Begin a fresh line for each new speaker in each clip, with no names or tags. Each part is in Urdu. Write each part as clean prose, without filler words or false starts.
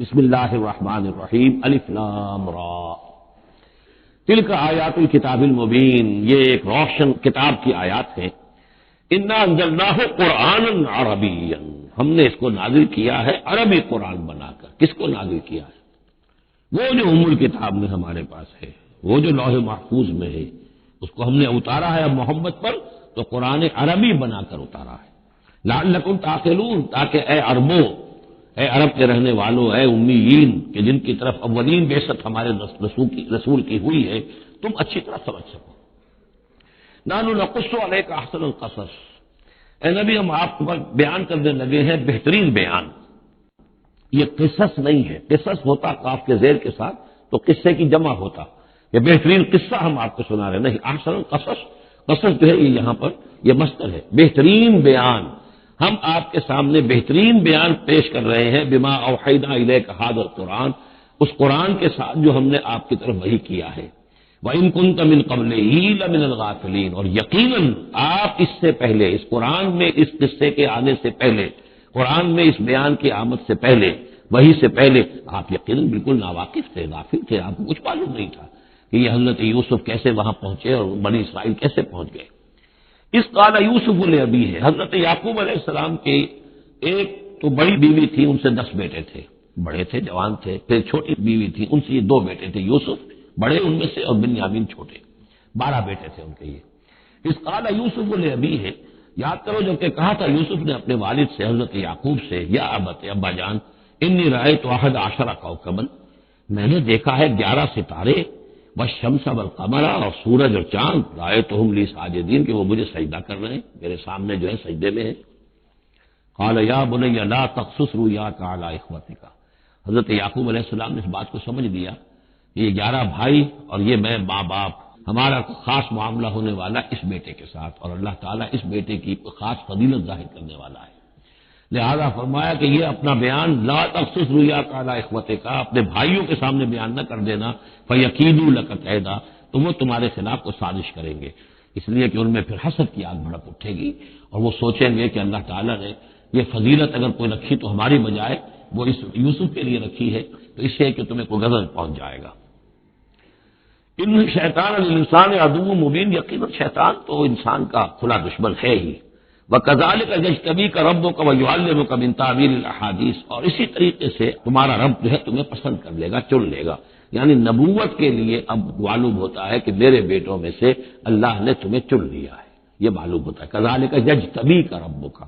بسم اللہ الرحمن الرحیم الف لام را تلک آیات الکتاب المبین، یہ ایک روشن کتاب کی آیات ہیں۔ انا انزلناہ قرآنا عربیا، ہم نے اس کو نازل کیا ہے عربی قرآن بنا کر۔ کس کو نازل کیا ہے؟ وہ جو ام الکتاب میں ہمارے پاس ہے، وہ جو لوح محفوظ میں ہے، اس کو ہم نے اتارا ہے اب محمد پر، تو قرآن عربی بنا کر اتارا ہے۔ لعلکم تعقلون، تاکہ اے عربوں، اے عرب کے رہنے والوں، اے امیین کہ جن کی طرف اولین بعثت ہمارے رسول کی ہوئی ہے، تم اچھی طرح سمجھ سکو۔ نحن نقص علیک احسن القصص، اے نبی ہم آپ پر بیان کرنے لگے ہیں بہترین بیان۔ یہ قصص نہیں ہے، قصص ہوتا قاف کے زیر کے ساتھ تو قصے کی جمع ہوتا، یہ بہترین قصہ ہم آپ کو سنا رہے ہیں، نہیں احسن القصص، قصص جو ہے یہ یہاں پر یہ مصدر ہے، بہترین بیان۔ ہم آپ کے سامنے بہترین بیان پیش کر رہے ہیں، بما اوحینا الیک ھذا القرآن، اس قرآن کے ساتھ جو ہم نے آپ کی طرف وحی کیا ہے۔ وَإِن كُنتَ مِن قَبْلِهِ لَمِنَ الْغَافِلِينَ، اور یقیناً آپ اس سے پہلے، اس قرآن میں اس قصے کے آنے سے پہلے، قرآن میں اس بیان کی آمد سے پہلے، وحی سے پہلے آپ یقیناً بالکل ناواقف تھے، غافل تھے، آپ کو کچھ معلوم نہیں تھا کہ یہ حضرت یوسف کیسے وہاں پہنچے اور بنی اسرائیل کیسے پہنچ گئے۔ اس قال یوسف لابیہ ہے، حضرت یعقوب علیہ السلام کی ایک تو بڑی بیوی تھی، ان سے 10 بیٹے تھے، بڑے تھے، جوان تھے، پھر چھوٹی بیوی تھی، ان سے یہ 2 بیٹے تھے، یوسف بڑے ان میں سے اور بنیامین چھوٹے، 12 بیٹے تھے ان کے یہ۔ اس قال یوسف لابیہ ہے، یاد کرو جب کہ کہا تھا یوسف نے اپنے والد سے، حضرت یعقوب سے، یا ابت، ابا جان، انی رأیت 11 کوكبا، میں نے دیکھا ہے 11 ستارے، والشمس والقمر، اور سورج اور چاند، رأیتهم لی ساجدین، کہ وہ مجھے سجدہ کر رہے ہیں، میرے سامنے جو ہے سجدے میں ہے۔ قال یا بنی لا تقصص رؤیاک علی اخوتک، حضرت یعقوب علیہ السلام نے اس بات کو سمجھ لیا کہ یہ 11 بھائی اور یہ میں ماں باپ، ہمارا خاص معاملہ ہونے والا اس بیٹے کے ساتھ، اور اللہ تعالیٰ اس بیٹے کی خاص فضیلت ظاہر کرنے والا ہے، لہذا فرمایا کہ یہ اپنا بیان لا تقصص رؤیاک علی اخوتک، اپنے بھائیوں کے سامنے بیان نہ کر دینا، فیکیدوا لک کیدا، تو وہ تمہارے خلاف کو سازش کریں گے، اس لیے کہ ان میں پھر حسد کی آگ بھڑک اٹھے گی، اور وہ سوچیں گے کہ اللہ تعالیٰ نے یہ فضیلت اگر کوئی رکھی تو ہماری بجائے وہ اس یوسف کے لیے رکھی ہے، تو اس سے کہ تمہیں کوئی غضب پہنچ جائے گا۔ ان شیطان للانسان عدو مبین، یقیناً شیطان تو انسان کا کھلا دشمن ہے ہی۔ وَكَذَلِكَ يَجْتَبِيكَ رَبُّكَ وَيُعَلِّمُكَ مِن تَأْوِيلِ الْأَحَادِيثِ، اور اسی طریقے سے تمہارا رب جو ہے تمہیں پسند کر لے گا، چن لے گا، یعنی نبوت کے لیے اب معلوم ہوتا ہے کہ میرے بیٹوں میں سے اللہ نے تمہیں چن لیا ہے، یہ معلوم ہوتا ہے۔ كَذَلِكَ يَجْتَبِيكَ رَبُّكَ،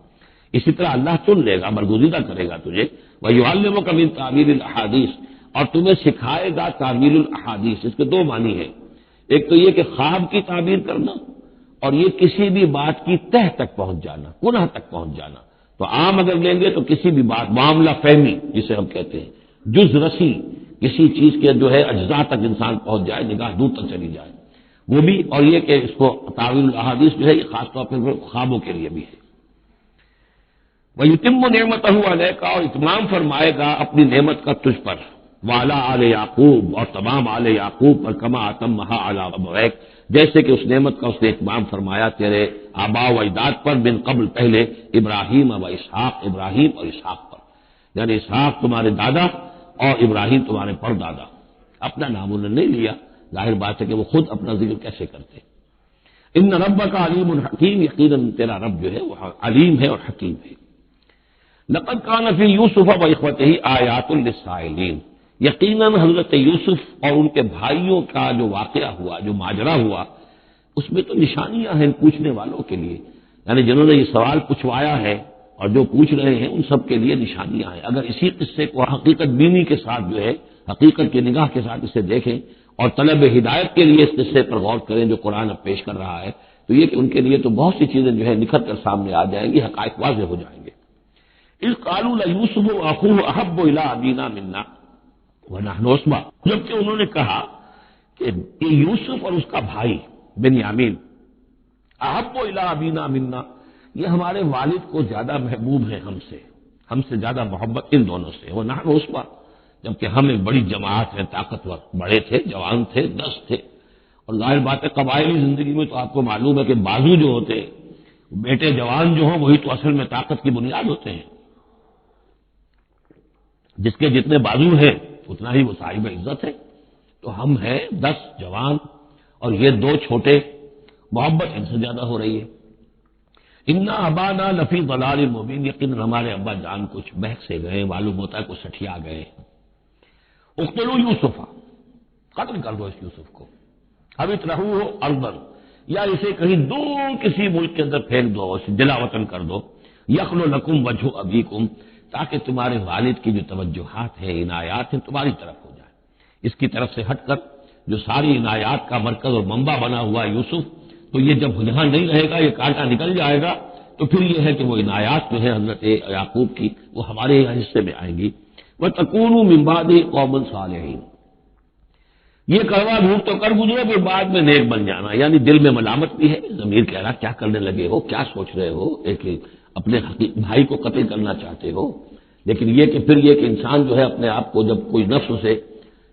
اسی طرح اللہ چن لے گا، برگزیدہ کرے گا تجھے۔ وَيُعَلِّمُكَ مِن تَأْوِيلِ الْأَحَادِيثِ، اور تمہیں سکھائے گا تعویل الاحادیث، اس کے 2 معنی ہیں، ایک تو یہ کہ خواب کی تعبیر کرنا، اور یہ کسی بھی بات کی تہ تک پہنچ جانا، کنہ تک پہنچ جانا۔ تو عام اگر لیں گے تو کسی بھی بات، معاملہ فہمی جسے ہم کہتے ہیں، جز رسی، کسی چیز کے جو ہے اجزاء تک انسان پہنچ جائے، نگاہ دور تک چلی جائے، وہ بھی، اور یہ کہ اس کو تعویل الاحادیث جو ہے یہ خاص طور پر خوابوں کے لیے بھی ہے۔ وَيُتِمُّ نِعْمَتَهُ عَلَيْكَ، اور اتمام فرمائے گا اپنی نعمت کا تجھ پر، وَعَلَىٰ آلِ یعقوب، اور تمام آل یعقوب پر، کما اتمھا علی ابویک، جیسے کہ اس نعمت کا اس نے اتمام فرمایا تیرے آباء و اجداد پر، من قبل پہلے، ابراہیم و اسحاق، ابراہیم اور اسحاق پر، یعنی اسحاق تمہارے دادا اور ابراہیم تمہارے پردادا۔ اپنا نام انہوں نے نہیں لیا، ظاہر بات ہے کہ وہ خود اپنا ذکر کیسے کرتے۔ ان ربک علیم حکیم، یقیناً تیرا رب جو ہے وہ علیم ہے اور حکیم ہے۔ لقد کان فی یوسف و اخوتہ آیات للسائلین، یقیناً حضرت یوسف اور ان کے بھائیوں کا جو واقعہ ہوا، جو ماجرا ہوا، اس میں تو نشانیاں ہیں پوچھنے والوں کے لیے، یعنی جنہوں نے یہ سوال پوچھوایا ہے اور جو پوچھ رہے ہیں ان سب کے لیے نشانیاں ہیں۔ اگر اسی قصے کو حقیقت بینی کے ساتھ جو ہے، حقیقت کی نگاہ کے ساتھ اسے دیکھیں اور طلب ہدایت کے لیے اس قصے پر غور کریں جو قرآن اب پیش کر رہا ہے، تو یہ کہ ان کے لیے تو بہت سی چیزیں جو ہے نکھر کر سامنے آ جائیں گی، حقائق واضح ہو جائیں گے۔ اذ قالوا لیوسف واخوہ احب الی ابینا منا ونحن عصبہ، جبکہ انہوں نے کہا کہ یوسف اور اس کا بھائی بنیامین، احب الی ابینا منا، یہ ہمارے والد کو زیادہ محبوب ہے ہم سے زیادہ محبت ان دونوں سے، ونحن عصبہ، جبکہ ہم ایک بڑی جماعت ہے، طاقتور، بڑے تھے، جوان تھے، 10 تھے، اور ظاہر بات ہے قبائلی زندگی میں تو آپ کو معلوم ہے کہ بازو جو ہوتے ہیں، بیٹے جوان جو ہوں وہی تو اصل میں طاقت کی بنیاد ہوتے ہیں۔ جس کے جتنے بازو ہیں اتنا ہی وہ صاحب عزت ہے. تو ہم ہیں 10 جوان اور یہ 2 چھوٹے، محبت ان سے زیادہ ہو رہی ہے. انا ابانا لفی ضلال مبین، یقیناً ہمارے ابا جان کچھ بہک سے گئے، معلوم ہوتا ہے کچھ سٹھیا گئے. اقتلوا یوسف، قتل کر دو اس یوسف کو، اب اترہوہ ارضا، یا اسے کہیں دور کسی ملک کے اندر پھینک دو، اسے جلا وطن کر دو. یخل لکم وجہ ابیکم، تاکہ تمہارے والد کی جو توجہات ہیں، عنایات ہیں، تمہاری طرف ہو جائے. اس کی طرف سے ہٹ کر جو ساری عنایات کا مرکز اور منبع بنا ہوا ہے یوسف، تو یہ جب یہاں نہیں رہے گا، یہ کانٹا نکل جائے گا، تو پھر یہ ہے کہ وہ عنایات جو ہے حضرت یعقوب کی وہ ہمارے حصے میں آئیں گی. وَتَكُونُوا مِن بَعْدِهِ قَوْمًا صَالِحِينَ، یہ کڑوا دھوپ تو کر گزرو پھر بعد میں نیک بن جانا. یعنی دل میں ملامت بھی ہے، ضمیر کہہ رہا کیا کرنے لگے ہو، کیا سوچ رہے ہو، ایک اپنے بھائی کو قتل کرنا چاہتے ہو. لیکن یہ کہ پھر یہ کہ انسان جو ہے اپنے آپ کو جب کوئی نفس سے،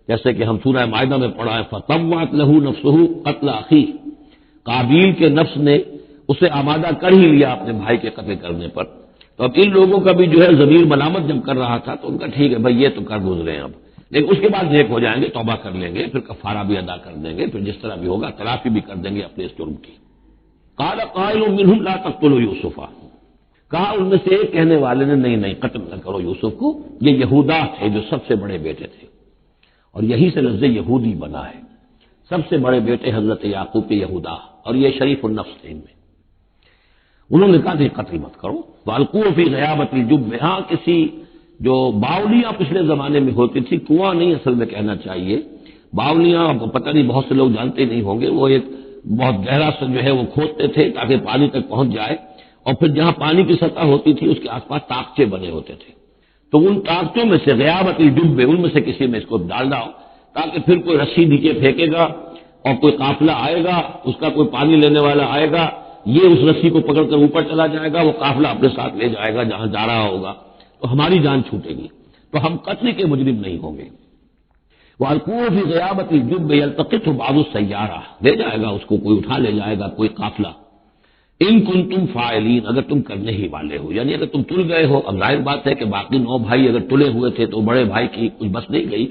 جیسے کہ ہم سورہ مائدہ میں پڑھا ہے فَطَوَّعَتْ لَهُ نَفْسُهُ قَتْلَ أَخِيهِ، قابیل کے نفس نے اسے آمادہ کر ہی لیا اپنے بھائی کے قتل کرنے پر. تو اب ان لوگوں کا بھی جو ہے ضمیر ملامت جب کر رہا تھا تو ان کا ٹھیک ہے بھائی یہ تو کر گزرے ہیں اب، لیکن اس کے بعد نیک ہو جائیں گے، توبہ کر لیں گے، پھر کفارہ بھی ادا کر دیں گے، پھر جس طرح بھی ہوگا تلافی بھی کر دیں گے اپنے اس جرم کی. قال قائل منهم لا تقتلوا یوسف، کہا ان میں سے ایک کہنے والے نے نہیں قتل نہ کرو یوسف کو. یہ یہودا تھے جو سب سے بڑے بیٹے تھے، اور یہی سے لفظ یہودی بنا ہے. سب سے بڑے بیٹے حضرت یعقوب کے یہودا، اور یہ شریف النفس تھے. ان میں انہوں نے کہا کہ قتل مت کرو. فَأَلْقُوهُ فِي غَيَابَتِ الْجُبِّ، ہاں کسی جو باولیاں پچھلے زمانے میں ہوتی تھی، کنواں نہیں اصل میں کہنا چاہیے، باولیاں پتہ نہیں بہت سے لوگ جانتے نہیں ہوں گے، وہ ایک بہت گہرا سا جو ہے وہ کھودتے تھے تاکہ پانی تک پہنچ جائے، اور پھر جہاں پانی کی سطح ہوتی تھی اس کے آس پاس طاقچے بنے ہوتے تھے. تو ان طاقتوں میں سے غیابت الجب، ان میں سے کسی میں اس کو ڈال دو تاکہ پھر کوئی رسی نیچے پھینکے گا اور کوئی قافلہ آئے گا، اس کا کوئی پانی لینے والا آئے گا، یہ اس رسی کو پکڑ کر اوپر چلا جائے گا، وہ قافلہ اپنے ساتھ لے جائے گا جہاں جا رہا ہوگا، تو ہماری جان چھوٹے گی، تو ہم قتل کے مجرم نہیں ہوں گے. وَأَلْقُوهُ فِي غَيَابَتِ الْجُبِّ يَلْتَقِطْهُ بَعْضُ السَّيَّارَةِ، لے جائے گا اس کو، کوئی اٹھا لے جائے گا کوئی قافلہ. ان کنتم فاعلین، اگر تم کرنے ہی والے ہو، یعنی اگر تم تل گئے ہو. اب ظاہر بات ہے کہ باقی 9 بھائی اگر تلے ہوئے تھے تو بڑے بھائی کی کچھ بس نہیں گئی.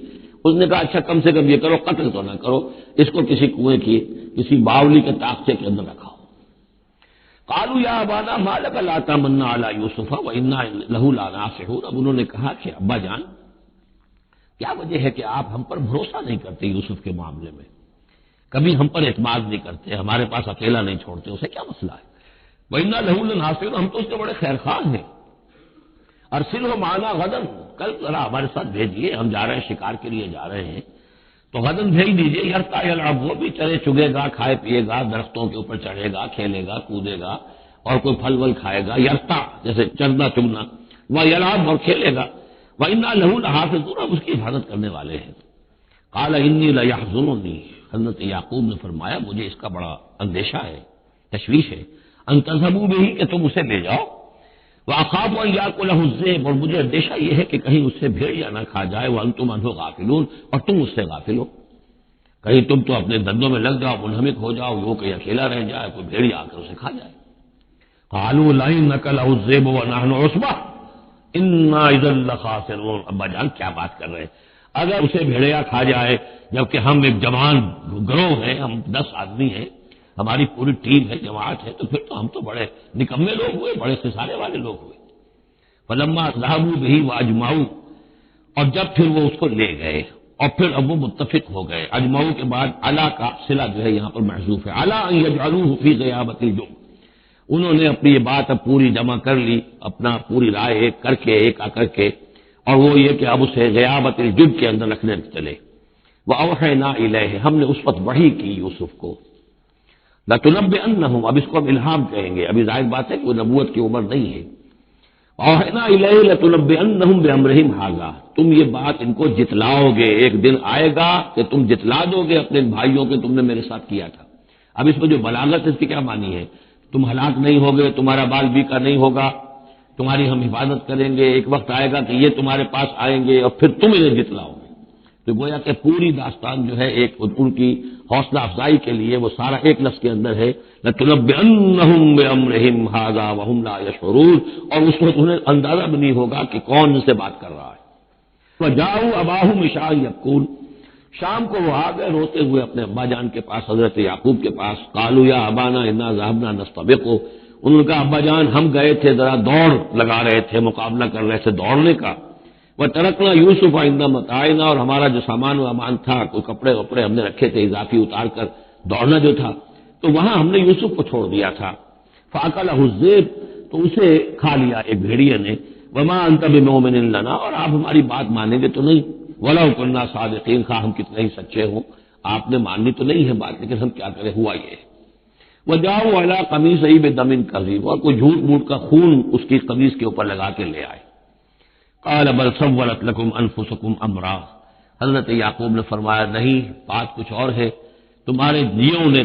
اس نے کہا اچھا کم سے کم یہ کرو، قتل تو نہ کرو، اس کو کسی کنویں کی کسی باولی کے طاقچے کے اندر رکھاؤ. قالوا یا ابانا ما لک لا تمنا علی یوسف وانا له لناصحون، اب انہوں نے کہا کہ ابا جان کیا وجہ ہے کہ آپ ہم پر بھروسہ نہیں کرتے یوسف کے معاملے میں، کبھی ہم پر اعتماد نہیں کرتے، ہمارے پاس اکیلا نہیں چھوڑتے، اسے کیا مسئلہ ہے؟ وَإِنَّا لَهُ لَنَاصِحُونَ، ہم تو اس کے بڑے خیرخواہ ہیں. ارسلہ معنا غدا، کل ذرا ہمارے ساتھ بھیجیے، ہم جا رہے ہیں شکار کے لیے جا رہے ہیں، تو غدن بھیج دیجیے. یرتا یلعب، وہ بھی چرے چگے گا، کھائے پیے گا، درختوں کے اوپر چڑھے گا، کھیلے گا، کودے گا، اور کوئی پھل ول کھائے گا. یرتا جیسے چرنا چگنا، وہ یلعب اور کھیلے گا. وَإِنَّا لَهُ لَحَافِظُونَ، ہم اس کی حفاظت کرنے والے ہیں. قَالَ إِنِّي لَيَحْزُنُنِي، حضرت یعقوب نے فرمایا مجھے اس کا بڑا اندیشہ ہے، تشویش ہے، ان تذهبوا به، کہ تم اسے لے جاؤ. وَأَخَافُ أَن يَأْكُلَهُ الذِّئْبُ، اور مجھے اندیشہ یہ ہے کہ کہیں اس سے بھیڑیا نہ کھا جائے. وَأَنتُمْ عَنْهُ غَافِلُونَ، اور تم اس سے غافل ہو، کہیں تم تو اپنے دندوں میں لگ جاؤ، منہمک ہو جاؤ، وہ کہیں اکیلا رہ جائے، کوئی بھیڑیا آ کر اسے کھا جائے. قَالُوا لَئِن أَكَلَهُ الذِّئْبُ وَنَحْنُ عُصْبَةٌ إِنَّا إِذًا لَخَاسِرُونَ. ابا جان کیا بات کر رہے ہیں، اگر اسے بھیڑیا کھا جائے جبکہ ہم ایک جوان گروہ ہیں، ہم 10 آدمی ہیں، ہماری پوری ٹیم ہے، جماعت ہے، تو پھر تو ہم تو بڑے نکمے لوگ ہوئے، بڑے خسارے والے لوگ ہوئے. فلما ذهبوا به واجمعوا، اور جب پھر وہ اس کو لے گئے اور پھر اب وہ متفق ہو گئے. اجمعوا کے بعد علی کا صلہ جو ہے یہاں پر محذوف ہے. علی ان یجعلوه فی غیابۃ الجب، انہوں نے اپنی یہ بات اب پوری جمع کر لی، اپنا پوری رائے ایک کر کے، ایک آ کر کے، اور وہ یہ کہ اب اسے غیابۃ الجب کے اندر رکھنے چلے. وأوحینا الیہ، ہم نے اس وقت وحی کی یوسف کو. لَتُنَبِّئَنَّهُمْ، اب اس کو ہم الہام کہیں گے، ابھی ظاہر بات ہے کہ وہ نبوت کی عمر نہیں ہے. اوحینا الیہ لَتُنَبِّئَنَّهُمْ بِأَمْرِهِمْ هَذَا، تم یہ بات ان کو جتلاؤ گے، ایک دن آئے گا کہ تم جتلا دو گے اپنے بھائیوں کے تم نے میرے ساتھ کیا تھا. اب اس میں جو بلاغت ہے اس کی کیا معنی ہے؟ تم ہلاک نہیں ہوگے، تمہارا بال بیکا نہیں ہوگا، تمہاری ہم حفاظت کریں گے. ایک وقت آئے گا کہ یہ تمہارے پاس آئیں گے اور پھر تم انہیں جتلاؤ گے. تو گویا کہ پوری داستان جو ہے ایک ان کی حوصلہ افزائی کے لیے وہ سارا ایک لفظ کے اندر ہے لَتُنَبِّئَنَّهُمْ بِأَمْرِهِمْ هَذَا وَهُمْ لَا يَشْعُرُونَ، اور اس وقت انہیں اندازہ بھی نہیں ہوگا کہ کون ان سے بات کر رہا ہے. وجاؤ اباہم عشاء یبکون، شام کو وہ آ گئے روتے ہوئے اپنے ابا جان کے پاس، حضرت یعقوب کے پاس۔ قالوا یا ابانا انا ذهبنا نستبق، انہوں نے کہا ابا جان ہم گئے تھے ذرا دوڑ لگا رہے تھے، مقابلہ کر رہے تھے دوڑنے کا۔ وترکنا یوسف عند متاعنا، اور ہمارا جو سامان و امان تھا، کوئی کپڑے وپڑے ہم نے رکھے تھے اضافی اتار کر، دوڑنا جو تھا تو وہاں ہم نے یوسف کو چھوڑ دیا تھا۔ فاکلہ الذئب، تو اسے کھا لیا ایک بھیڑیے نے۔ وما انت بمؤمن لنا، اور آپ ہماری بات مانیں گے تو نہیں۔ ولو كنا صادقین، خواہ ہم کتنے ہی سچے ہوں، آپ نے ماننی تو نہیں ہے بات، لیکن ہم کیا کریں، ہوا یہ ہے۔ وجاؤ علی قمیصہ بدم کذب، اور کوئی جھوٹ موٹ کا خون اس کی قمیص کے اوپر لگا کے لے آئے۔ قال بل سولت لكم انفسكم امرا، حضرت یعقوب نے فرمایا نہیں، بات کچھ اور ہے، تمہارے دیوں نے،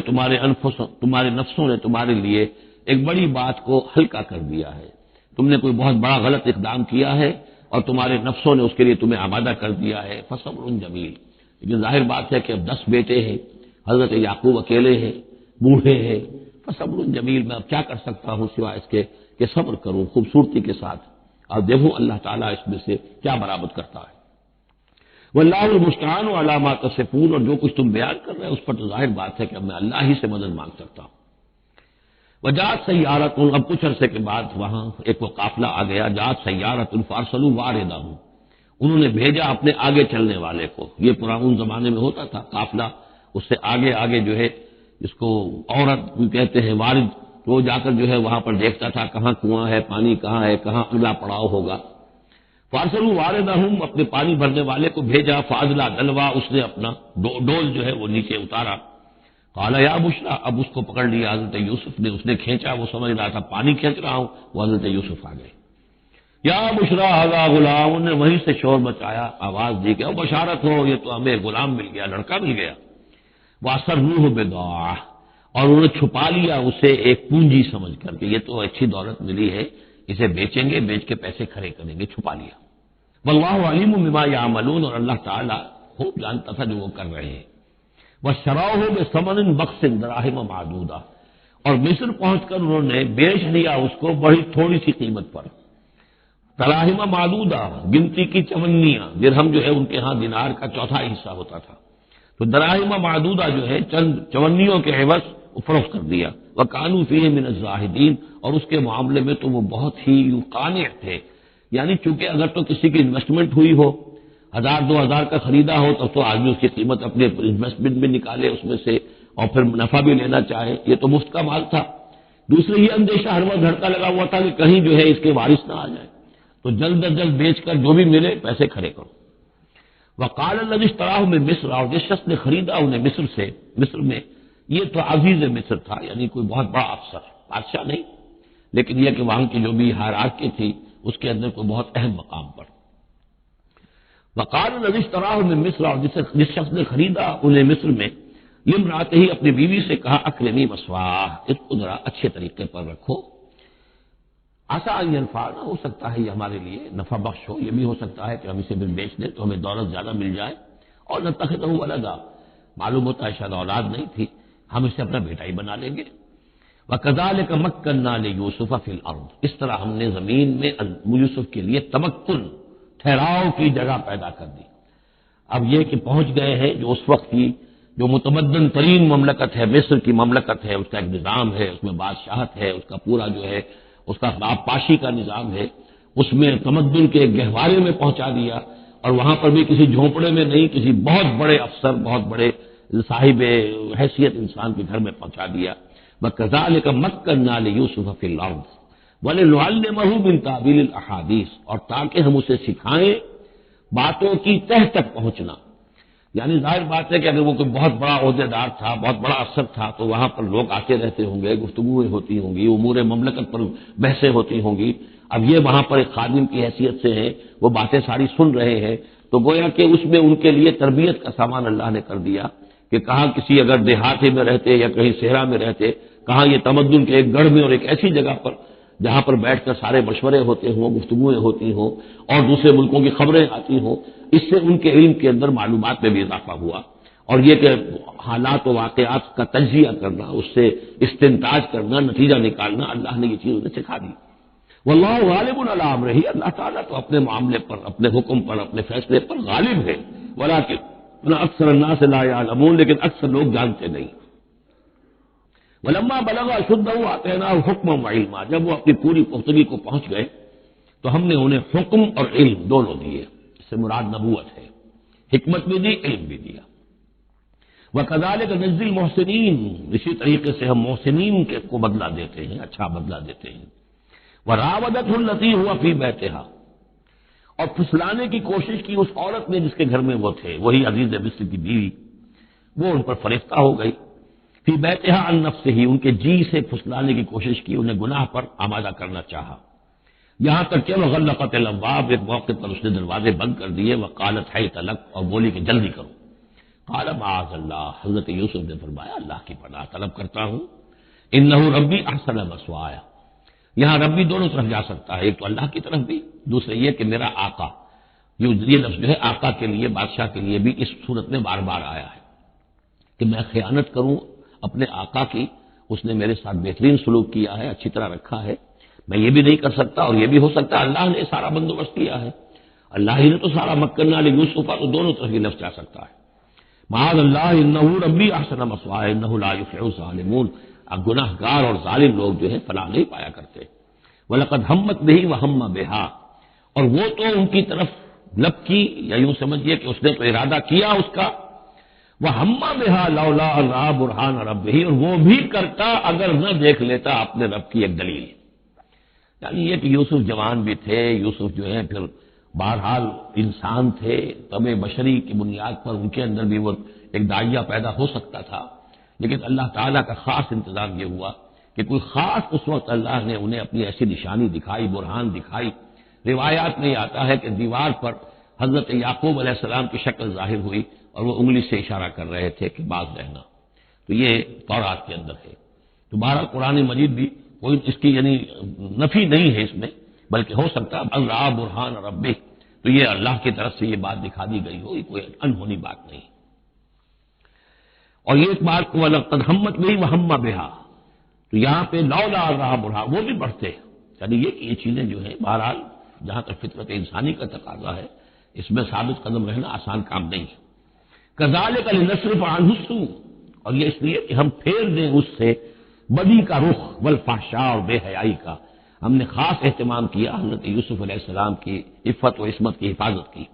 تمہارے نفسوں نے تمہارے لیے ایک بڑی بات کو ہلکا کر دیا ہے، تم نے کوئی بہت بڑا غلط اقدام کیا ہے اور تمہارے نفسوں نے اس کے لیے تمہیں آمادہ کر دیا ہے۔ فصبر جمیل، لیکن ظاہر بات ہے کہ اب 10 بیٹے ہیں، حضرت یعقوب اکیلے ہیں، بوڑھے ہیں۔ فصبر جمیل، میں اب کیا کر سکتا ہوں سوائے اس کے کہ صبر کروں خوبصورتی کے ساتھ، اور دیکھوں اللہ تعالیٰ اس میں سے کیا برآمد کرتا ہے۔ واللہ المستعان علی ما تصفون، اور جو کچھ تم بیان کر رہے ہیں اس پر تو ظاہر بات ہے کہ اب میں اللہ ہی سے مدد مانگ سکتا ہوں۔ وجاءت سیارۃ، اب کچھ عرصے کے بعد وہاں ایک وہ قافلہ آ گیا، جاءت سیارۃ فارسلوا واردہم، انہوں نے بھیجا اپنے آگے چلنے والے کو۔ یہ پرانے زمانے میں ہوتا تھا قافلہ، اس سے آگے آگے جو ہے جس کو عورت بھی کہتے ہیں وارد، وہ جا کر جو ہے وہاں پر دیکھتا تھا کہاں کنواں ہے، پانی کہاں ہے، کہاں اگلا پڑاؤ ہوگا۔ فارسلوا واردہم، اپنے پانی بھرنے والے کو بھیجا، فاضلا دلوا، اس نے اپنا ڈول جو ہے وہ نیچے اتارا۔ قال یا بشرا، اب اس کو پکڑ لیا حضرت یوسف نے، اس نے کھینچا، وہ سمجھ رہا تھا پانی کھینچ رہا ہوں، وہ حضرت یوسف آ گئے۔ یا بشرا ھذا غلام، نے وہیں سے شور مچایا، آواز دی کہ او بشارت ہو، یہ تو ہمیں غلام مل گیا، لڑکا مل گیا۔ واسروہ بضاعہ، اور انہوں نے چھپا لیا اسے ایک پونجی سمجھ کر کہ یہ تو اچھی دولت ملی ہے، اسے بیچیں گے، بیچ کے پیسے کھڑے کریں گے، چھپا لیا۔ واللہ علیم بما یعملون، اور اللہ تعالیٰ خوب جانتا تھا جو وہ کر رہے ہیں۔ وَاشْتَرَوْهُ بِثَمَنٍ بَخْسٍ دَرَاهِمَ مَعْدُودَةٍ، اور مصر پہنچ کر انہوں نے بیچ لیا اس کو بڑی تھوڑی سی قیمت پر۔ دراہم معدودہ، گنتی کی چونیاں، درہم جو ہے ان کے ہاں دینار کا چوتھائی حصہ ہوتا تھا، تو دراہم معدودہ جو ہے چند چونیوں کے عوض فروخت کر دیا۔ وَكَانُوا فِيهِ مِنَ الزَّاهِدِينَ، اور اس کے معاملے میں تو وہ بہت ہی قانع تھے، یعنی چونکہ اگر تو کسی کی انویسٹمنٹ ہوئی ہو، 1000-2000 کا خریدا ہو، تب تو آدمی اس کی قیمت اپنے انویسٹمنٹ میں نکالے اس میں سے، اور پھر نفع بھی لینا چاہے، یہ تو مفت کا مال تھا۔ دوسرے یہ اندیشہ ہر وقت دھڑکا لگا ہوا تھا کہ کہیں جو ہے اس کے وارث نہ آ جائے، تو جلد از جلد بیچ کر جو بھی ملے پیسے کھڑے کرو۔ وقال الذي اشتراه من مصر، اور جس شخص نے خریدا انہیں مصر سے، مصر میں، یہ تو عزیز مصر تھا، یعنی کوئی بہت بڑا افسر، بادشاہ نہیں، لیکن یہ کہ وہاں کی جو بھی ہائرارکی تھی اس کے اندر کوئی بہت اہم مقام پر۔ وقال الذي اشتراه من مصر، اور جس شخص نے خریدا انہیں مصر میں، لامرأته، ہی اپنی بیوی سے کہا اکرمی مثواہ، اس کو ذرا اچھے طریقے پر رکھو، عسیٰ ان ینفعنا، ہو سکتا ہے یہ ہمارے لیے نفع بخش ہو، یہ بھی ہو سکتا ہے کہ ہم اسے بھی بیچ دیں تو ہمیں دولت زیادہ مل جائے، اور نتخذہ ولدا، معلوم ہوتا ہے شاید اولاد نہیں تھی، ہم اسے اپنا بیٹا ہی بنا لیں گے۔ وَكَذَلِكَ مَكَّنَّا لِيُوسُفَ فِي الْأَرْضِ، اس طرح ہم نے زمین میں یوسف کے لیے تمکن، ٹھہراؤ کی جگہ پیدا کر دی۔ اب یہ کہ پہنچ گئے ہیں جو اس وقت کی جو متمدن ترین مملکت ہے، مصر کی مملکت ہے، اس کا ایک نظام ہے، اس میں بادشاہت ہے، اس کا پورا جو ہے اس کا آبپاشی کا نظام ہے، اس میں تمدن کے گہوارے میں پہنچا دیا، اور وہاں پر بھی کسی جھونپڑے میں نہیں، کسی بہت بڑے افسر، بہت بڑے صاحب حیثیت انسان کے گھر میں پہنچا دیا۔ وَكَذَلِكَ مَكَّنَّا لِيُوسُفَ فِي الْأَرْضِ وَلِنُعَلِّمَهُ مِن تَأْوِيلِ الْأَحَادِيثِ، اور تاکہ ہم اسے سکھائیں باتوں کی تہ تک پہنچنا، یعنی ظاہر بات ہے کہ اگر وہ کوئی بہت بڑا عہدے دار تھا، بہت بڑا افسر تھا، تو وہاں پر لوگ آتے رہتے ہوں گے، گفتگویں ہوتی ہوں گی، امور مملکت پر بحثیں ہوتی ہوں گی۔ اب یہ وہاں پر ایک خادم کی حیثیت سے ہیں، وہ باتیں ساری سن رہے ہیں، تو گویا کہ اس میں ان کے لیے تربیت کا سامان اللہ نے کر دیا کہ کہاں کسی اگر دیہاتی میں رہتے یا کہیں صحرا میں رہتے، کہاں یہ تمدن کے ایک گڑھ میں اور ایک ایسی جگہ پر جہاں پر بیٹھ کر سارے مشورے ہوتے ہوں، گفتگویں ہوتی ہوں، اور دوسرے ملکوں کی خبریں آتی ہوں، اس سے ان کے علم کے اندر معلومات میں بھی اضافہ ہوا، اور یہ کہ حالات و واقعات کا تجزیہ کرنا، اس سے استنتاج کرنا، نتیجہ نکالنا، اللہ نے یہ چیز انہیں سکھا دی۔ واللہ غالب علی امرہ، اللہ تعالیٰ تو اپنے معاملے پر، اپنے حکم پر، اپنے فیصلے پر غالب ہے، ولکن اکثر الناس لا یعلمون، لیکن اکثر لوگ جانتے نہیں۔ ولما بلغ اشدہ آتیناہ حکما وعلما، جب وہ اپنی پوری پختگی کو پہنچ گئے تو ہم نے انہیں حکم اور علم دونوں دیے، اس سے مراد نبوت ہے، حکمت بھی دی، علم بھی دیا۔ وَكَذَلِكَ نَجْزِي الْمُحْسِنِينَ، اسی طریقے سے ہم محسنین کو بدلہ دیتے ہیں، اچھا بدلہ دیتے ہیں۔ وَرَاوَدَتْهُ الَّتِي هُوَ فِي بَيْتِهَا، اور پھسلانے کی کوشش کی اس عورت نے جس کے گھر میں وہ تھے، وہی عزیز مصر کی بیوی، وہ ان پر فریفتہ ہو گئی۔ فی بیتہا عن نفسہ، ان کے جی سے پھسلانے کی کوشش کی، انہیں گناہ پر آمادہ کرنا چاہا، یہاں تک کہ وغلقت الابواب، ایک موقع پر اس نے دروازے بند کر دیے، وقالت حیت لک، اور بولی کہ جلدی کرو۔ قال معاذ اللہ، حضرت یوسف نے فرمایا اللہ کی پناہ طلب کرتا ہوں، انہ ربی احسن مثوایا، یہاں ربی دونوں طرف جا سکتا ہے، ایک تو اللہ کی طرف بھی، دوسرے یہ کہ میرا آقا، یہ لفظ جو ہے آقا کے لیے، بادشاہ کے لیے بھی اس صورت میں بار بار آیا ہے کہ میں خیانت کروں اپنے آقا کی، اس نے میرے ساتھ بہترین سلوک کیا ہے، اچھی طرح رکھا ہے، میں یہ بھی نہیں کر سکتا، اور یہ بھی ہو سکتا ہے اللہ نے سارا بندوبست کیا ہے، اللہ ہی نے تو سارا مکنہ لیوسف، تو دونوں طرف یہ لفظ جا سکتا ہے۔ معاذ اللہ انہ ربی احسن مثوایا انہ لا یفلح الظالمون، اب گناہ گار اور ظالم لوگ جو ہے فلاح نہیں پایا کرتے۔ وَلَقَدْ هَمَّتْ بِهِ وَهَمَّ بِهَا، اور وہ تو ان کی طرف لب کی، یا یوں سمجھیے کہ اس نے تو ارادہ کیا اس کا، وَهَمَّ بِهَا لَوْلَا أَن رَأَىٰ بُرْهَانَ رَبِّهِ، اور وہ بھی کرتا اگر نہ دیکھ لیتا اپنے رب کی ایک دلیل، یعنی یہ کہ یوسف جوان بھی تھے، یوسف جو ہے پھر بہرحال انسان تھے، طبع بشری کی بنیاد پر ان کے اندر بھی وہ ایک داعیہ پیدا ہو سکتا تھا، لیکن اللہ تعالیٰ کا خاص انتظام یہ ہوا کہ کوئی خاص اس وقت اللہ نے انہیں اپنی ایسی نشانی دکھائی، برہان دکھائی۔ روایات میں یہ آتا ہے کہ دیوار پر حضرت یعقوب علیہ السلام کی شکل ظاہر ہوئی اور وہ انگلی سے اشارہ کر رہے تھے کہ باز رہنا، تو یہ تورات کے اندر ہے۔ تو بہرحال قرآن مجید بھی کوئی اس کی یعنی نفی نہیں ہے اس میں، بلکہ ہو سکتا ہے اللہ برہان ربہ، تو یہ اللہ کی طرف سے یہ بات دکھا دی گئی ہو، یہ کوئی انہونی بات نہیں۔ اور یہ ایک بات کو وَلَقَدْ هَمَّتْ بِهِ وَهَمَّ بِهَا، تو یہاں پہ لولا رہا برہان، وہ بھی بڑھتے ہیں، یعنی یہ کہ یہ چیزیں جو ہیں بہرحال جہاں تک فطرت انسانی کا تقاضا ہے، اس میں ثابت قدم رہنا آسان کام نہیں ہے۔ كَذَلِكَ لِنَصْرِفَ عَنْهُ السُّوءَ، اور یہ اس لیے کہ ہم پھیر دیں اس سے بدی کا رخ، والفحشاء، اور بے حیائی کا، ہم نے خاص اہتمام کیا حضرت یوسف علیہ السلام کی عفت و عصمت کی حفاظت کی۔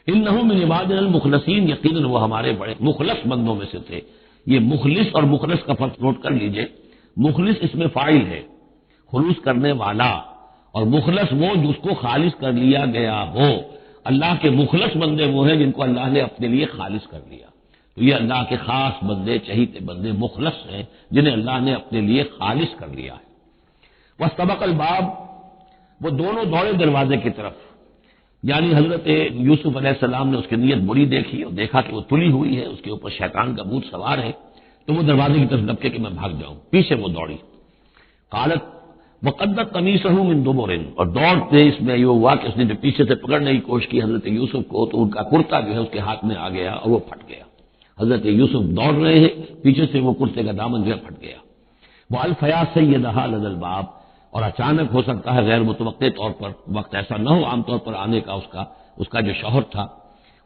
انہ من عبادنا المخلصین، یقیناً وہ ہمارے بڑے مخلص بندوں میں سے تھے۔ یہ مخلص اور مخلص کا فرق نوٹ کر لیجئے، مخلص اس میں فاعل ہے، خلوص کرنے والا، اور مخلص وہ جس کو خالص کر لیا گیا ہو۔ اللہ کے مخلص بندے وہ ہیں جن کو اللہ نے اپنے لیے خالص کر لیا، تو یہ اللہ کے خاص بندے، چہیتے بندے مخلص ہیں جنہیں اللہ نے اپنے لیے خالص کر لیا ہے۔ واستبق الباب، وہ دونوں دوڑے دروازے کی طرف، یعنی حضرت یوسف علیہ السلام نے اس کی نیت بری دیکھی اور دیکھا کہ وہ تلی ہوئی ہے، اس کے اوپر شیطان کا بھوت سوار ہے، تو وہ دروازے کی طرف لپکے کہ میں بھاگ جاؤں، پیچھے وہ دوڑی۔ قالت وقدت قمیصہ من دبر، اور دوڑتے اس میں یہ ہوا کہ اس نے جو پیچھے سے پکڑنے کی کوشش کی حضرت یوسف کو، تو ان کا کرتا جو ہے اس کے ہاتھ میں آ گیا اور وہ پھٹ گیا۔ حضرت یوسف دوڑ رہے ہیں، پیچھے سے وہ کرتے کا دامن جو ہے پھٹ گیا۔ والفیا سیدہا لدى الباب، اور اچانک ہو سکتا ہے غیر متوقع طور پر، وقت ایسا نہ ہو عام طور پر آنے کا، اس کا جو شوہر تھا،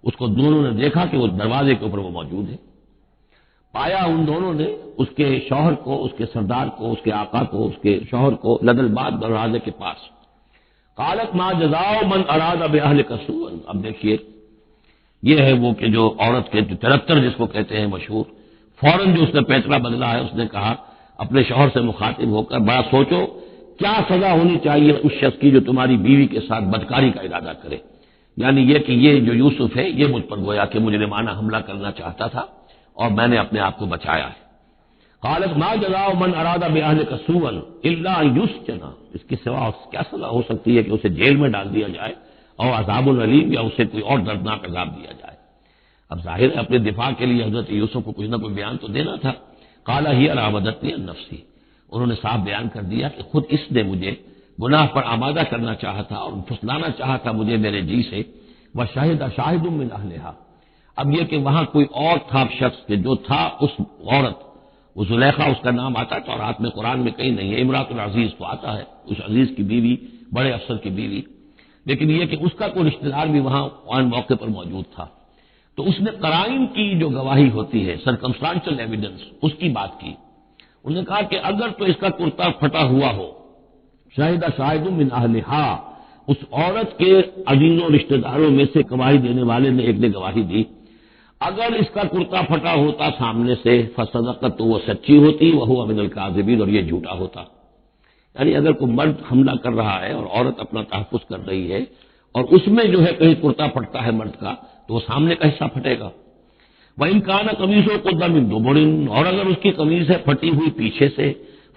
اس کو دونوں نے دیکھا کہ وہ دروازے کے اوپر وہ موجود ہے۔ پایا ان دونوں نے اس کے شوہر کو، اس کے سردار کو، اس کے آقا کو، اس کے شوہر کو لدى الباب، دروازے کے پاس۔ قالت ما جزاء من اراد باهلك سوءا، اب دیکھیے یہ ہے وہ کہ جو عورت کے جو ترتر جس کو کہتے ہیں مشہور، فوراً جو اس نے پیترا بدلا ہے، اس نے کہا اپنے شوہر سے مخاطب ہو کر، بڑا سوچو کیا سزا ہونی چاہیے اس شخص کی جو تمہاری بیوی کے ساتھ بدکاری کا ارادہ کرے، یعنی یہ کہ یہ جو یوسف ہے یہ مجھ پر گویا کہ مجرمانہ حملہ کرنا چاہتا تھا اور میں نے اپنے آپ کو بچایا ہے۔ قالت ما جزاء من اراد باهلك سوءا الا ان يسجن، اس کے سوا کیا سزا ہو سکتی ہے کہ اسے جیل میں ڈال دیا جائے، اور عذاب العلیم، یا اسے کوئی اور دردناک عذاب دیا جائے۔ اب ظاہر ہے اپنے دفاع کے لیے حضرت یوسف کو کچھ نہ کوئی بیان تو دینا تھا۔ قال هي راودتني عن نفسي، انہوں نے صاف بیان کر دیا کہ خود اس نے مجھے گناہ پر آمادہ کرنا چاہا تھا اور پھسلانا چاہا تھا مجھے میرے جی سے۔ وشهد شاهد من اهلها، اب یہ کہ وہاں کوئی اور تھا شخص کہ جو تھا اس عورت، وہ زلیخا اس کا نام آتا ہے، اور رات میں قرآن میں کہیں نہیں ہے، امراۃ العزیز تو آتا ہے، اس عزیز کی بیوی بڑے افسر کی بیوی، لیکن یہ کہ اس کا کوئی رشتہ دار بھی وہاں آن موقع پر موجود تھا، تو اس نے قرائن کی جو گواہی ہوتی ہے، سرکمسٹانشل ایویڈنس، اس کی بات کی۔ انہوں نے کہا کہ اگر تو اس کا کرتا پھٹا ہوا ہو، شاہد شاہد من اہلہا، اس عورت کے عزیزوں رشتہ داروں میں سے گواہی دینے والے نے ایک نے گواہی دی، اگر اس کا کرتا پھٹا ہوتا سامنے سے فصدقت، تو وہ سچی ہوتی، وہو من الکاذبین، اور یہ جھوٹا ہوتا۔ یعنی اگر کوئی مرد حملہ کر رہا ہے اور عورت اپنا تحفظ کر رہی ہے اور اس میں جو ہے کہیں کرتا پھٹتا ہے مرد کا، تو وہ سامنے کا حصہ پھٹے گا۔ وَإِنْ كَانَ قَمِيصُهُ قُدَّ مِن دُبُرٍ، اور اگر اس کی قمیص ہے پھٹی ہوئی پیچھے سے،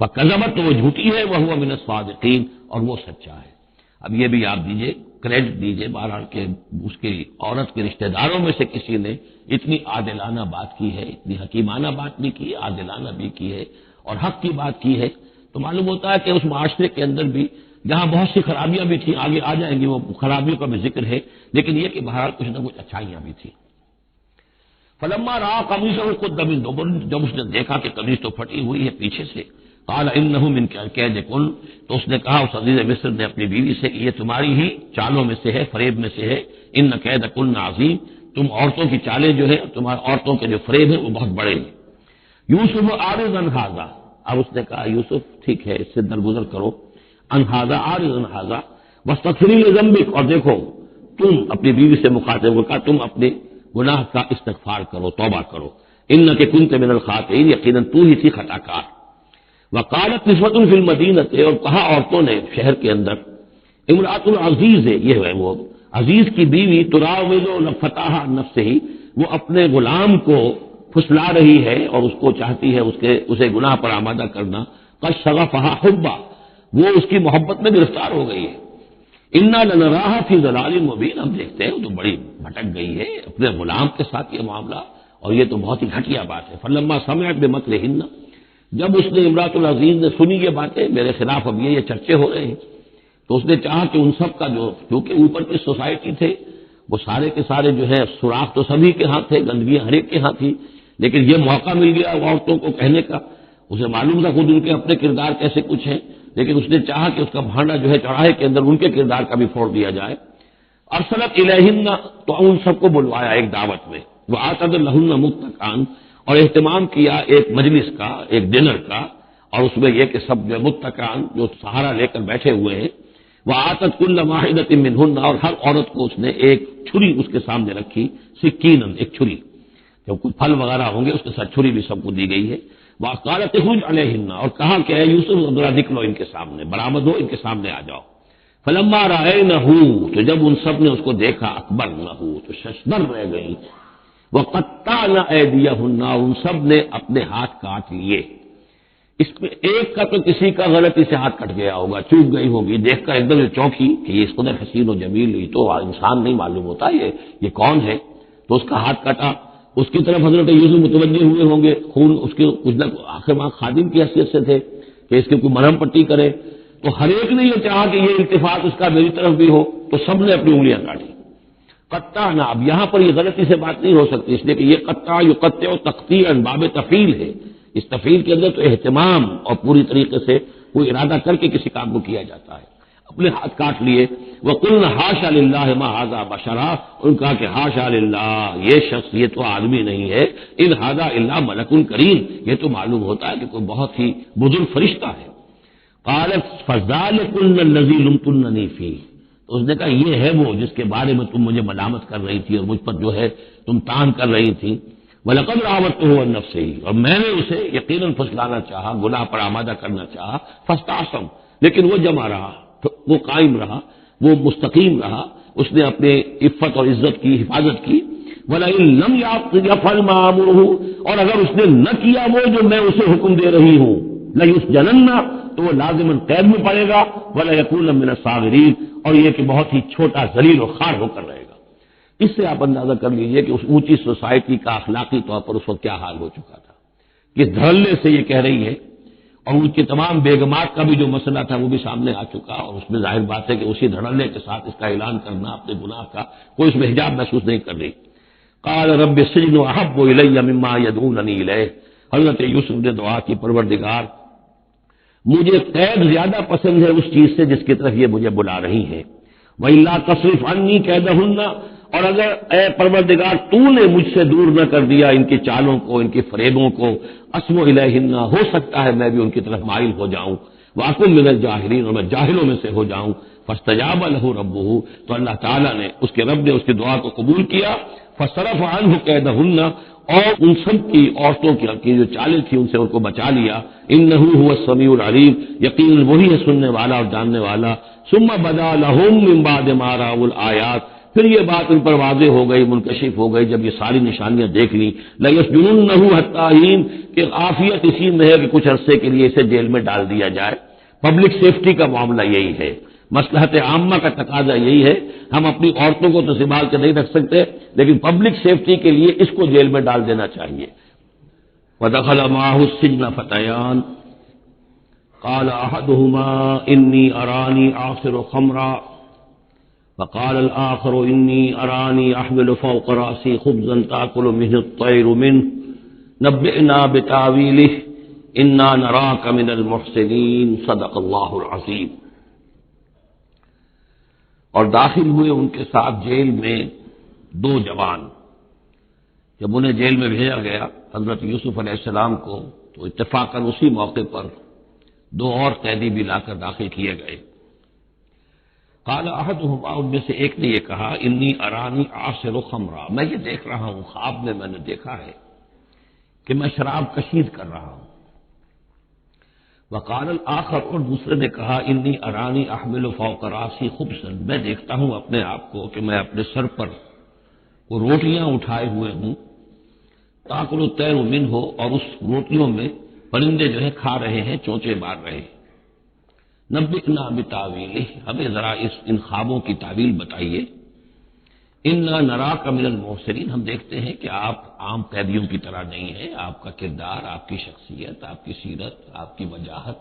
فَكَذَبَتْ، تو وہ جھوٹی ہے، وَهُوَ مِنَ الصَّادِقِينَ، اور وہ سچا ہے۔ اب یہ بھی آپ دیجئے، کریڈٹ دیجئے بہرحال کہ اس کی عورت کے رشتہ داروں میں سے کسی نے اتنی عادلانہ بات کی ہے، اتنی حکیمانہ بات بھی کی ہے، عادلانہ بھی کی ہے اور حق کی بات کی ہے، تو معلوم ہوتا ہے کہ اس معاشرے کے اندر بھی جہاں بہت سی خرابیاں بھی تھیں، آگے آ جائیں گی وہ خرابیوں کا بھی ذکر ہے، لیکن یہ کہ بہرحال کچھ نہ کچھ اچھائیاں بھی تھیں۔ فلما رأى قميصه قد من دبر، جب اس نے دیکھا کہ قمیص تو پھٹی ہوئی ہے پیچھے سے، قال انه من كيدكن، تو اس نے کہا، اس عزیز مصر نے اپنی بیوی سے کہ یہ تمہاری ہی چالوں میں سے ہے، فریب میں سے ہے، ان كيدكن عظیم، تم عورتوں کی چالیں جو ہے، تمہاری عورتوں کے جو فریب ہیں وہ بہت بڑے ہیں۔ یوسف اعرض عن هذا، اب اس نے کہا یوسف ٹھیک ہے، اس سے درگزر کرو، عن هذا اعرض عن هذا واستغفري لذنبك، اور دیکھو تم اپنی بیوی سے مخاطب ہو کہا تم اپنے گناہ کا استغفار کرو، توبہ کرو، انک کنت من الخاطئین، یقیناً تو ہی تھی خطا کار۔ وقالت نسوۃ فی المدینہ، اور کہا عورتوں نے شہر کے اندر، امرأۃ العزیز ہے، یہ ہے وہ عزیز کی بیوی، تراود فتاح عن نفسہ، وہ اپنے غلام کو پھسلا رہی ہے اور اس کو چاہتی ہے اسے گناہ پر آمادہ کرنا، قد شغفہا حبا، وہ اس کی محبت میں گرفتار ہو گئی ہے۔ انا لنراہا فی ضلال مبین، ہم دیکھتے ہیں وہ تو بڑی بھٹک گئی ہے اپنے غلام کے ساتھ یہ معاملہ، اور یہ تو بہت ہی گھٹیا بات ہے۔ فلما سمعت بمکرہن، جب اس نے امرأۃ العزیز نے سنی یہ باتیں، میرے خلاف اب یہ چرچے ہو رہے ہیں، تو اس نے چاہا کہ ان سب کا جو کہ اوپر کی سوسائٹی تھے وہ سارے کے سارے جو ہے سوراخ تو سبھی کے ہاں تھے، گندگیاں ہر ایک کے ہاں تھی، لیکن یہ موقع مل گیا عورتوں کو کہنے کا، اسے معلوم تھا خود ان کے اپنے کردار کیسے کچھ ہیں، لیکن اس نے چاہا کہ اس کا بھانڈا جو ہے چڑھائے کے اندر ان کے کردار کا بھی پھوڑ دیا جائے۔ ارسلت الیہن، تو ان سب کو بلوایا ایک دعوت میں، وآتت لہن متکئا، اور اہتمام کیا ایک مجلس کا، ایک ڈنر کا، اور اس میں یہ کہ سب جو متکئا، جو سہارا لے کر بیٹھے ہوئے ہیں، وآتت کل واحدۃ منہن، اور ہر عورت کو اس نے ایک چھری اس کے سامنے رکھی، سکینا، ایک چھری، جب کوئی پھل وغیرہ ہوں گے اس کے ساتھ چھری بھی سب کو دی گئی ہے۔ وقالت اخرج علیہن، اور کہا کہ اے یوسف ذرا نکلو ان کے سامنے، برآمد ہو، ان کے سامنے آ جاؤ۔ فلما رأینہ، تو جب ان سب نے اس کو دیکھا، اکبرنہ، تو ششدر رہ گئی، وقطعن ایدیہن، ان سب نے اپنے ہاتھ کاٹ لیے۔ اس میں ایک کا تو کسی کا غلطی سے ہاتھ کٹ گیا ہوگا، چوک گئی ہوگی، دیکھ کر ایک دم چونکی کہ یہ اس قدر حسین و جمیل، یہ تو انسان نہیں معلوم ہوتا، یہ کون ہے، تو اس کا ہاتھ کٹا۔ اس کی طرف حضرت یوسف متوجہ ہوئے ہوں گے، خون اس کے کچھ نہ آخر وہاں خادم کی حیثیت سے تھے کہ اس کی کوئی مرہم پٹی کرے، تو ہر ایک نے یہ چاہا کہ یہ التفات اس کا میری طرف بھی ہو، تو سب نے اپنی انگلیاں کاٹی۔ قطعنا، اب یہاں پر یہ غلطی سے بات نہیں ہو سکتی، اس لیے کہ یہ قطع یقطع تقطیعا، باب تفعیل ہے، اس تفعیل کے اندر تو اہتمام اور پوری طریقے سے کوئی ارادہ کر کے کسی کام کو کیا جاتا ہے۔ اپنے ہاتھ کاٹ لیے، وَقُلْنَا حَاشَا لِلَّهِ مَا هَٰذَا بَشَرًا، ان کہا کہ حاشا للہ، یہ شخص، یہ تو آدمی نہیں ہے، اِنْ هَٰذَا إِلَّا مَلَكٌ كَرِيمٌ، یہ تو معلوم ہوتا ہے کہ کوئی بہت ہی بزرگ فرشتہ ہے۔ قالت فَذَٰلِكُنَّ الَّذِي لُمْتُنَّنِي فِيهِ، تو اس نے کہا یہ ہے وہ جس کے بارے میں تم مجھے ملامت کر رہی تھی اور مجھ پر جو ہے تم تان کر رہی تھی، وَلَقَدْ رَاوَدتُّهُ عَن نَّفْسِهِ، اور میں نے اسے یقیناً پھسلانا چاہا، گناہ پر آمادہ کرنا چاہا، فَاسْتَعْصَمَ، لیکن وہ جمع رہا، وہ قائم رہا، وہ مستقیم رہا، اس نے اپنے عفت اور عزت کی حفاظت کی۔ وَلَئِن لَّمْ يَفْعَلْ مَا آمُرُهُ، اور اگر اس نے نہ کیا وہ جو میں اسے حکم دے رہی ہوں، لَيُسْجَنَنَّ، تو وہ لازماً قید میں پڑے گا، وَلَيَكُونَ مِنَ الصَّاغِرِينَ، اور یہ کہ بہت ہی چھوٹا ذلیل و خوار ہو کر رہے گا۔ اس سے آپ اندازہ کر لیجئے کہ اس اونچی سوسائٹی کا اخلاقی طور پر اس وقت کیا حال ہو چکا تھا، کہ دھڑلے سے یہ کہہ رہی ہے، اور ان کی تمام بیگمات کا بھی جو مسئلہ تھا وہ بھی سامنے آ چکا، اور اس میں ظاہر بات ہے کہ اسی دھڑلے کے ساتھ اس کا اعلان کرنا اپنے گناہ کا، کوئی اس میں حجاب محسوس نہیں کر رہی۔ قال رب السجن احب الی مما یدعوننی الیہ، حضرت یوسف نے دعا کی، پروردگار مجھے قید زیادہ پسند ہے اس چیز سے جس کی طرف یہ مجھے بلا رہی ہیں۔ وَإِلَّا تَصْرِفْ عَنِّي كَيْدَهُنَّ، اور اگر اے پروردگار تو نے مجھ سے دور نہ کر دیا ان کی چالوں کو، ان کی فریبوں کو، أَصْبُ إِلَيْهِنَّ، ہو سکتا ہے میں بھی ان کی طرف مائل ہو جاؤں، وَأَكُن مِّنَ الْجَاهِلِينَ، اور میں جاہلوں میں سے ہو جاؤں۔ فَاسْتَجَابَ لَهُ رَبُّهُ، تو اللہ تعالیٰ نے اس کے رب نے اس کی دعا کو قبول کیا۔ فَصَرَفَ عَنْهُ كَيْدَهُنَّ، اور ان سب کی عورتوں کی جو چالیں تھیں ان سے ان کو بچا لیا۔ انہ هو السمیع العلیم، یقیناً وہی ہے سننے والا اور جاننے والا۔ ثم بدا لهم من بعد ما رأوا الآیات، پھر یہ بات ان پر واضح ہو گئی، منکشف ہو گئی جب یہ ساری نشانیاں دیکھ لیں۔ لَيَسْجُنُنَّهُ حَتَّىٰ حِينٍ، کہ عافیت اسی میں ہے کہ کچھ عرصے کے لیے اسے جیل میں ڈال دیا جائے۔ پبلک سیفٹی کا معاملہ یہی ہے، مصلحت عامہ کا تقاضا یہی ہے۔ ہم اپنی عورتوں کو تو سنبھال کے نہیں رکھ سکتے، لیکن پبلک سیفٹی کے لیے اس کو جیل میں ڈال دینا چاہیے۔ وَدَخَلَ مَعَهُ السِّجْنَ فَتَيَانِ قَالَ أَحَدُهُمَا إِنِّي أَرَانِي أَعْصِرُ خَمْرًا وَقَالَ الْآخَرُ إِنِّي أَرَانِي أَحْمِلُ فَوْقَ رَأْسِي خُبْزًا تَأْكُلُ مِنْهُ الطَّيْرُ مِنْهُ نَبِّئْنَا بِتَأْوِيلِهِ إِنَّا نَرَاكَ مِنَ الْمُحْسِنِينَ صدق اللہ العظیم۔ اور داخل ہوئے ان کے ساتھ جیل میں دو جوان۔ جب انہیں جیل میں بھیجا گیا حضرت یوسف علیہ السلام کو، تو اتفاقاً اسی موقع پر دو اور قیدی بھی لا کر داخل کیے گئے۔ قال احدہما، ان میں سے ایک نے یہ کہا، انی ارانی اعصر خمرا، میں یہ دیکھ رہا ہوں، خواب میں نے دیکھا ہے کہ میں شراب کشید کر رہا ہوں۔ وقال الآخر، اور دوسرے نے کہا، انی ارانی احمل فوق راسی خبزا، میں دیکھتا ہوں اپنے آپ کو کہ میں اپنے سر پر وہ روٹیاں اٹھائے ہوئے ہوں، تاکل الطیر منہ، اور اس روٹیوں میں پرندے جو ہے کھا رہے ہیں، چونچے مار رہے ہیں۔ نبئنا بتاویلہ، ہمیں ذرا ان خوابوں کی تعویل بتائیے۔ انا نراک من المحسنین، ہم دیکھتے ہیں کہ آپ عام قیدیوں کی طرح نہیں ہیں، آپ کا کردار، آپ کی شخصیت، آپ کی سیرت، آپ کی وجاہت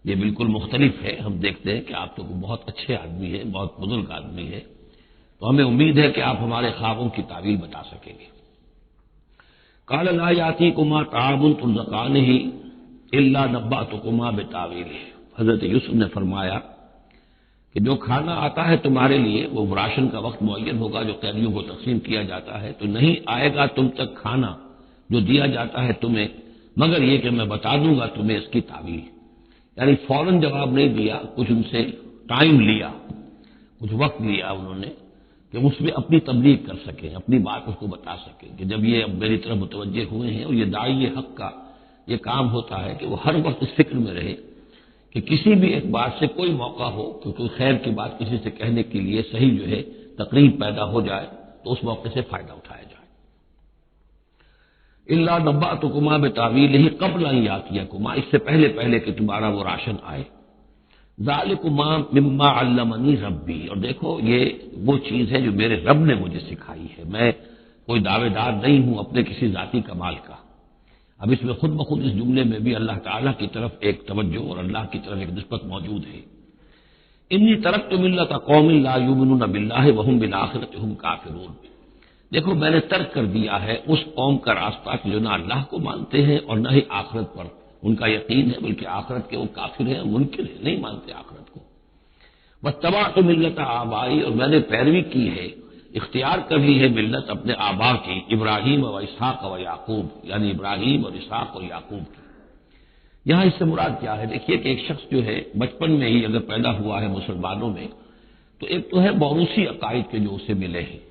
یہ بالکل مختلف ہے۔ ہم دیکھتے ہیں کہ آپ تو بہت اچھے آدمی ہیں، بہت بزرگ آدمی ہیں، تو ہمیں امید ہے کہ آپ ہمارے خوابوں کی تعویل بتا سکیں گے۔ قال لا یاتیکما طعام ترزقانہ الا نبأتکما بتاویلہ، حضرت یوسف نے فرمایا کہ جو کھانا آتا ہے تمہارے لیے، وہ راشن کا وقت معین ہوگا جو قیدیوں کو تقسیم کیا جاتا ہے، تو نہیں آئے گا تم تک کھانا جو دیا جاتا ہے تمہیں، مگر یہ کہ میں بتا دوں گا تمہیں اس کی تعویل۔ یعنی فوراً جواب نہیں دیا، کچھ ان سے ٹائم لیا، کچھ وقت لیا انہوں نے کہ اس میں اپنی تبلیغ کر سکیں، اپنی بات اس کو بتا سکیں کہ جب یہ اب میری طرف متوجہ ہوئے ہیں، اور یہ داعی حق کا یہ کام ہوتا ہے کہ وہ ہر وقت اس فکر میں رہے کہ کسی بھی ایک بات سے کوئی موقع ہو کہ کوئی خیر کی بات کسی سے کہنے کے لیے صحیح جو ہے تقریب پیدا ہو جائے تو اس موقع سے فائدہ اٹھایا جائے۔ الا نبأتکما بتاویلہ قبل ان یاتیکما، اس سے پہلے کہ تمہارا وہ راشن آئے۔ ذالکما مما علمنی ربی، اور دیکھو یہ وہ چیز ہے جو میرے رب نے مجھے سکھائی ہے، میں کوئی دعوے دار نہیں ہوں اپنے کسی ذاتی کمال کا۔ اب اس میں خود بخود اس جملے میں بھی اللہ تعالیٰ کی طرف ایک توجہ اور اللہ کی طرف ایک نسبت موجود ہے۔ انی ترکت ملت قوم لا یؤمنون باللہ وہم بالآخرۃ ہم کافرون، دیکھو میں نے ترک کر دیا ہے اس قوم کا راستہ کہ جو نہ اللہ کو مانتے ہیں اور نہ ہی آخرت پر ان کا یقین ہے، بلکہ آخرت کے وہ کافر ہیں، منکر ہیں، نہیں مانتے آخرت کو۔ واتبعت ملت آبائی، اور میں نے پیروی کی ہے، اختیار کر لی ہے ملت اپنے آبا کی، ابراہیم و اسحاق و یعقوب، یعنی ابراہیم اور اسحاق اور یعقوب کی۔ یہاں اس سے مراد کیا ہے؟ دیکھیے کہ ایک شخص جو ہے بچپن میں ہی اگر پیدا ہوا ہے مسلمانوں میں، تو ایک تو ہے موروثی عقائد کے جو اسے ملے ہیں،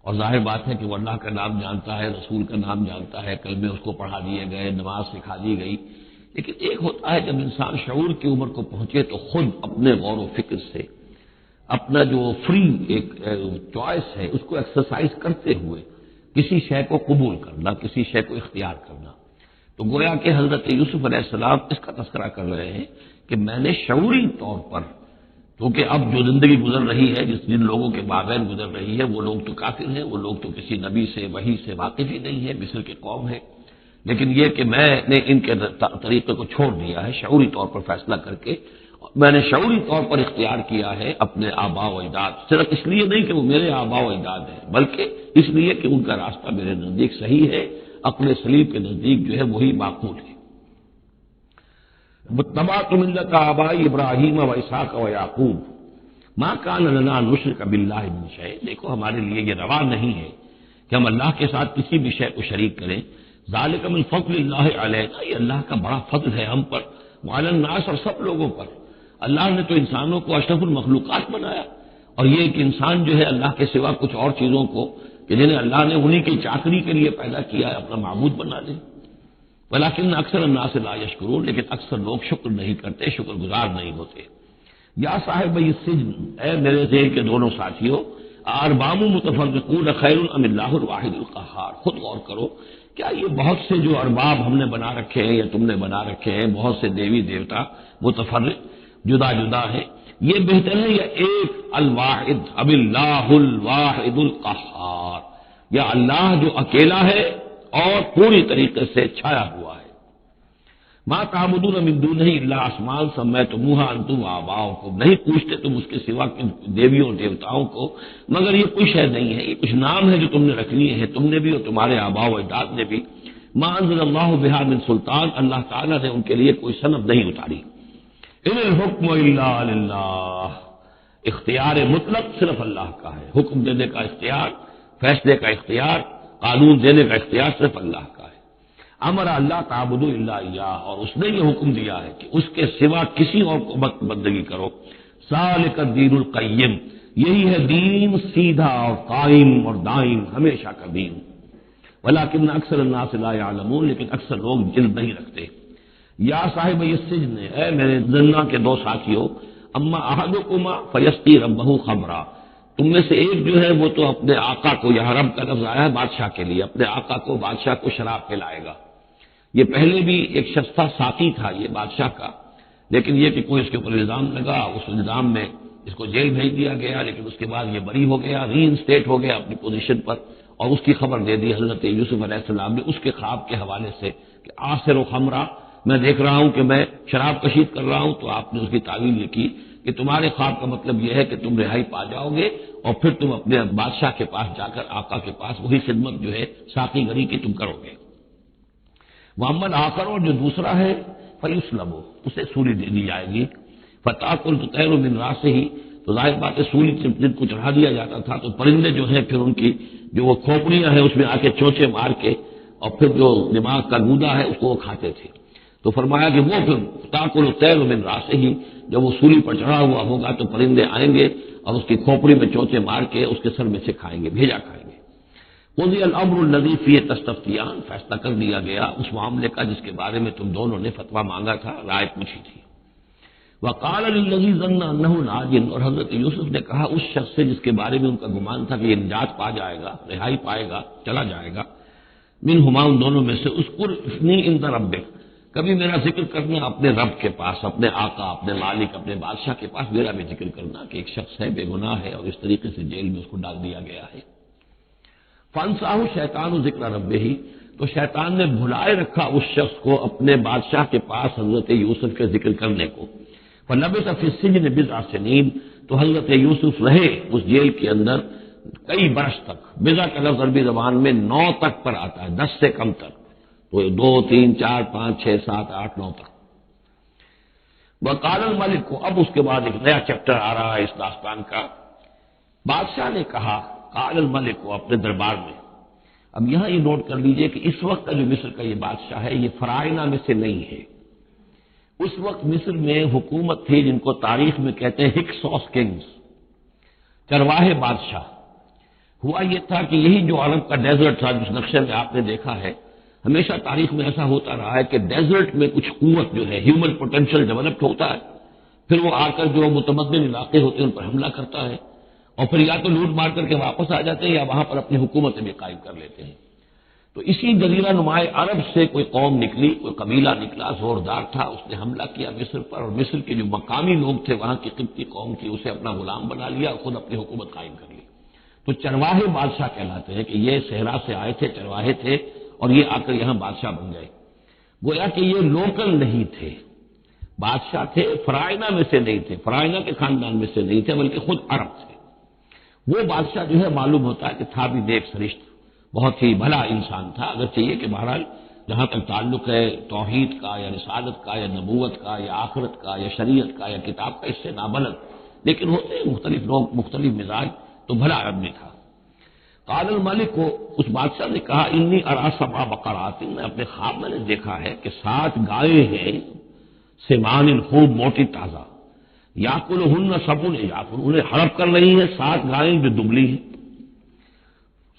اور ظاہر بات ہے کہ وہ اللہ کا نام جانتا ہے، رسول کا نام جانتا ہے، کلمے اس کو پڑھا دیے گئے، نماز سکھا دی گئی۔ لیکن ایک ہوتا ہے جب انسان شعور کی عمر کو پہنچے تو خود اپنے غور و فکر سے اپنا جو فری ایک چوائس ہے اس کو ایکسرسائز کرتے ہوئے کسی شے کو قبول کرنا، کسی شے کو اختیار کرنا۔ تو گویا کہ حضرت یوسف علیہ السلام اس کا تذکرہ کر رہے ہیں کہ میں نے شعوری طور پر، کیونکہ اب جو زندگی گزر رہی ہے، جن لوگوں کے مابین گزر رہی ہے، وہ لوگ تو کافر ہیں، وہ لوگ تو کسی نبی سے وحی سے واقف ہی نہیں ہے، مصر کے قوم ہے، لیکن یہ کہ میں نے ان کے طریقے کو چھوڑ دیا ہے شعوری طور پر فیصلہ کر کے، میں نے شعوری طور پر اختیار کیا ہے اپنے آبا و اجداد، صرف اس لیے نہیں کہ وہ میرے آبا و اجداد ہیں، بلکہ اس لیے کہ ان کا راستہ میرے نزدیک صحیح ہے، عقل سلیم کے نزدیک جو ہے وہی معقول ہے۔ واتبعت ملت آبائی ابراہیم و اسحاق و یعقوب ما کان لنا ان نشرک باللہ من شیء، دیکھو ہمارے لیے یہ روا نہیں ہے کہ ہم اللہ کے ساتھ کسی بھی شے کو شریک کریں، ذالک من فضل اللہ علینا، یہ اللہ کا بڑا فضل ہے ہم پر، وعلی الناس، اور سب لوگوں پر۔ اللہ نے تو انسانوں کو اشرف المخلوقات بنایا، اور یہ کہ انسان جو ہے اللہ کے سوا کچھ اور چیزوں کو کہ جنہیں اللہ نے انہی کی چاکری کے لیے پیدا کیا ہے اپنا معبود بنا لے۔ ولکن اکثر الناس لا یشکرون، لیکن اکثر لوگ شکر نہیں کرتے، شکر گزار نہیں ہوتے۔ یا صاحب السجن، اے میرے ذیل کے دونوں ساتھیوں، ارباب متفرقون خیر ام اللہ الواحد القہار، خود غور کرو، کیا یہ بہت سے جو ارباب ہم نے بنا رکھے ہیں یا تم نے بنا رکھے ہیں، بہت سے دیوی دیوتا متفرق جدا جدا ہیں، یہ بہتر ہے یا ایک الواحد اب اللہ الواحد القہار، یا اللہ جو اکیلا ہے اور پوری طریقے سے چھایا ہوا ہے۔ ما تعبدون من دونہ الا اسماء سمیتموها انتم وآباؤکم، نہیں پوچھتے تم اس کے سوا دیویوں اور دیوتاؤں کو مگر یہ کوئی شے نہیں ہے، یہ کچھ نام ہے جو تم نے رکھ لیے ہیں، تم نے بھی اور تمہارے آباء و اجداد نے بھی۔ ما انزل اللہ بہا من سلطان، اللہ تعالیٰ نے ان کے لیے کوئی سند نہیں اتاری۔ ان الحکم الا للہ، اختیار مطلق صرف اللہ کا ہے، حکم دینے کا اختیار، فیصلے کا اختیار، قانون دینے کا اختیار صرف اللہ کا ہے۔ امر اللہ تعبدوا الا ایاہ، اور اس نے یہ حکم دیا ہے کہ اس کے سوا کسی اور کو مت بندگی کرو۔ ذالک الدین القیم، یہی ہے دین سیدھا اور قائم اور دائم، ہمیشہ کا دین۔ ولکن اکثر الناس لا یعلمون، لیکن اکثر لوگ علم نہیں رکھتے۔ یا صاحب السجن، اے میرے زندان کے دو ساتھیوں، اما احدکما فیسقی ربہ خمرا، تم میں سے ایک جو ہے وہ تو اپنے آقا کو، یہاں رب کا لفظ آیا ہے بادشاہ کے لیے، اپنے آقا کو، بادشاہ کو شراب پلائے گا۔ یہ پہلے بھی ایک شخص تھا، ساقی تھا یہ بادشاہ کا، لیکن یہ کہ کوئی اس کے اوپر الزام لگا، اس الزام میں اس کو جیل بھیج دیا گیا، لیکن اس کے بعد یہ بری ہو گیا، ری انسٹیٹ ہو گیا اپنی پوزیشن پر، اور اس کی خبر دے دی حضرت یوسف علیہ السلام نے اس کے خواب کے حوالے سے کہ آصر و خمرہ، میں دیکھ رہا ہوں کہ میں شراب کشید کر رہا ہوں، تو آپ نے اس کی تعویل لکھی کہ تمہارے خواب کا مطلب یہ ہے کہ تم رہائی پا جاؤ گے، اور پھر تم اپنے بادشاہ کے پاس جا کر، آقا کے پاس وہی خدمت جو ہے ساقی گری کی تم کرو گے۔ محمد آخر، اور جو دوسرا ہے فیسلب، اسے سولی دے دی جائے گی۔ فتاکل الطیر من راسہ، تو ظاہر بات ہے سولی جن کو چڑھا دیا جاتا تھا تو پرندے جو ہیں پھر ان کی جو وہ کھوپڑیاں ہیں اس میں آ کے چونچے مار کے، اور پھر جو دماغ کا گودا ہے اس کو وہ کھاتے تھے۔ تو فرمایا کہ وہ پھر تاکل الطیر من راسہ، جب وہ سولی پر چڑھا ہوا ہوگا تو پرندے آئیں گے اور اس کی کھوپڑی میں چونچے مار کے اس کے سر میں سے کھائیں گے، بھیجا کھائیں گے۔ قضی الامر الذی فیہ تستفتیان، فیصلہ کر دیا گیا اس معاملے کا جس کے بارے میں تم دونوں نے فتویٰ مانگا تھا، رائے پوچھی تھی۔ وقال للذی ظن انہ ناج، اور حضرت یوسف نے کہا اس شخص سے جس کے بارے میں ان کا گمان تھا کہ یہ نجات پا جائے گا، رہائی پائے گا، چلا جائے گا، منہما، ان دونوں میں سے، اذکر اسمی عند ربک، کبھی میرا ذکر کرنا اپنے رب کے پاس، اپنے آقا، اپنے مالک، اپنے بادشاہ کے پاس میرا بھی ذکر کرنا کہ ایک شخص ہے، بے گناہ ہے، اور اس طریقے سے جیل میں اس کو ڈال دیا گیا ہے۔ فانساہ شیطان ذکر ربہ، تو شیطان نے بھلائے رکھا اس شخص کو اپنے بادشاہ کے پاس حضرت یوسف کے ذکر کرنے کو۔ فلبث فی السجن بضع سنین، تو حضرت یوسف رہے اس جیل کے اندر کئی برس تک۔ بضع کا لفظ عربی زبان میں 9 تک پر آتا ہے، 10 سے کم تک، تو 2 3 4 5 6 7 8 9 تک۔ وقال الملک کو، اب اس کے بعد ایک نیا چیپٹر آ رہا ہے اس داستان کا۔ بادشاہ نے کہا، قال الملک کو، اپنے دربار میں۔ اب یہاں یہ نوٹ کر لیجئے کہ اس وقت کا جو مصر کا یہ بادشاہ ہے یہ فرائضہ میں سے نہیں ہے۔ اس وقت مصر میں حکومت تھی جن کو تاریخ میں کہتے ہیں ہکسوس کنگز، چرواہے بادشاہ۔ ہوا یہ تھا کہ یہی جو عرب کا ڈیزرٹ تھا جس نقشے میں آپ نے دیکھا ہے، ہمیشہ تاریخ میں ایسا ہوتا رہا ہے کہ ڈیزرٹ میں کچھ قوت جو ہے، ہیومن پوٹینشیل ڈیولپڈ ہوتا ہے، پھر وہ آ کر جو متمدن علاقے ہوتے ہیں ان پر حملہ کرتا ہے، اور پھر یا تو لوٹ مار کر کے واپس آ جاتے ہیں یا وہاں پر اپنی حکومتیں بھی قائم کر لیتے ہیں۔ تو اسی جزیرہ نمائے عرب سے کوئی قوم نکلی، کوئی قبیلہ نکلا، زوردار تھا، اس نے حملہ کیا مصر پر، اور مصر کے جو مقامی لوگ تھے وہاں کی قبطی قوم کی، اسے اپنا غلام بنا لیا اور خود اپنی حکومت قائم کر لی۔ تو چرواہے بادشاہ کہلاتے ہیں کہ یہ صحرا سے آئے تھے، چرواہے تھے، اور یہ آ کر یہاں بادشاہ بن گئے۔ گویا کہ یہ لوکل نہیں تھے، بادشاہ تھے، فرائضہ میں سے نہیں تھے، فرائضہ کے خاندان میں سے نہیں تھے، بلکہ خود عرب تھے۔ وہ بادشاہ جو ہے معلوم ہوتا ہے کہ تھا بھی نیک سرشت، بہت ہی بھلا انسان تھا، اگرچہ یہ کہ بہرحال جہاں تک تعلق ہے توحید کا یا رسالت کا یا نبوت کا یا آخرت کا یا شریعت کا یا کتاب کا، اس سے نابلد، لیکن ہوتے ہیں مختلف لوگ، مختلف مزاج، تو بھلا آدمی تھا۔ قال الملک کو اس بادشاہ نے کہا انی ارا سبع بقرات، میں اپنے خواب میں نے دیکھا ہے کہ 7 گائیں ہیں، سمان خوب موٹی تازہ، یاکلہن سبع عجاف، انہیں ہڑپ کر رہی ہیں 7 گائیں جو دبلی ہیں،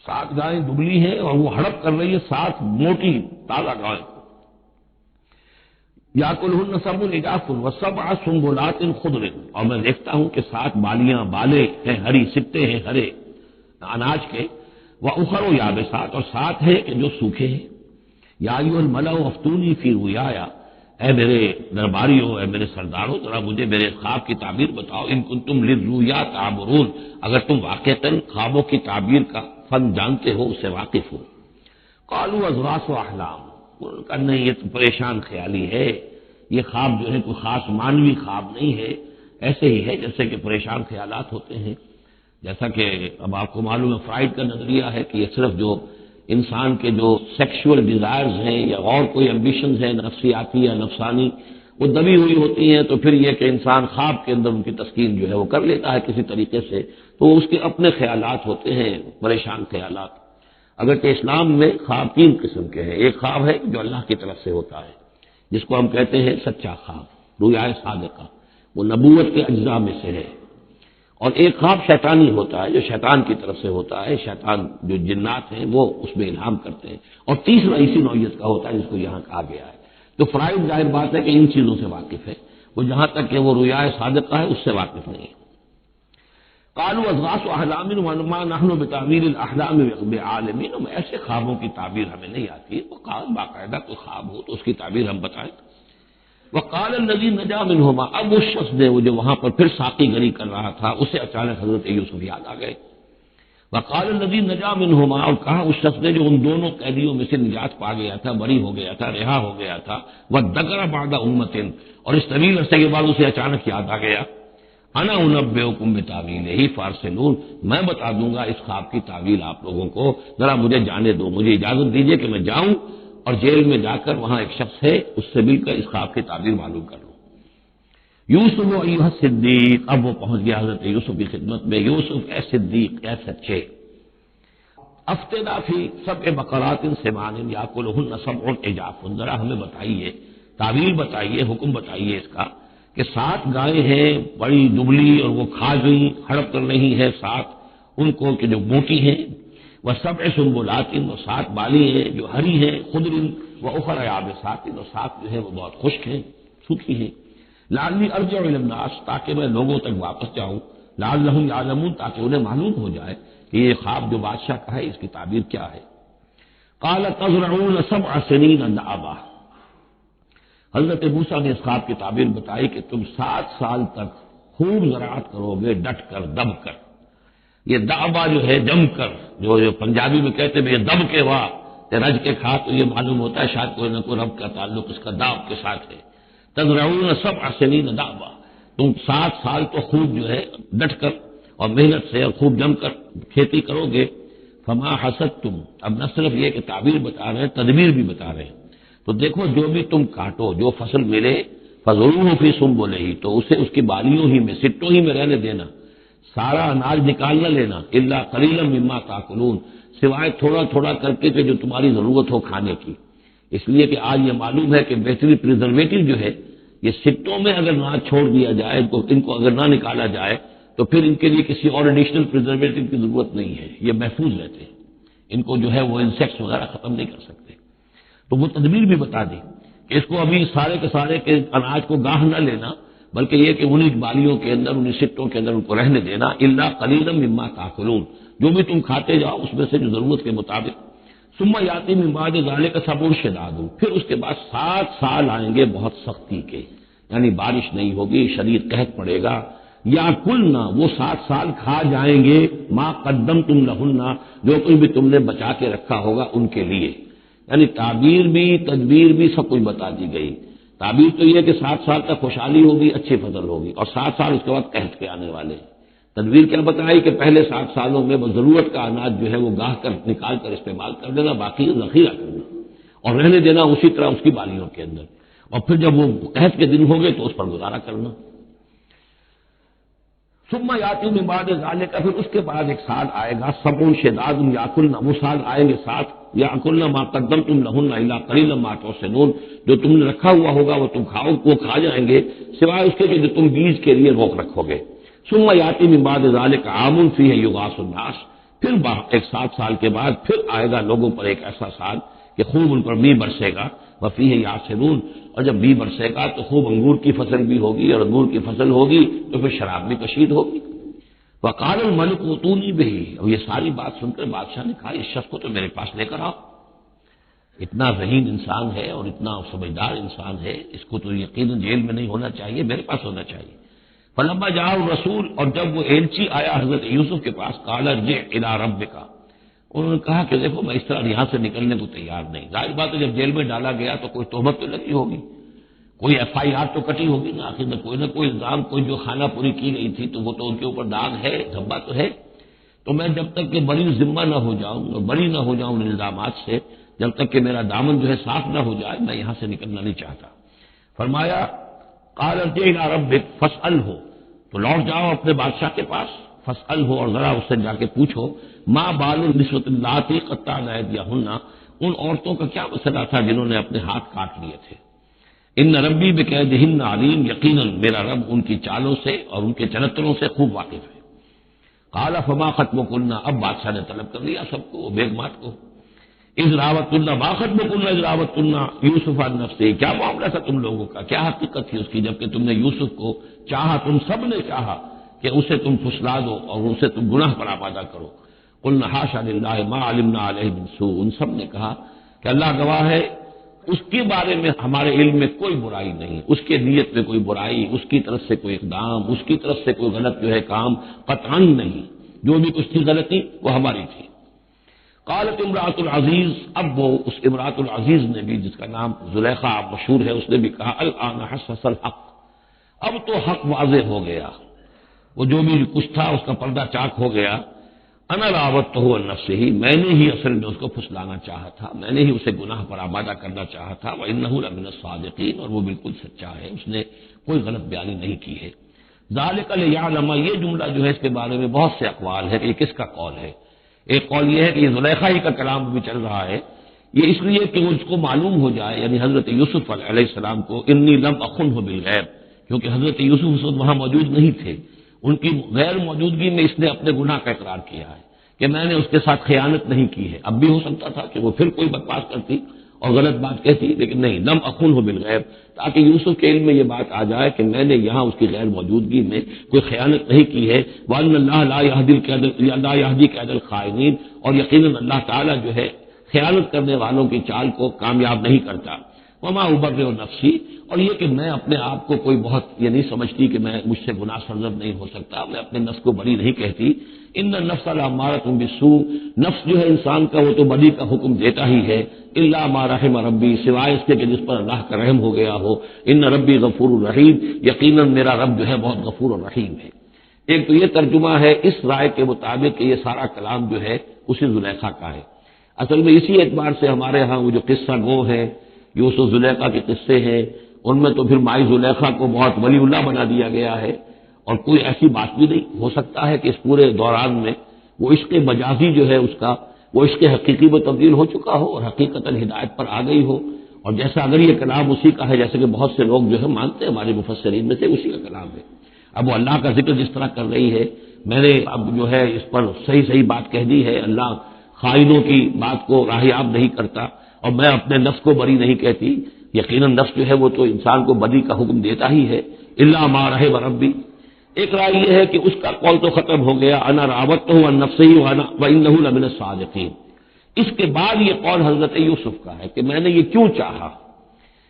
7 گائیں دبلی ہیں اور وہ ہڑپ کر رہی ہے 7 موٹی تازہ گائیں، یاکلہن سبع عجاف وسبع سنبلات خضر، اور میں دیکھتا ہوں کہ 7 بالیاں، بالے ہیں ہری، سبتے ہیں ہرے اناج کے، وَأُخَرُ یابسات، اور 7 ہیں کہ جو سوکھے ہیں۔ یا ایھا الملأ افتونی فی رؤیایا، اے میرے درباریوں، اے میرے سرداروں، ذرا مجھے میرے خواب کی تعبیر بتاؤ، ان کنتم للرؤیا تعبرون، اگر تم واقعتاً خوابوں کی تعبیر کا فن جانتے ہو، اس سے واقف ہو۔ قالوا اضغاث احلام، انہوں نے کہا نہیں یہ تو پریشان خیالی ہے، یہ خواب جو ہے کوئی خاص مانوی خواب نہیں ہے، ایسے ہی ہے جیسے کہ پریشان خیالات ہوتے ہیں۔ جیسا کہ اب آپ کو معلوم ہے فرائڈ کا نظریہ ہے کہ یہ صرف جو انسان کے جو سیکشول ڈیزائرز ہیں یا اور کوئی ایمبیشنز ہیں نفسیاتی یا نفسانی، وہ دبی ہوئی ہوتی ہیں، تو پھر یہ کہ انسان خواب کے اندر ان کی تسکین جو ہے وہ کر لیتا ہے کسی طریقے سے، تو اس کے اپنے خیالات ہوتے ہیں پریشان خیالات۔ اگرچہ اسلام میں خواب 3 قسم کے ہیں، ایک خواب ہے جو اللہ کی طرف سے ہوتا ہے جس کو ہم کہتے ہیں سچا خواب، رؤیا صادقہ، وہ نبوت کے اجزاء میں سے ہے، اور ایک خواب شیطانی ہوتا ہے جو شیطان کی طرف سے ہوتا ہے، شیطان جو جنات ہیں وہ اس میں الہام کرتے ہیں، اور تیسرا اسی نوعیت کا ہوتا ہے جس کو یہاں کہا گیا ہے۔ تو فرائض ظاہر بات ہے کہ ان چیزوں سے واقف ہے، وہ جہاں تک کہ وہ رؤیا صادقہ ہے اس سے واقف نہیں ہے۔ قالوا اضغاث احلام وما نحن بتاویل الاحلام بعالمین، ہم ایسے خوابوں کی تعبیر ہمیں نہیں آتی، وہ قال باقاعدہ کوئی خواب ہو تو اس کی تعبیر ہم بتائیں۔ وقال الذی نجا منہما، اب اس شخص نے وہ جو وہاں پر پھر ساقی گری کر رہا تھا اسے اچانک حضرت یوسف یاد آ گئے۔ وقال الذی نجا منہما، اور کہا اس شخص نے جو ان دونوں قیدیوں میں سے نجات پا گیا تھا، بری ہو گیا تھا، رہا ہو گیا تھا، وذکر بعد امۃ، اور اس طویل عرصے کے بعد اسے اچانک یاد آ گیا، انا انبئکم بتاویلہ فارسلون، میں بتا دوں گا اس خواب کی تعویل آپ لوگوں کو، ذرا مجھے جانے دو، مجھے اجازت دیجیے کہ میں جاؤں اور جیل میں جا کر وہاں ایک شخص ہے اس سے مل کر اس خواب کی تعبیر معلوم کر لوں۔ یوسف ایھا الصدیق، اب وہ پہنچ گیا حضرت یوسف کی خدمت میں، یوسف اے صدیق، اے سچے، افتنا فی سبع بقرات سمان یاکلہن سبع عجاف، ذرا ہمیں بتائیے، تعبیر بتائیے، حکم بتائیے اس کا کہ 7 گائیں ہیں بڑی دبلی اور وہ کھا گئی، ہڑپ کر رہی ہے 7 ان کو کہ جو موٹی ہیں، وسبع سنبلات، اور 7 بالی ہیں جو ہری ہیں، خضر واخر یابسات، اور 7 جو ہے وہ بہت خشک ہیں، سوکھی ہیں، لعلی ارجع الی الناس، تاکہ میں لوگوں تک واپس جاؤں، لعلہم یعلمون، تاکہ انہیں معلوم ہو جائے کہ یہ خواب جو بادشاہ کا ہے اس کی تعبیر کیا ہے۔ قال تزرعون 7 سنین دأبا، حضرت موسیٰ نے اس خواب کی تعبیر بتائی کہ تم 7 سال تک خوب زراعت کرو گے، ڈٹ کر، دب کر۔ یہ دعبا جو ہے جم کر، جو پنجابی میں کہتے ہیں یہ دب کے واہ رج کے کھا، تو یہ معلوم ہوتا ہے شاید کوئی نہ کوئی رب کا تعلق اس کا داب کے ساتھ ہے۔ تزرعون 7 سنین دأبا، تم 7 سال تو خوب جو ہے ڈٹ کر اور محنت سے اور خوب جم کر کھیتی کرو گے۔ فما حصدتم، اب نہ صرف یہ کہ تعبیر بتا رہے ہیں، تدبیر بھی بتا رہے ہیں، تو دیکھو جو بھی تم کاٹو، جو فصل ملے، فضروہ فی سنبلہ، تو اسے اس کی بالیوں ہی میں، سٹوں ہی میں رہنے دینا، سارا اناج نکال نہ لینا، الا قلیلا مما تاکلون، سوائے تھوڑا تھوڑا کر کے کہ جو تمہاری ضرورت ہو کھانے کی، اس لیے کہ آج یہ معلوم ہے کہ بہترین پریزرویٹو جو ہے یہ سٹوں میں اگر نہ چھوڑ دیا جائے، ان کو اگر نہ نکالا جائے تو پھر ان کے لیے کسی اور ایڈیشنل پریزرویٹو کی ضرورت نہیں ہے، یہ محفوظ رہتے ہیں، ان کو جو ہے وہ انسیکٹس وغیرہ ختم نہیں کر سکتے۔ تو وہ تدبیر بھی بتا دی کہ اس کو ابھی سارے کے سارے کے اناج کو گاہ نہ لینا، بلکہ یہ کہ انہیں بالیوں کے اندر، انہیں سٹوں کے اندر ان کو رہنے دینا، الا قلیلا مما تاکلون، جو بھی تم کھاتے جاؤ اس میں سے جو ضرورت کے مطابق۔ ثم یاتی من بعد ذلک صبر شداد، پھر اس کے بعد 7 سال آئیں گے بہت سختی کے، یعنی بارش نہیں ہوگی، شدید قحط پڑے گا، یا کلنا، وہ 7 سال کھا جائیں گے، ما قدمتم لہن، جو کچھ بھی تم نے بچا کے رکھا ہوگا ان کے لیے، یعنی تعبیر بھی تدبیر بھی سب کچھ بتا دی گئی۔ تعبیر تو یہ کہ 7 سال تک خوشحالی ہوگی، اچھی فصل ہوگی، اور 7 سال اس کے بعد قحط کے آنے والے ہیں۔ تدبیر کیا بتائی کہ پہلے 7 سالوں میں وہ ضرورت کا اناج جو ہے وہ گاہ کر نکال کر استعمال کر دینا، باقی ذخیرہ کرنا، اور رہنے دینا اسی طرح اس کی بالیوں کے اندر، اور پھر جب وہ قحط کے دن ہوں گے تو اس پر گزارا کرنا۔ ثم یاتی من بعد ذالک، پھر اس کے بعد ایک سال آئے گا، سبع شداد یاکلن، وہ سال آئیں گے ساتھ، یاکلن ما قدمتم لہن الا قلیلا ما تحسنون، جو تم نے رکھا ہوا ہوگا وہ تم کھاؤ، وہ کھا جائیں گے سوائے اس کے کہ جو تم بیج کے لیے روک رکھو گے۔ ثم یاتی من بعد ذالک عام فیہ یغاث الناس، پھر ایک 7 سال کے بعد پھر آئے گا لوگوں پر ایک ایسا سال کہ خوب ان پر بی برسے گا، وفیہ یعصرون، اور جب بی برسے گا تو خوب انگور کی فصل بھی ہوگی، اور انگور کی فصل ہوگی تو پھر شراب بھی کشید ہوگی۔ وقال الملک اوتونی بہ، اور یہ ساری بات سن کر بادشاہ نے کہا اس شخص کو تو میرے پاس لے کر آؤ، اتنا ذہین انسان ہے اور اتنا سمجھدار انسان ہے، اس کو تو یقیناً جیل میں نہیں ہونا چاہیے، میرے پاس ہونا چاہیے۔ فلما جاء الرسول، اور جب وہ ایلچی آیا حضرت یوسف کے پاس، قال ارجع الی ربک، انہوں نے کہا کہ دیکھو میں اس طرح یہاں سے نکلنے کو تیار نہیں، ظاہر بات ہے جب جیل میں ڈالا گیا تو کوئی تہمت تو لگی ہوگی، کوئی FIR تو کٹی ہوگی نا، آخر میں کوئی نہ کوئی الزام، کوئی جو خانہ پوری کی گئی تھی تو وہ تو ان کے اوپر داغ ہے، دھبا تو ہے، تو میں جب تک کہ بری ذمہ نہ ہو جاؤں اور بری نہ ہو جاؤں ان الزامات سے، جب تک کہ میرا دامن جو ہے صاف نہ ہو جائے، میں یہاں سے نکلنا نہیں چاہتا۔ فرمایا قال ارجع الی ربک فاسألہ، تو لوٹ جاؤ اپنے بادشاہ کے پاس، فاسألہ، اور ذرا اس سے جا کے پوچھو، ما بال النسوۃ اللاتی قطعن ایدیہن، ان عورتوں کا کیا مسئلہ تھا جنہوں نے اپنے ہاتھ کاٹ لیے تھے۔ ان ربی بکیدہن علیم، یقیناً میرا رب ان کی چالوں سے اور ان کے چلتروں سے خوب واقف ہے۔ قال فما خطبکن، اب بادشاہ نے طلب کر لیا سب کو، بیگمات کو، اذ راوتن، ما خطبکن اذ راوتن یوسف عن نفسہ، کیا معاملہ تھا تم لوگوں کا، کیا حقیقت تھی اس کی جبکہ تم نے یوسف کو چاہا، تم سب نے چاہا کہ اسے تم پھسلا دو اور اسے تم گناہ پر آمادہ کرو۔ قلنا حاشا للہ ما علمنا علیہ من سوء، ان سب نے کہا کہ اللہ گواہ ہے اس کے بارے میں ہمارے علم میں کوئی برائی نہیں، اس کے نیت میں کوئی برائی، اس کی طرف سے کوئی اقدام، اس کی طرف سے کوئی غلط جو ہے کام قطعاً نہیں، جو بھی کچھ تھی غلطی وہ ہماری تھی۔ قالت امرأۃ العزیز، اب وہ اس امرأۃ العزیز نے بھی، جس کا نام زلیخا مشہور ہے، اس نے بھی کہا الآن حسس الحق، اب تو حق واضح ہو گیا، وہ جو بھی کچھ تھا اس کا پردہ چاک ہو گیا۔ انا راودتہ عن نفسہ، میں نے ہی اصل میں اس کو پھسلانا چاہا تھا، میں نے ہی اسے گناہ پر آمادہ کرنا چاہا تھا، وانہ لمن الصادقین، اور وہ بالکل سچا ہے، اس نے کوئی غلط بیانی نہیں کی ہے۔ ذالک لیعلم، یہ جملہ جو ہے اس کے بارے میں بہت سے اقوال ہے کہ یہ کس کا قول ہے۔ ایک قول یہ ہے کہ یہ زلیخا ہی کا کلام بھی چل رہا ہے، یہ اس لیے کہ اس کو معلوم ہو جائے، یعنی حضرت یوسف علیہ السلام کو، انی لم اخنہ بالغیب، کیونکہ حضرت یوسف اس وقت وہاں موجود نہیں تھے، ان کی غیر موجودگی میں اس نے اپنے گناہ کا اقرار کیا ہے کہ میں نے اس کے ساتھ خیانت نہیں کی ہے۔ اب بھی ہو سکتا تھا کہ وہ پھر کوئی بکواس کرتی اور غلط بات کہتی، لیکن نہیں، لم اخنہ بالغیب، تاکہ یوسف کے علم میں یہ بات آ جائے کہ میں نے یہاں اس کی غیر موجودگی میں کوئی خیانت نہیں کی ہے۔ وَأَنَّ اللَّهَ لَا يَهْدِي كَيْدَ الْخَائِنِينَ، اور یقیناً اللہ تعالیٰ جو ہے خیانت کرنے والوں کی چال کو کامیاب نہیں کرتا۔ وَمَا أُبَرِّئُ نَفْسِي، اور یہ کہ میں اپنے آپ کو کوئی بہت یہ نہیں سمجھتی کہ میں مجھ سے گناہ سرزد نہیں ہو سکتا، میں اپنے نفس کو بری نہیں کہتی۔ ان النفس لامارۃ بالسوء، نفس جو ہے انسان کا وہ تو بدی کا حکم دیتا ہی ہے، الا ما رحم ربی، سوائے اس کے کہ جس پر اللہ کا رحم ہو گیا ہو۔ ان ربی غفور الرحیم، یقیناً میرا رب جو ہے بہت غفور الرحیم ہے۔ ایک تو یہ ترجمہ ہے اس رائے کے مطابق کہ یہ سارا کلام جو ہے اسی زلیخا کا ہے۔ اصل میں اسی اعتبار سے ہمارے ہاں وہ جو قصہ گو ہے، یوسف زلیخا کے قصے ہیں، ان میں تو پھر مائی زلیخا کو بہت ولی اللہ بنا دیا گیا ہے، اور کوئی ایسی بات بھی نہیں ہو سکتا ہے کہ اس پورے دوران میں وہ عشق مجازی جو ہے اس کا وہ عشق حقیقی میں تبدیل ہو چکا ہو اور حقیقتاً ہدایت پر آ گئی ہو، اور جیسا اگر یہ کلام اسی کا ہے، جیسے کہ بہت سے لوگ جو ہے مانتے ہیں ہمارے مفسرین میں سے، اسی کا کلام ہے۔ اب وہ اللہ کا ذکر جس طرح کر رہی ہے، میں نے اب جو ہے اس پر صحیح صحیح بات کہہ دی ہے، اللہ خائنوں کی بات کو راہیاب نہیں کرتا، اور میں اپنے نفس کو بری نہیں کہتی، یقیناً نفس جو ہے وہ تو انسان کو بدی کا حکم دیتا ہی ہے، الا ما رحم ربی۔ ایک رائے یہ ہے کہ اس کا قول تو ختم ہو گیا، انا راودتہ عن نفسہ وانہ لمن الصادقین۔ اس کے بعد یہ قول حضرت یوسف کا ہے کہ میں نے یہ کیوں چاہا،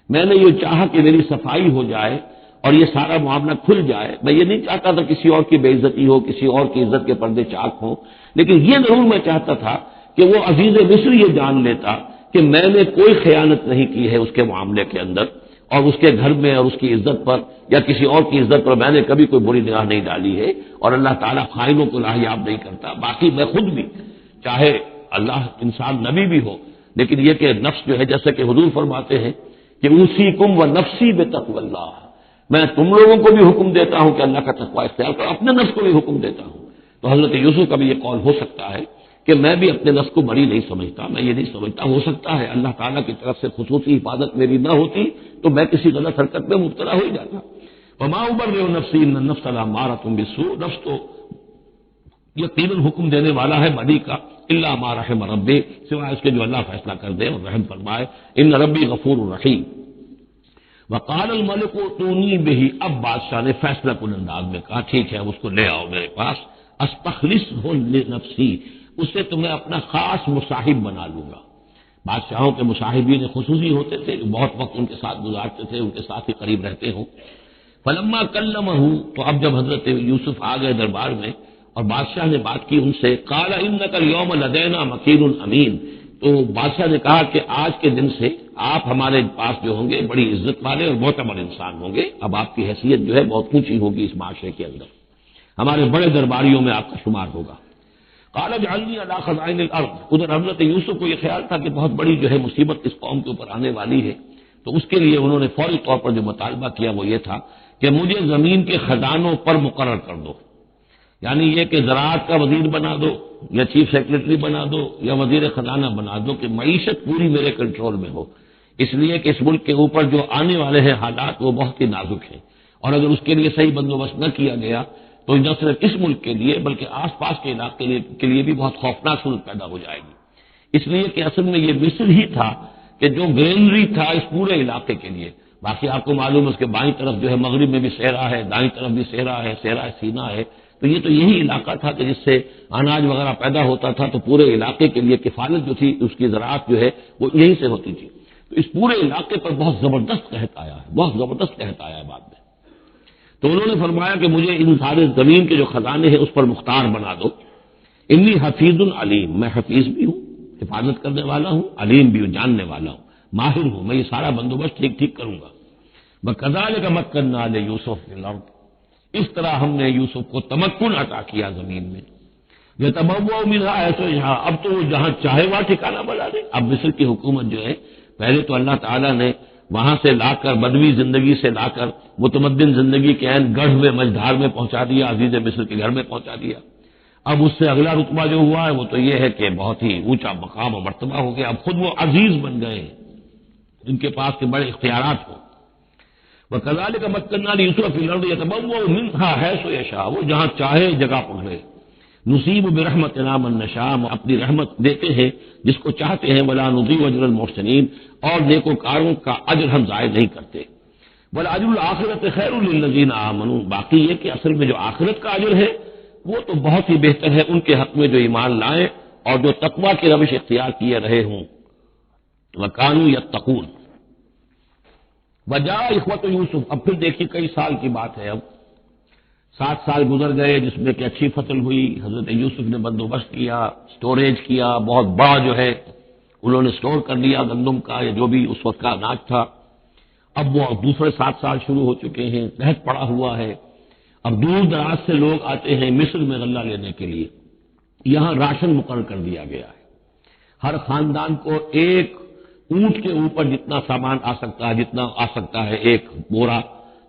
میں نے یہ چاہا کہ میری صفائی ہو جائے اور یہ سارا معاملہ کھل جائے۔ میں یہ نہیں چاہتا تھا کسی اور کی بے عزتی ہو، کسی اور کی عزت کے پردے چاک ہوں، لیکن یہ ضرور میں چاہتا تھا کہ وہ عزیز مصر یہ جان لیتا کہ میں نے کوئی خیانت نہیں کی ہے اس کے معاملے کے اندر، اور اس کے گھر میں اور اس کی عزت پر یا کسی اور کی عزت پر میں نے کبھی کوئی بری نگاہ نہیں ڈالی ہے، اور اللہ تعالیٰ خائنوں کو راہیاب نہیں کرتا۔ باقی میں خود بھی، چاہے اللہ انسان نبی بھی ہو، لیکن یہ کہ نفس جو ہے، جیسا کہ حضور فرماتے ہیں کہ اوصیکم و نفسی بتقوی اللہ، میں تم لوگوں کو بھی حکم دیتا ہوں کہ اللہ کا تقوی اختیار کرو، اپنے نفس کو بھی حکم دیتا ہوں۔ تو حضرت یوسف کا بھی یہ قول ہو سکتا ہے کہ میں بھی اپنے نفس کو بری نہیں سمجھتا، میں یہ نہیں سمجھتا، ہو سکتا ہے اللہ تعالیٰ کی طرف سے خصوصی حفاظت میری نہ ہوتی تو میں کسی غلط حرکت میں مبتلا ہو جاتا۔ وما ابرئ نفسی ان النفس لامارۃ بالسوء، نفس تو یقیناً حکم دینے والا ہے بدی کا، الا ما رحم ربی، سوائے اس کے جو اللہ فیصلہ کر دے اور رحم فرمائے، ان ربی غفور رحیم۔ وقال الملک ائتونی بہ، اب بادشاہ نے فیصلہ کن انداز میں کہا ٹھیک ہے اس کو لے آؤ میرے پاس، استخلصہ لنفسی، اسے تو میں اپنا خاص مصاحب بنا لوں گا۔ بادشاہوں کے مصاحبین خصوصی ہوتے تھے جو بہت وقت ان کے ساتھ گزارتے تھے، ان کے ساتھ ہی قریب رہتے ہوں۔ فلما کلمہ، تو اب جب حضرت یوسف آ گئے دربار میں اور بادشاہ نے بات کی ان سے، قال انک اليوم لدینا مکین امین، تو بادشاہ نے کہا کہ آج کے دن سے آپ ہمارے پاس جو ہوں گے بڑی عزت والے اور معتبر انسان ہوں گے، اب آپ کی حیثیت جو ہے بہت اونچی ہوگی اس معاشرے کے اندر، ہمارے بڑے درباریوں میں آپ کا شمار ہوگا۔ قال اجعلنی علی خزائن الارض، ادھر حضرت یوسف کو یہ خیال تھا کہ بہت بڑی جو ہے مصیبت اس قوم کے اوپر آنے والی ہے، تو اس کے لیے انہوں نے فوری طور پر جو مطالبہ کیا وہ یہ تھا کہ مجھے زمین کے خزانوں پر مقرر کر دو، یعنی یہ کہ زراعت کا وزیر بنا دو یا چیف سیکرٹری بنا دو یا وزیر خزانہ بنا دو، کہ معیشت پوری میرے کنٹرول میں ہو، اس لیے کہ اس ملک کے اوپر جو آنے والے ہیں حالات وہ بہت ہی نازک ہیں، اور اگر اس کے لیے صحیح بندوبست نہ کیا گیا تو نہ صرف اس ملک کے لیے بلکہ آس پاس کے علاقے کے لیے بھی بہت خوفناک صورت پیدا ہو جائے گی۔ اس لیے کہ اصل میں یہ مصر ہی تھا کہ جو گرینری تھا اس پورے علاقے کے لیے، باقی آپ کو معلوم ہے اس کے بائیں طرف جو ہے مغرب میں بھی صحرا ہے، دائیں طرف بھی صحرا ہے، صحرا سینا ہے، تو یہ تو یہی علاقہ تھا کہ جس سے اناج وغیرہ پیدا ہوتا تھا، تو پورے علاقے کے لیے کفالت جو تھی اس کی زراعت جو ہے وہ یہیں سے ہوتی تھی، تو اس پورے علاقے پر بہت زبردست قحط آیا ہے، بہت زبردست قحط آیا ہے بعد میں۔ تو انہوں نے فرمایا کہ مجھے ان سارے زمین کے جو خزانے ہیں اس پر مختار بنا دو، انی حفیظ علیم، میں حفیظ بھی ہوں، حفاظت کرنے والا ہوں، علیم بھی ہوں، جاننے والا ہوں، ماہر ہوں، میں یہ سارا بندوبست ٹھیک کروں گا۔ وَكَذَلِكَ مَكَّنَّا لِيُوسُفَ فِي الْأَرْضِ، اس طرح ہم نے یوسف کو تمکن عطا کیا زمین میں، یتبوأ منہا حیث یشاء، اب تو وہ جہاں چاہے وہاں ٹھکانہ بنا دے۔ اب مصر کی حکومت جو ہے، پہلے تو اللہ تعالیٰ نے وہاں سے لا کر بدوی زندگی سے لا کر متمدن زندگی کے عین گڑھ میں مجدھار میں پہنچا دیا، عزیز مصر کے گھر میں پہنچا دیا۔ اب اس سے اگلا رتبہ جو ہوا ہے وہ تو یہ ہے کہ بہت ہی اونچا مقام اور مرتبہ ہو گیا، اب خود وہ عزیز بن گئے ہیں، ان کے پاس کے بڑے اختیارات ہوں۔ وَكَذَلِكَ مَكَّنَّا لِيُوسُفَ فِي الْأَرْضِ يَتَبَوَّأُ مِنْهَا حَيْثُ يَشَاءُ، وہ جہاں چاہے جگہ پکڑے، نصیب برحمتنا من نشاء، اپنی رحمت دیتے ہیں جس کو چاہتے ہیں، ولا نضيع اجر المحسنین، اور نیکوکاروں کا اجر ہم ضائع نہیں کرتے، وَلَأَجْرُ الْآخِرَةِ خَيْرٌ لِلَّذِينَ آمَنُوا، باقی یہ کہ اصل میں جو آخرت کا اجر ہے وہ تو بہت ہی بہتر ہے ان کے حق میں جو ایمان لائیں اور جو تقوی کی روش اختیار کیے رہے ہوں، وَكَانُوا يَتَّقُونَ۔ وجاء اخوت یوسف، اب پھر دیکھیے کئی سال کی بات ہے، اب 7 سال گزر گئے جس میں کہ اچھی فصل ہوئی، حضرت یوسف نے بندوبست کیا، سٹوریج کیا، بہت بڑا جو ہے انہوں نے سٹور کر لیا گندم کا یا جو بھی اس وقت کا اناج تھا۔ اب وہ دوسرے 7 سال شروع ہو چکے ہیں، قحط پڑا ہوا ہے، اب دور دراز سے لوگ آتے ہیں مصر میں غلہ لینے کے لیے، یہاں راشن مقرر کر دیا گیا ہے، ہر خاندان کو ایک اونٹ کے اوپر جتنا سامان آ سکتا ہے، جتنا آ سکتا ہے ایک بورا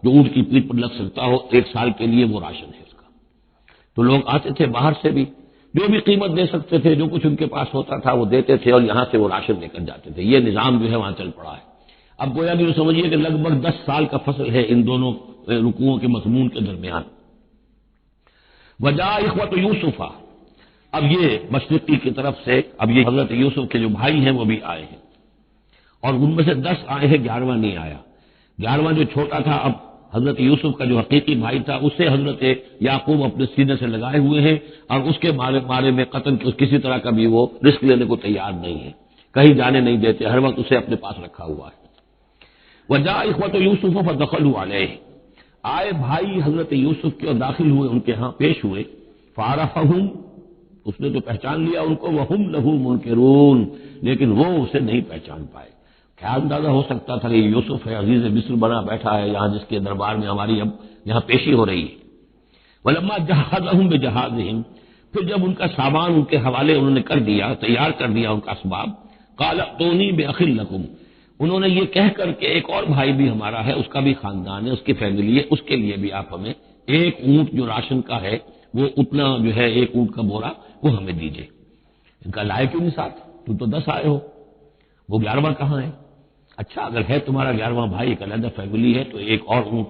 جو اونٹ کی پیٹھ پر لگ سکتا ہو، 1 سال کے لیے وہ راشن ہے اس کا۔ تو لوگ آتے تھے باہر سے بھی، جو بھی قیمت دے سکتے تھے، جو کچھ ان کے پاس ہوتا تھا وہ دیتے تھے اور یہاں سے وہ راشن لے کر جاتے تھے، یہ نظام جو ہے وہاں چل پڑا ہے۔ اب گویا کہ سمجھیے کہ لگ بھگ 10 سال کا فصل ہے ان دونوں رکوعوں کے مضمون کے درمیان۔ وجاء اخوت یوسف، اب یہ مشرقی کی طرف سے اب یہ حضرت یوسف کے جو بھائی ہیں وہ بھی آئے ہیں، اور ان میں سے 10 آئے ہیں، 11واں نہیں آیا۔ 11واں جو چھوٹا تھا، اب حضرت یوسف کا جو حقیقی بھائی تھا اسے حضرت یعقوب اپنے سینے سے لگائے ہوئے ہیں، اور اس کے بارے میں قطعاً کسی طرح کا بھی وہ رسک لینے کو تیار نہیں ہے، کہیں جانے نہیں دیتے، ہر وقت اسے اپنے پاس رکھا ہوا ہے۔ وجاء اخوت یوسف فدخلوا علیہ، آئے بھائی حضرت یوسف کے اور داخل ہوئے ان کے ہاں، پیش ہوئے، فعرفہم، اس نے تو پہچان لیا ان کو، وہم لہ منکرون، لیکن وہ اسے نہیں پہچان پائے۔ کیا اندازہ ہو سکتا تھا کہ یوسف ہے، عزیز مصر بنا بیٹھا ہے یہاں، جس کے دربار میں ہماری اب یہاں پیشی ہو رہی ہے۔ ولما جہزہم بجہازہم، پھر جب ان کا سامان ان کے حوالے انہوں نے کر دیا، تیار کر دیا ان کا اسباب، قال ائتونی بأخ لکم، انہوں نے یہ کہہ کر کہ ایک اور بھائی بھی ہمارا ہے، اس کا بھی خاندان ہے، اس کی فیملی ہے، اس کے لیے بھی آپ ہمیں ایک اونٹ جو راشن کا ہے وہ اتنا جو ہے ایک اونٹ کا بورا وہ ہمیں دیجیے۔ ان کا لائے کیوں نہیں ساتھ؟ تم تو 10 آئے ہو، وہ 11واں کہاں ہے؟ اچھا اگر ہے تمہارا 11واں بھائی، ایک علیحدہ فیملی ہے، تو ایک اور اونٹ،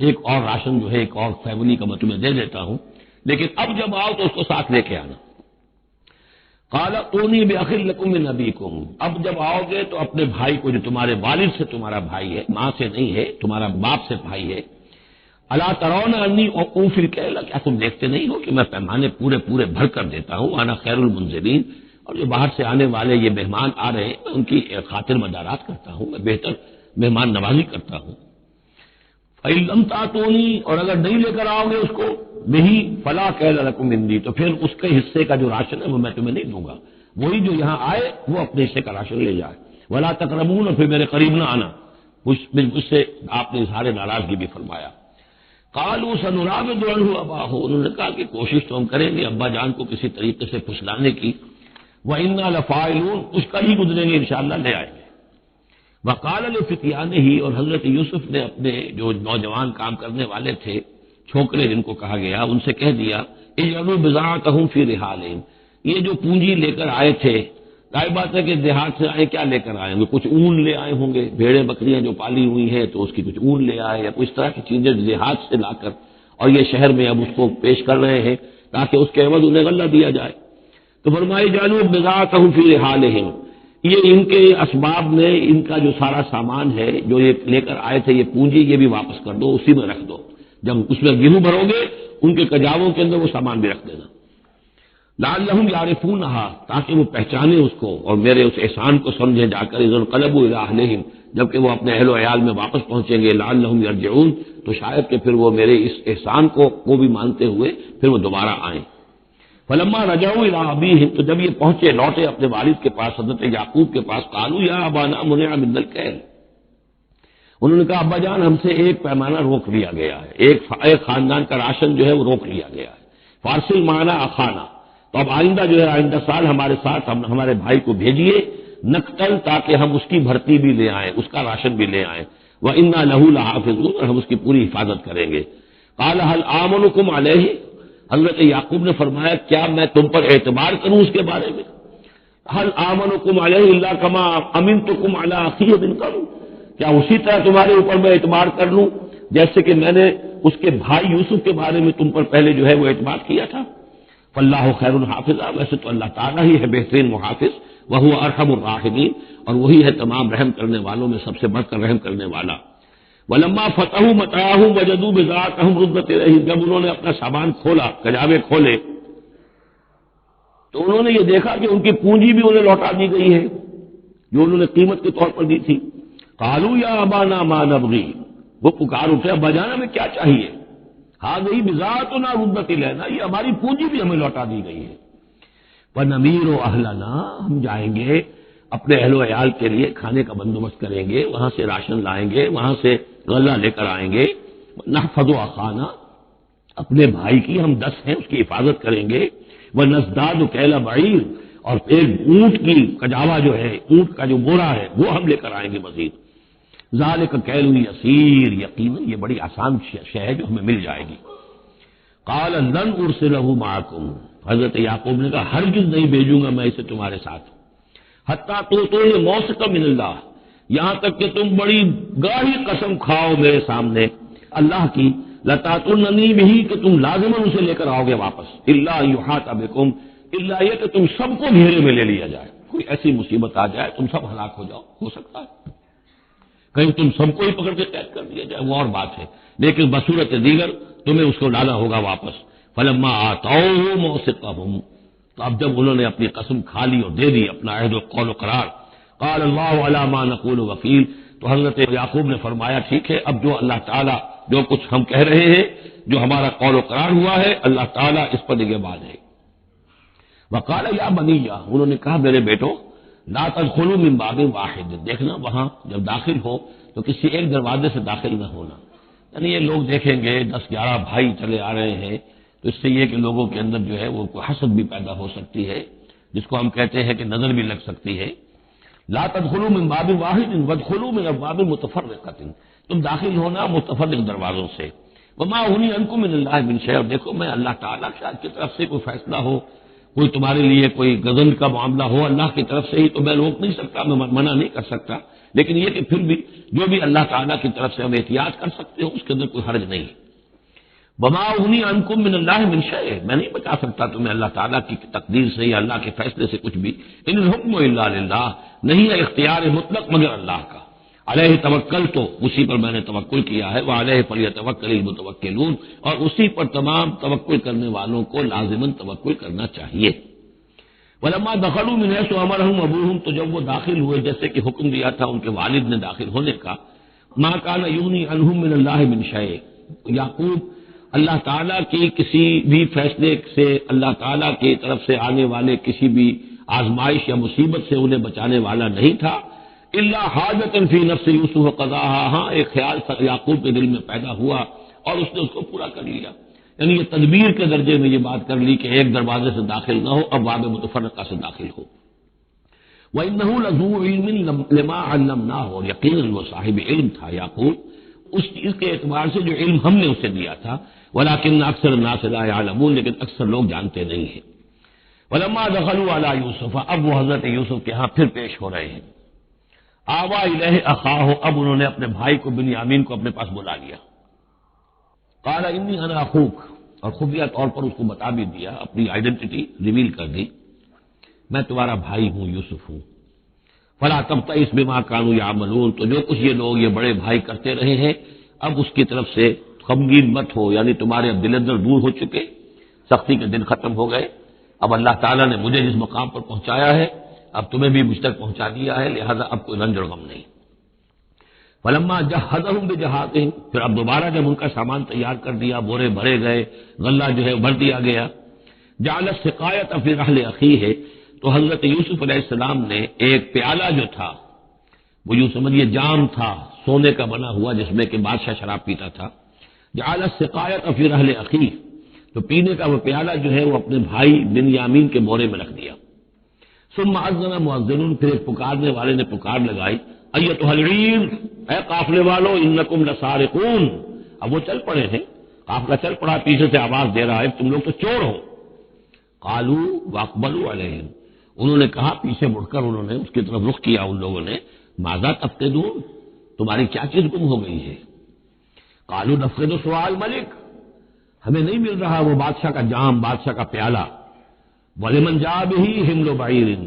ایک اور راشن جو ہے ایک اور فیملی کا میں تمہیں دے دیتا ہوں، لیکن اب جب آؤ تو اس کو ساتھ لے کے آنا۔ قال ائتونی بأخ لکم من ابیکم، اب جب آؤ گے تو اپنے بھائی کو جو تمہارے والد سے تمہارا بھائی ہے، ماں سے نہیں ہے، تمہارا باپ سے بھائی ہے، الا ترون انی اوفی الکیل، کیا تم دیکھتے نہیں ہو کہ میں پیمانے پورے پورے بھر کر دیتا ہوں، انا خیر المنزلین، اور جو باہر سے آنے والے یہ مہمان آ رہے ہیں میں ان کی خاطر مدارات کرتا ہوں، میں بہتر مہمان نوازی کرتا ہوں۔ فَإِن لَّمْ تَأْتُونِي، اور اگر نہیں لے کر آؤ گے اس کو نہیں، فَلَا كَيْلَ لَكُمْ عِندِي، تو پھر اس کے حصے کا جو راشن ہے وہ میں تمہیں نہیں دوں گا، وہی جو یہاں آئے وہ اپنے حصے کا راشن لے جائے۔ وَلَا تَقْرَبُونَ، اور پھر میرے قریب نہ آنا، مجھ سے آپ نے اظہار ناراضگی بھی فرمایا۔ قالوا سنراود عنه اباہ، انہوں نے کہا کہ کوشش تو ہم کریں گے ابا جان کو کسی طریقے سے پھسلانے کی، وَإِنَّا لَفَاعِلُونَ، اس کا ہی گزریں گے انشاءاللہ، لے آئیں گے۔ وقال لفتیانہ، اور حضرت یوسف نے اپنے جو نوجوان کام کرنے والے تھے، چھوکرے جن کو کہا گیا، ان سے کہہ دیا اجعلوا بضاعتهم فی رحالہم، یہ جو پونجی لے کر آئے تھے، ظاہر بات ہے کہ دیہات سے آئے، کیا لے کر آئے ہوں گے؟ کچھ اون لے آئے ہوں گے، بھیڑیں بکریاں جو پالی ہوئی ہیں تو اس کی کچھ اون لے آئے، یا کچھ اس طرح کی چیزیں دیہات سے لا کر، اور یہ شہر میں اب اس کو پیش کر رہے ہیں تاکہ اس کے عوض انہیں غلہ دیا جائے۔ تو فرمایا جعلوا بضاعتهم فی رحالہم، یہ ان کے اسباب میں ان کا جو سارا سامان ہے جو یہ لے کر آئے تھے، یہ پونجی، یہ بھی واپس کر دو، اسی میں رکھ دو، جب اس میں گیہوں بھرو گے ان کے کجاووں کے اندر وہ سامان بھی رکھ دینا، لعلہم یعرفونہا، تاکہ وہ پہچانے اس کو اور میرے اس احسان کو سمجھے جا کر، اذ انقلبوا الی اہلہم، جبکہ وہ اپنے اہل و عیال میں واپس پہنچیں گے، لعلہم یرجعون، تو شاید کہ پھر وہ میرے اس احسان کو بھی مانتے ہوئے پھر وہ دوبارہ آئیں۔ فلما رجعوا الی ابیہم، تو جب یہ پہنچے لوٹے اپنے والد کے پاس، حضرت یعقوب کے پاس، قالوا یا ابانا منع من الکیل، انہوں نے کہا ابا جان ہم سے ایک پیمانہ روک لیا گیا ہے، ایک خاندان کا راشن جو ہے وہ روک لیا گیا ہے، فارسل معنا اخانا، تو اب آئندہ جو ہے آئندہ سال ہمارے ساتھ ہمارے بھائی کو بھیجیے، نقتل، تاکہ ہم اس کی بھرتی بھی لے آئیں، اس کا راشن بھی لے آئیں، وَإِنَّا لَهُ لَحَافِظُونَ، اور ہم اس کی پوری حفاظت کریں گے۔ قَالَ هَلْ آمَنُكُمْ عَلَيْهِ، حضرت یعقوب نے فرمایا کیا میں تم پر اعتبار کروں اس کے بارے میں؟ هَلْ آمَنُكُمْ عَلَيْهِ إِلَّا كَمَا أَمِنْتُكُمْ عَلَىٰ أَخِيهِ مِنْ قَبْلُ، کیا اسی طرح تمہارے اوپر میں اعتبار کر لوں جیسے کہ میں نے اس کے بھائی یوسف کے بارے میں تم پر پہلے جو ہے وہ اعتبار کیا تھا؟ فاللہ خیر الحافظ، ویسے تو اللہ تعالیٰ ہی ہے بہترین محافظ، وہو ارحم الراحمین، اور وہی ہے تمام رحم کرنے والوں میں سب سے بڑھ کر رحم کرنے والا۔ ولما فتحوا متاعهم وجدوا بضاعتهم ردت الیہم، جب انہوں نے اپنا سامان کھولا، کجاوے کھولے، تو انہوں نے یہ دیکھا کہ ان کی پونجی بھی انہیں لوٹا دی گئی ہے جو انہوں نے قیمت کے طور پر دی تھی۔ قالوا یا ابانا ما نبغی، وہ پکار اٹھے ابا جان ہمیں کیا چاہیے؟ هذه بضاعتنا ردت الینا، یہ ہماری پونجی بھی ہمیں لوٹا دی گئی ہے۔ وَنَمِيرُ أَهْلَنَا، ہم جائیں گے اپنے اہل و عیال کے لیے کھانے کا بندوبست کریں گے، وہاں سے راشن لائیں گے، وہاں سے غلہ لے کر آئیں گے، نحفظ أَخَانَا، اپنے بھائی کی ہم 10 ہیں اس کی حفاظت کریں گے، وَنَزْدَادُ كَيْلَ بَعِيرٍ، اور ایک اونٹ کی کجاوا جو ہے، اونٹ کا جو بورا ہے وہ ہم لے کر آئیں گے مزید۔ ذالک کیل یسیر، یقیناً یہ بڑی آسان شے ہے جو ہمیں مل جائے گی۔ قال لن ارسلہ معکم، حضرت یعقوب نے کہا ہرگز نہیں بھیجوں گا میں اسے تمہارے ساتھ، حتیٰ تؤتونی موثقا من اللہ، یہاں تک کہ تم بڑی گاہی قسم کھاؤ میرے سامنے اللہ کی، لتاتوننی بہ، کہ تم لازماً اسے لے کر آؤ گے واپس، الا یحاط بکم، الا یہ کہ تم سب کو گھیرے میں لے لیا جائے، کوئی ایسی مصیبت آ جائے تم سب ہلاک ہو جاؤ، ہو سکتا ہے کہیں تم سب کو ہی پکڑ کے قید کر دیا جائے، وہ اور بات ہے، لیکن بصورت دیگر تمہیں اس کو لانا ہوگا واپس۔ فلما آتوہ موثقہم، تو اب جب انہوں نے اپنی قسم کھا لی اور دے دی اپنا عہد و قول و قرار، قال اللہ علی ما نقول وکیل، تو حضرت یعقوب نے فرمایا ٹھیک ہے اب جو اللہ تعالیٰ جو کچھ ہم کہہ رہے ہیں، جو ہمارا قول و قرار ہوا ہے، اللہ تعالیٰ اس پر نگہبان ہے۔ وقال یا بنی، انہوں نے کہا میرے بیٹو، لا تدخلوا من باب واحد، دیکھنا وہاں جب داخل ہو تو کسی ایک دروازے سے داخل نہ ہونا، یعنی یہ لوگ دیکھیں گے 10-11 بھائی چلے آ رہے ہیں تو اس سے یہ کہ لوگوں کے اندر جو ہے وہ حسد بھی پیدا ہو سکتی ہے، جس کو ہم کہتے ہیں کہ نظر بھی لگ سکتی ہے۔ لا تدخلوا من باب واحد وادخلوا من ابواب متفرقۃ، تم داخل ہونا متفرق دروازوں سے. وما اغنی عنکم من اللہ من شیء، دیکھو میں اللہ تعالیٰ کی طرف سے کوئی فیصلہ ہو، کوئی تمہارے لیے کوئی غضب کا معاملہ ہو اللہ کی طرف سے ہی، تو میں روک نہیں سکتا، میں منع نہیں کر سکتا، لیکن یہ کہ پھر بھی جو بھی اللہ تعالیٰ کی طرف سے ہم احتیاط کر سکتے ہو اس کے اندر کوئی حرج نہیں ہے. وما اغنی عنکم من اللہ من شیء، میں نہیں بچا سکتا تمہیں اللہ تعالیٰ کی تقدیر سے یا اللہ کے فیصلے سے کچھ بھی. ان الحکم الا للہ، نہیں ہے اختیار مطلق مگر اللہ کا. علیہ توکل، تو اسی پر میں نے توکل کیا ہے. وعلیہ فلیتوکل المتوکلون، اور اسی پر تمام توکل کرنے والوں کو لازماً توکل کرنا چاہیے. ولما دخلوا من حيث امرهم ابوهم، تو جب وہ داخل ہوئے جیسے کہ حکم دیا تھا ان کے والد نے داخل ہونے کا. ما كان يغني عنهم من الله من شيء، یعقوب اللہ تعالیٰ کی کسی بھی فیصلے سے، اللہ تعالیٰ کی طرف سے آنے والے کسی بھی آزمائش یا مصیبت سے انہیں بچانے والا نہیں تھا. الا حاجۃ فی نفس یوسف قضاها، ہاں ایک خیال یعقوب کے دل میں پیدا ہوا اور اس نے اس کو پورا کر لیا. یعنی یہ تدبیر کے درجے میں یہ بات کر لی کہ ایک دروازے سے داخل نہ ہو، ابواب متفرقہ سے داخل ہو. وَإِنَّهُ لَذُو عِلْمٍ لِمَا عَلَّمْنَاهُ، اور یقیناً وہ صاحب علم تھا یعقوب اس چیز کے اعتبار سے جو علم ہم نے اسے دیا تھا. وَلَكِنَّ أَكْثَرَ النَّاسِ لَا يَعْلَمُونَ، لیکن اکثر لوگ جانتے نہیں ہیں. وَلَمَّا دَخَلُوا عَلَى يُوسُفَ، اب وہ حضرت یوسف کے ہاں پھر پیش ہو رہے ہیں. آویٰ الیہ اخاہ، اب انہوں نے اپنے بھائی کو بنیامین کو اپنے پاس بلا لیا. قال انی انا اخوک، اور خفیہ طور پر اس کو بتا بھی دیا، اپنی آئیڈینٹی ریویل کر دی، میں تمہارا بھائی ہوں، یوسف ہوں. فلا تبتئس بما كانوا يعملون، تو جو کچھ یہ لوگ یہ بڑے بھائی کرتے رہے ہیں اب اس کی طرف سے غمگین مت ہو. یعنی تمہارے اب دل اندر دور ہو چکے، سختی کے دن ختم ہو گئے. اب اللہ تعالیٰ نے مجھے جس مقام پر پہنچایا ہے اب تمہیں بھی مجھ تک پہنچا دیا ہے، لہذا اب کوئی رنج اور غم نہیں. فلما جہزہم بجہازہم، پھر اب دوبارہ جب ان کا سامان تیار کر دیا، بورے بھرے گئے، غلہ جو ہے بھر دیا گیا. جعل السقایۃ فی رحل اخیہ، تو حضرت یوسف علیہ السلام نے ایک پیالہ جو تھا، وہ یوں سمجھیے جام تھا سونے کا بنا ہوا جس میں کہ بادشاہ شراب پیتا تھا. جعل السقایۃ فی رحل اخیہ، تو پینے کا وہ پیالہ جو ہے وہ اپنے بھائی بنیامین کے بورے میں رکھ دیا. ثم اذن مؤذن، پھر ایک پکارنے والے نے پکار لگائی، ایتھا العیر، اے قافلے والو، انکم لسارقون. اب وہ چل پڑے ہیں، قافلہ چل پڑا، پیچھے سے آواز دے رہا ہے تم لوگ تو چور ہو. قالوا واقبلوا علیہم، انہوں نے کہا، پیچھے مڑ کر انہوں نے اس کی طرف رخ کیا ان لوگوں نے، ماذا تفقدون، تمہاری کیا چیز گم ہو گئی ہے. قالوا نفقد سؤال ملک، ہمیں نہیں مل رہا وہ بادشاہ کا جام، بادشاہ کا پیالہ. وَلِمَنْ جَاءَ بِهِ حِمْلُ بَعِيرٍ،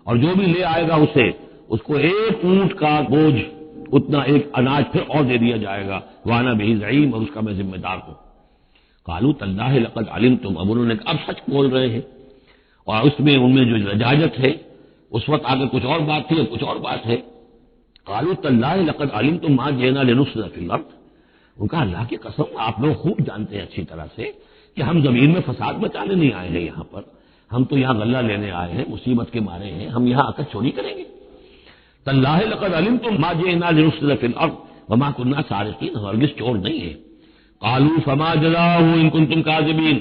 اور جو بھی لے آئے گا اسے، اس کو ایک اونٹ کا بوجھ اتنا ایک اناج پھر اور دے دیا جائے گا. وَأَنَا بِهِ زَعِيمٌ، اور اس کا میں ذمہ دار ہوں. قَالُوا تَاللَّهِ لَقَدْ عَلِمْتُمْ، اب انہوں نے کہا اب سچ بول رہے ہیں، اور اس میں ان میں جو لجاجت ہے، اس وقت آگے کچھ اور بات تھی اور کچھ اور بات ہے. قَالُوا تَاللَّهِ لَقَدْ عَلِمْتُمْ مَا جِئْنَا لِنُفْسِدَ فِي الْأَرْضِ، ان کا اللہ کی قسم آپ لوگ خوب جانتے ہیں اچھی طرح سے کہ ہم زمین میں فساد مچانے نہیں آئے ہیں یہاں پر، ہم تو یہاں غلہ لینے آئے ہیں، مصیبت کے مارے ہیں، ہم یہاں آ کر چوری کریں گے. تاللہ لقد علمتم ما جئنا لنفسد فی الارض وما كنا سارقین، ہرگز چور نہیں ہے. قالوا فما جزاؤہ ان کنتم کاذبین،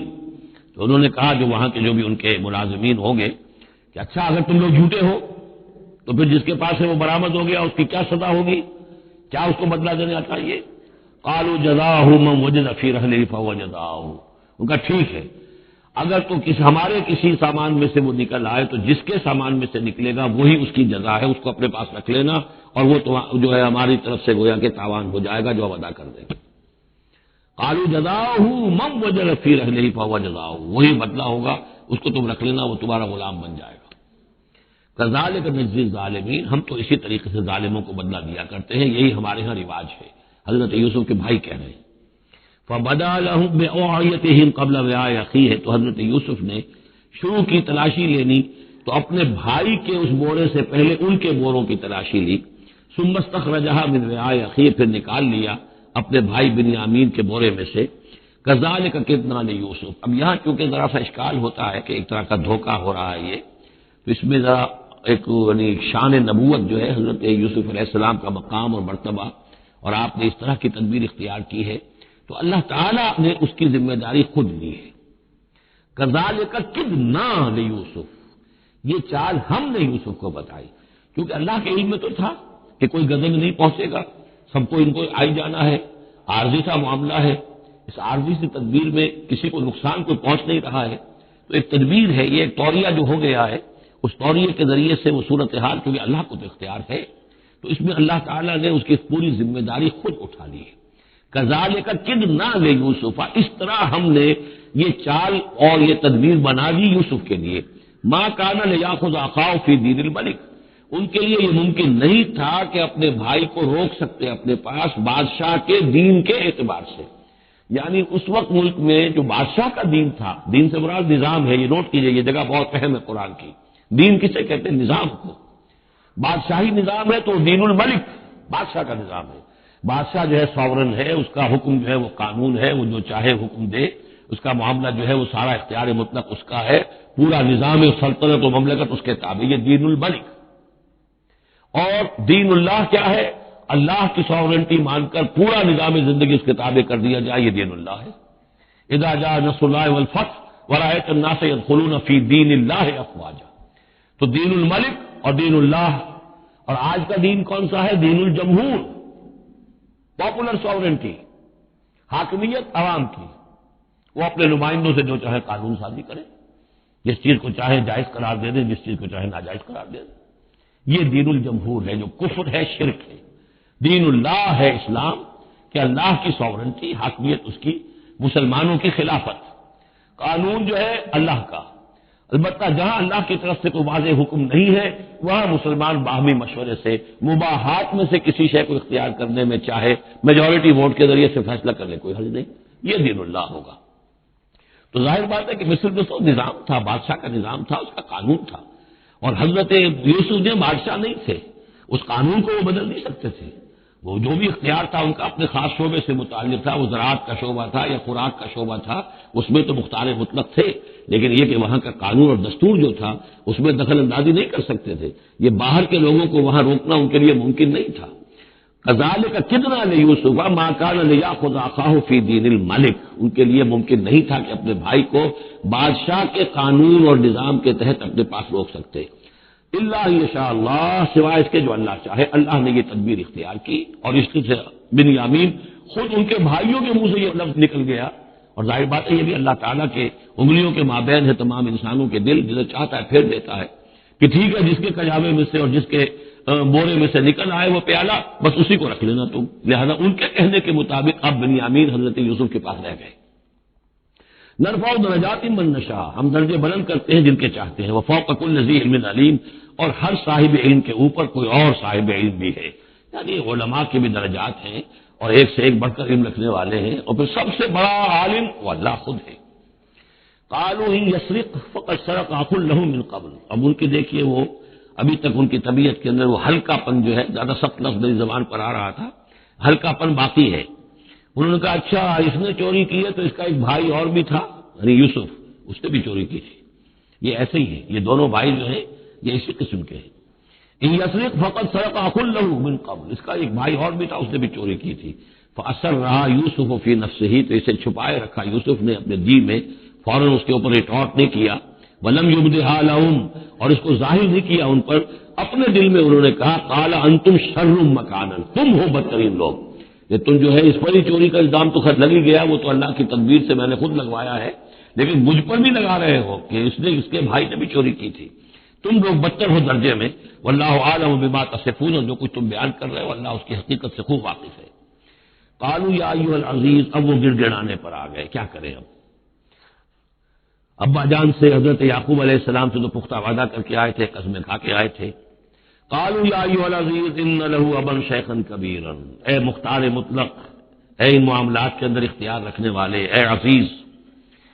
تو انہوں نے کہا جو وہاں کے جو بھی ان کے ملازمین ہوں گے کہ اچھا اگر تم لوگ جھوٹے ہو تو پھر جس کے پاس سے وہ برآمد ہو گیا اس کی کیا سزا ہوگی، کیا اس کو بدلہ دینا چاہیے. قالوا جزاؤہ من وجد فی رحلہ فہو جزاؤہ، ان کا ٹھیک ہے اگر تو ہمارے کسی سامان میں سے وہ نکل آئے تو جس کے سامان میں سے نکلے گا وہی اس کی جزا ہے، اس کو اپنے پاس رکھ لینا، اور وہ تو جو ہے ہماری طرف سے گویا کہ تاوان ہو جائے گا جو ہم ادا کر دیں گے. قالوا جزاؤہ من وجد فی رحلہ فہو جزاؤہ، وہی بدلہ ہوگا، اس کو تم رکھ لینا، وہ تمہارا غلام بن جائے گا. کذالک نجزی الظالمین، ہم تو اسی طریقے سے ظالموں کو بدلہ دیا کرتے ہیں، یہی ہمارے ہاں رواج ہے. حضرت یوسف کے بھائی کہہ رہے ہیں. فبدا لهم بأوعيتهم قبل وعاء اخيه، تو حضرت یوسف نے شروع کی تلاشی لینی تو اپنے بھائی کے اس بورے سے پہلے ان کے بوروں کی تلاشی لی. ثم استخرجها من وعاء اخيه، پھر نکال لیا اپنے بھائی بنیامین کے بورے میں سے. كذلك كدنا ليوسف، اب یہاں چونکہ ذرا سا اشکال ہوتا ہے کہ ایک طرح کا دھوکہ ہو رہا ہے یہ، تو اس میں ذرا ایک یعنی شان نبوت جو ہے حضرت یوسف علیہ السلام کا مقام اور مرتبہ، اور آپ نے اس طرح کی تدبیر اختیار کی ہے تو اللہ تعالیٰ نے اس کی ذمہ داری خود لی ہے. کذالک کدنا لیوسف، یہ چال ہم نے یوسف کو بتائی، کیونکہ اللہ کے علم میں تو تھا کہ کوئی غضب نہیں پہنچے گا، سب کو ان کو آئی جانا ہے، عارضی سا معاملہ ہے، اس عارضی سی تدبیر میں کسی کو نقصان کوئی پہنچ نہیں رہا ہے، تو ایک تدبیر ہے، یہ ایک توریہ جو ہو گیا ہے، اس توریے کے ذریعے سے وہ صورتحال، کیونکہ اللہ کو تو اختیار ہے، تو اس میں اللہ تعالیٰ نے اس کی پوری ذمہ داری خود اٹھا لی ہے۔ کذالک کدنا لیوسف، اس طرح ہم نے یہ چال اور یہ تدبیر بنا دی یوسف کے لیے۔ ما کان لیاخذ اخاه فی دین الملک، ان کے لیے یہ ممکن نہیں تھا کہ اپنے بھائی کو روک سکتے اپنے پاس بادشاہ کے دین کے اعتبار سے، یعنی اس وقت ملک میں جو بادشاہ کا دین تھا، دین سے مراد نظام ہے، یہ نوٹ کیجئے، یہ جگہ بہت اہم ہے قرآن کی۔ دین کسے کہتے ہیں؟ نظام کو۔ بادشاہی نظام ہے تو دین الملک بادشاہ کا نظام ہے، بادشاہ جو ہے ساورن ہے، اس کا حکم جو ہے وہ قانون ہے، وہ جو چاہے حکم دے، اس کا معاملہ جو ہے وہ سارا اختیار مطلق اس کا ہے، پورا نظام سلطنت و مملکت اس کے تابع، یہ دین الملک۔ اور دین اللہ کیا ہے؟ اللہ کی ساورنٹی مان کر پورا نظام زندگی اس کے تابع کر دیا جائے، یہ دین اللہ ہے۔ اذا جاء نصر اللہ والفتح ورأيت الناس يدخلون في دین اللہ افواجا، تو دین الملک اور دین اللہ۔ اور آج کا دین کون سا ہے؟ دین الجمہور، پاپولر ساورنٹی، حاکمیت عوام کی، وہ اپنے نمائندوں سے جو چاہے قانون سازی کرے، جس چیز کو چاہے جائز قرار دے دیں، جس چیز کو چاہے ناجائز قرار دے دیں۔ یہ دین الجمہور ہے، جو کفر ہے، شرک ہے۔ دین اللہ ہے اسلام، کہ اللہ کی ساورنٹی، حاکمیت اس کی، مسلمانوں کی خلافت، قانون جو ہے اللہ کا۔ البتہ جہاں اللہ کی طرف سے کوئی واضح حکم نہیں ہے، وہاں مسلمان باہمی مشورے سے مباحات میں سے کسی شے کو اختیار کرنے میں چاہے میجورٹی ووٹ کے ذریعے سے فیصلہ کرنے کوئی حرج نہیں، یہ دین اللہ ہوگا۔ تو ظاہر بات ہے کہ مصر میں تو نظام تھا، بادشاہ کا نظام تھا، اس کا قانون تھا، اور حضرت یوسف نے بادشاہ نہیں تھے، اس قانون کو وہ بدل نہیں سکتے تھے۔ وہ جو بھی اختیار تھا ان کا اپنے خاص شعبے سے متعلق تھا، وہ زراعت کا شعبہ تھا یا خوراک کا شعبہ تھا، اس میں تو مختار مطلق تھے، لیکن یہ کہ وہاں کا قانون اور دستور جو تھا اس میں دخل اندازی نہیں کر سکتے تھے، یہ باہر کے لوگوں کو وہاں روکنا ان کے لیے ممکن نہیں تھا۔ کذالک کدنا لیوسف ما کان لیاخذ اخاه فی دین الملک، ان کے لیے ممکن نہیں تھا کہ اپنے بھائی کو بادشاہ کے قانون اور نظام کے تحت اپنے پاس روک سکتے، الا یشاء اللہ، سوائے اس کے جو اللہ چاہے۔ اللہ نے یہ تدبیر اختیار کی، اور اس سے بنیامین خود ان کے بھائیوں کے منہ سے یہ لفظ نکل گیا، اور ظاہر بات ہے یہ بھی اللہ تعالیٰ کے انگلیوں کے مابین ہے تمام انسانوں کے دل، جسے چاہتا ہے پھیر دیتا ہے کہ ٹھیک ہے، جس کے کجاوے میں سے اور جس کے بورے میں سے نکل آئے وہ پیالہ، بس اسی کو رکھ لینا تم۔ لہذا ان کے کہنے کے مطابق اب بنیامین حضرت یوسف کے پاس رہ گئے۔ نرفع درجات من نشاء، ہم درجے بلند کرتے ہیں جن کے چاہتے ہیں، وفوق کل ذی علم علیم، اور ہر صاحب علم کے اوپر کوئی اور صاحب علم بھی ہے، یعنی علماء کے بھی درجات ہیں، اور ایک سے ایک بڑھ کر علم رکھنے والے ہیں، اور پھر سب سے بڑا عالم وہ اللہ خود ہے۔ قالوا ان یسرق فقد سرق اخ له من قبل، اب ان کی دیکھیے وہ ابھی تک ان کی طبیعت کے اندر وہ ہلکا پن جو ہے، زیادہ سخت لفظ میری زبان پر آ رہا تھا، ہلکا پن باقی ہے۔ انہوں نے کہا اچھا اس نے چوری کی ہے تو اس کا ایک بھائی اور بھی تھا، یعنی یوسف، اس نے بھی چوری کی تھی۔ یہ ایسے ہی ہے، یہ دونوں بھائی جو ہیں یہ اسی قسم کے ہیں۔ ان یسرق فقد سرق اخ له من قبل، اس کا ایک بھائی اور بھی تھا، اس نے بھی چوری کی تھی۔ فاسرها یوسف فی نفسه، تو اسے چھپائے رکھا یوسف نے اپنے دل میں، فوراً اس کے اوپر ریٹارٹ نہیں کیا۔ ولم یبدها لهم، اور اس کو ظاہر نہیں کیا ان پر، اپنے دل میں انہوں نے کہا قال انتم شر مکانا، تم ہو بدترین لوگ، یہ تم جو ہے اس پر ہی چوری کا الزام تو خود لگ ہی گیا، وہ تو اللہ کی تدبیر سے میں نے خود لگوایا ہے، لیکن مجھ پر بھی لگا رہے ہو کہ اس نے، اس کے بھائی نے بھی چوری کی تھی، تم لوگ بدتر ہو درجے میں۔ واللہ اعلم بما تصفون، جو کچھ تم بیان کر رہے ہو اللہ اس کی حقیقت سے خوب واقف ہے۔ قالوا یا ایھا العزیز، اب وہ گڑ گڑانے پر آ گئے، کیا کریں اب؟ ابا جان سے حضرت یعقوب علیہ السلام سے تو پختہ وعدہ کر کے آئے تھے، قسمیں کھا کے آئے تھے۔ قالوا یا ایھا العزیز ان له ابا شیخا کبیرا، اے مختار مطلق، اے ان معاملات کے اندر اختیار رکھنے والے، اے عزیز،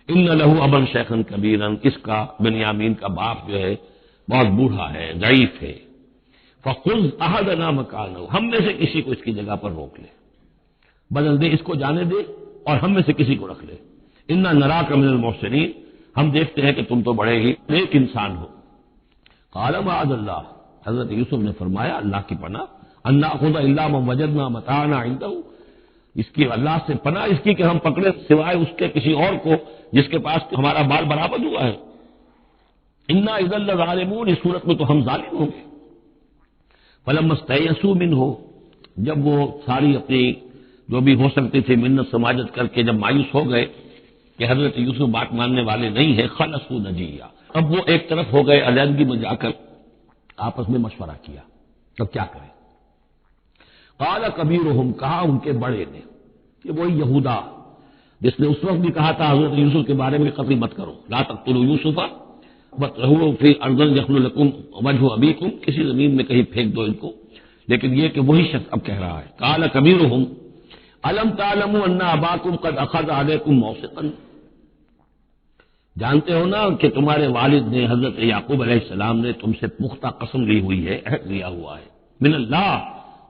ان له ابا شیخا کبیرا، اس کا بنیامین کا باپ جو ہے بہت بوڑھا ہے، ضعیف ہے۔ فخذ احدنا مکانہ، ہم میں سے کسی کو اس کی جگہ پر روک لے، بدل دے، اس کو جانے دے اور ہم میں سے کسی کو رکھ لے۔ انا نراک من المحسنین، ہم دیکھتے ہیں کہ تم تو بڑے ہی نیک انسان ہو۔ قال معاذ اللہ، حضرت یوسف نے فرمایا اللہ کی پناہ، ان ناخذ الا من وجدنا متاعنا عنده، اس کی اللہ سے پناہ اس کی کہ ہم پکڑے سوائے اس کے کسی اور کو جس کے پاس ہمارا مال برآمد ہوا ہے۔ انا اذا لظالمون، اس صورت میں تو ہم ظالم ہوں گے۔ فلما استيئسوا منه، جب وہ ساری اپنی جو بھی ہو سکتی تھی منت سماجت کر کے جب مایوس ہو گئے کہ حضرت یوسف بات ماننے والے نہیں ہیں، خلصوا نجیہ، اب وہ ایک طرف ہو گئے، علیحدگی میں جا کر آپس میں مشورہ کیا تو کیا کریں۔ قال کبیرہم، کہا ان کے بڑے نے، کہ وہی یہودا جس نے اس وقت بھی کہا تھا حضرت یوسف کے بارے میں قتل مت کرو، لا تقتلوا یوسف وَاطْرَحُوهُ فِي أَرْضٍ يَخْلُ لَكُمْ وَجْهُ أَبِيكُمْ، کسی زمین میں کہیں پھینک دو ان کو، لیکن یہ کہ وہی شخص اب کہہ رہا ہے قال کبیرہم أَلَمْ تَعْلَمُوا أَنَّ أَبَاكُمْ قَدْ أَخَذَ عَلَيْكُمْ مَوْثِقًا، جانتے ہو نا کہ تمہارے والد نے حضرت یعقوب علیہ السلام نے تم سے پختہ قسم لی ہوئی ہے، عہد لیا ہوا ہے، من اللہ،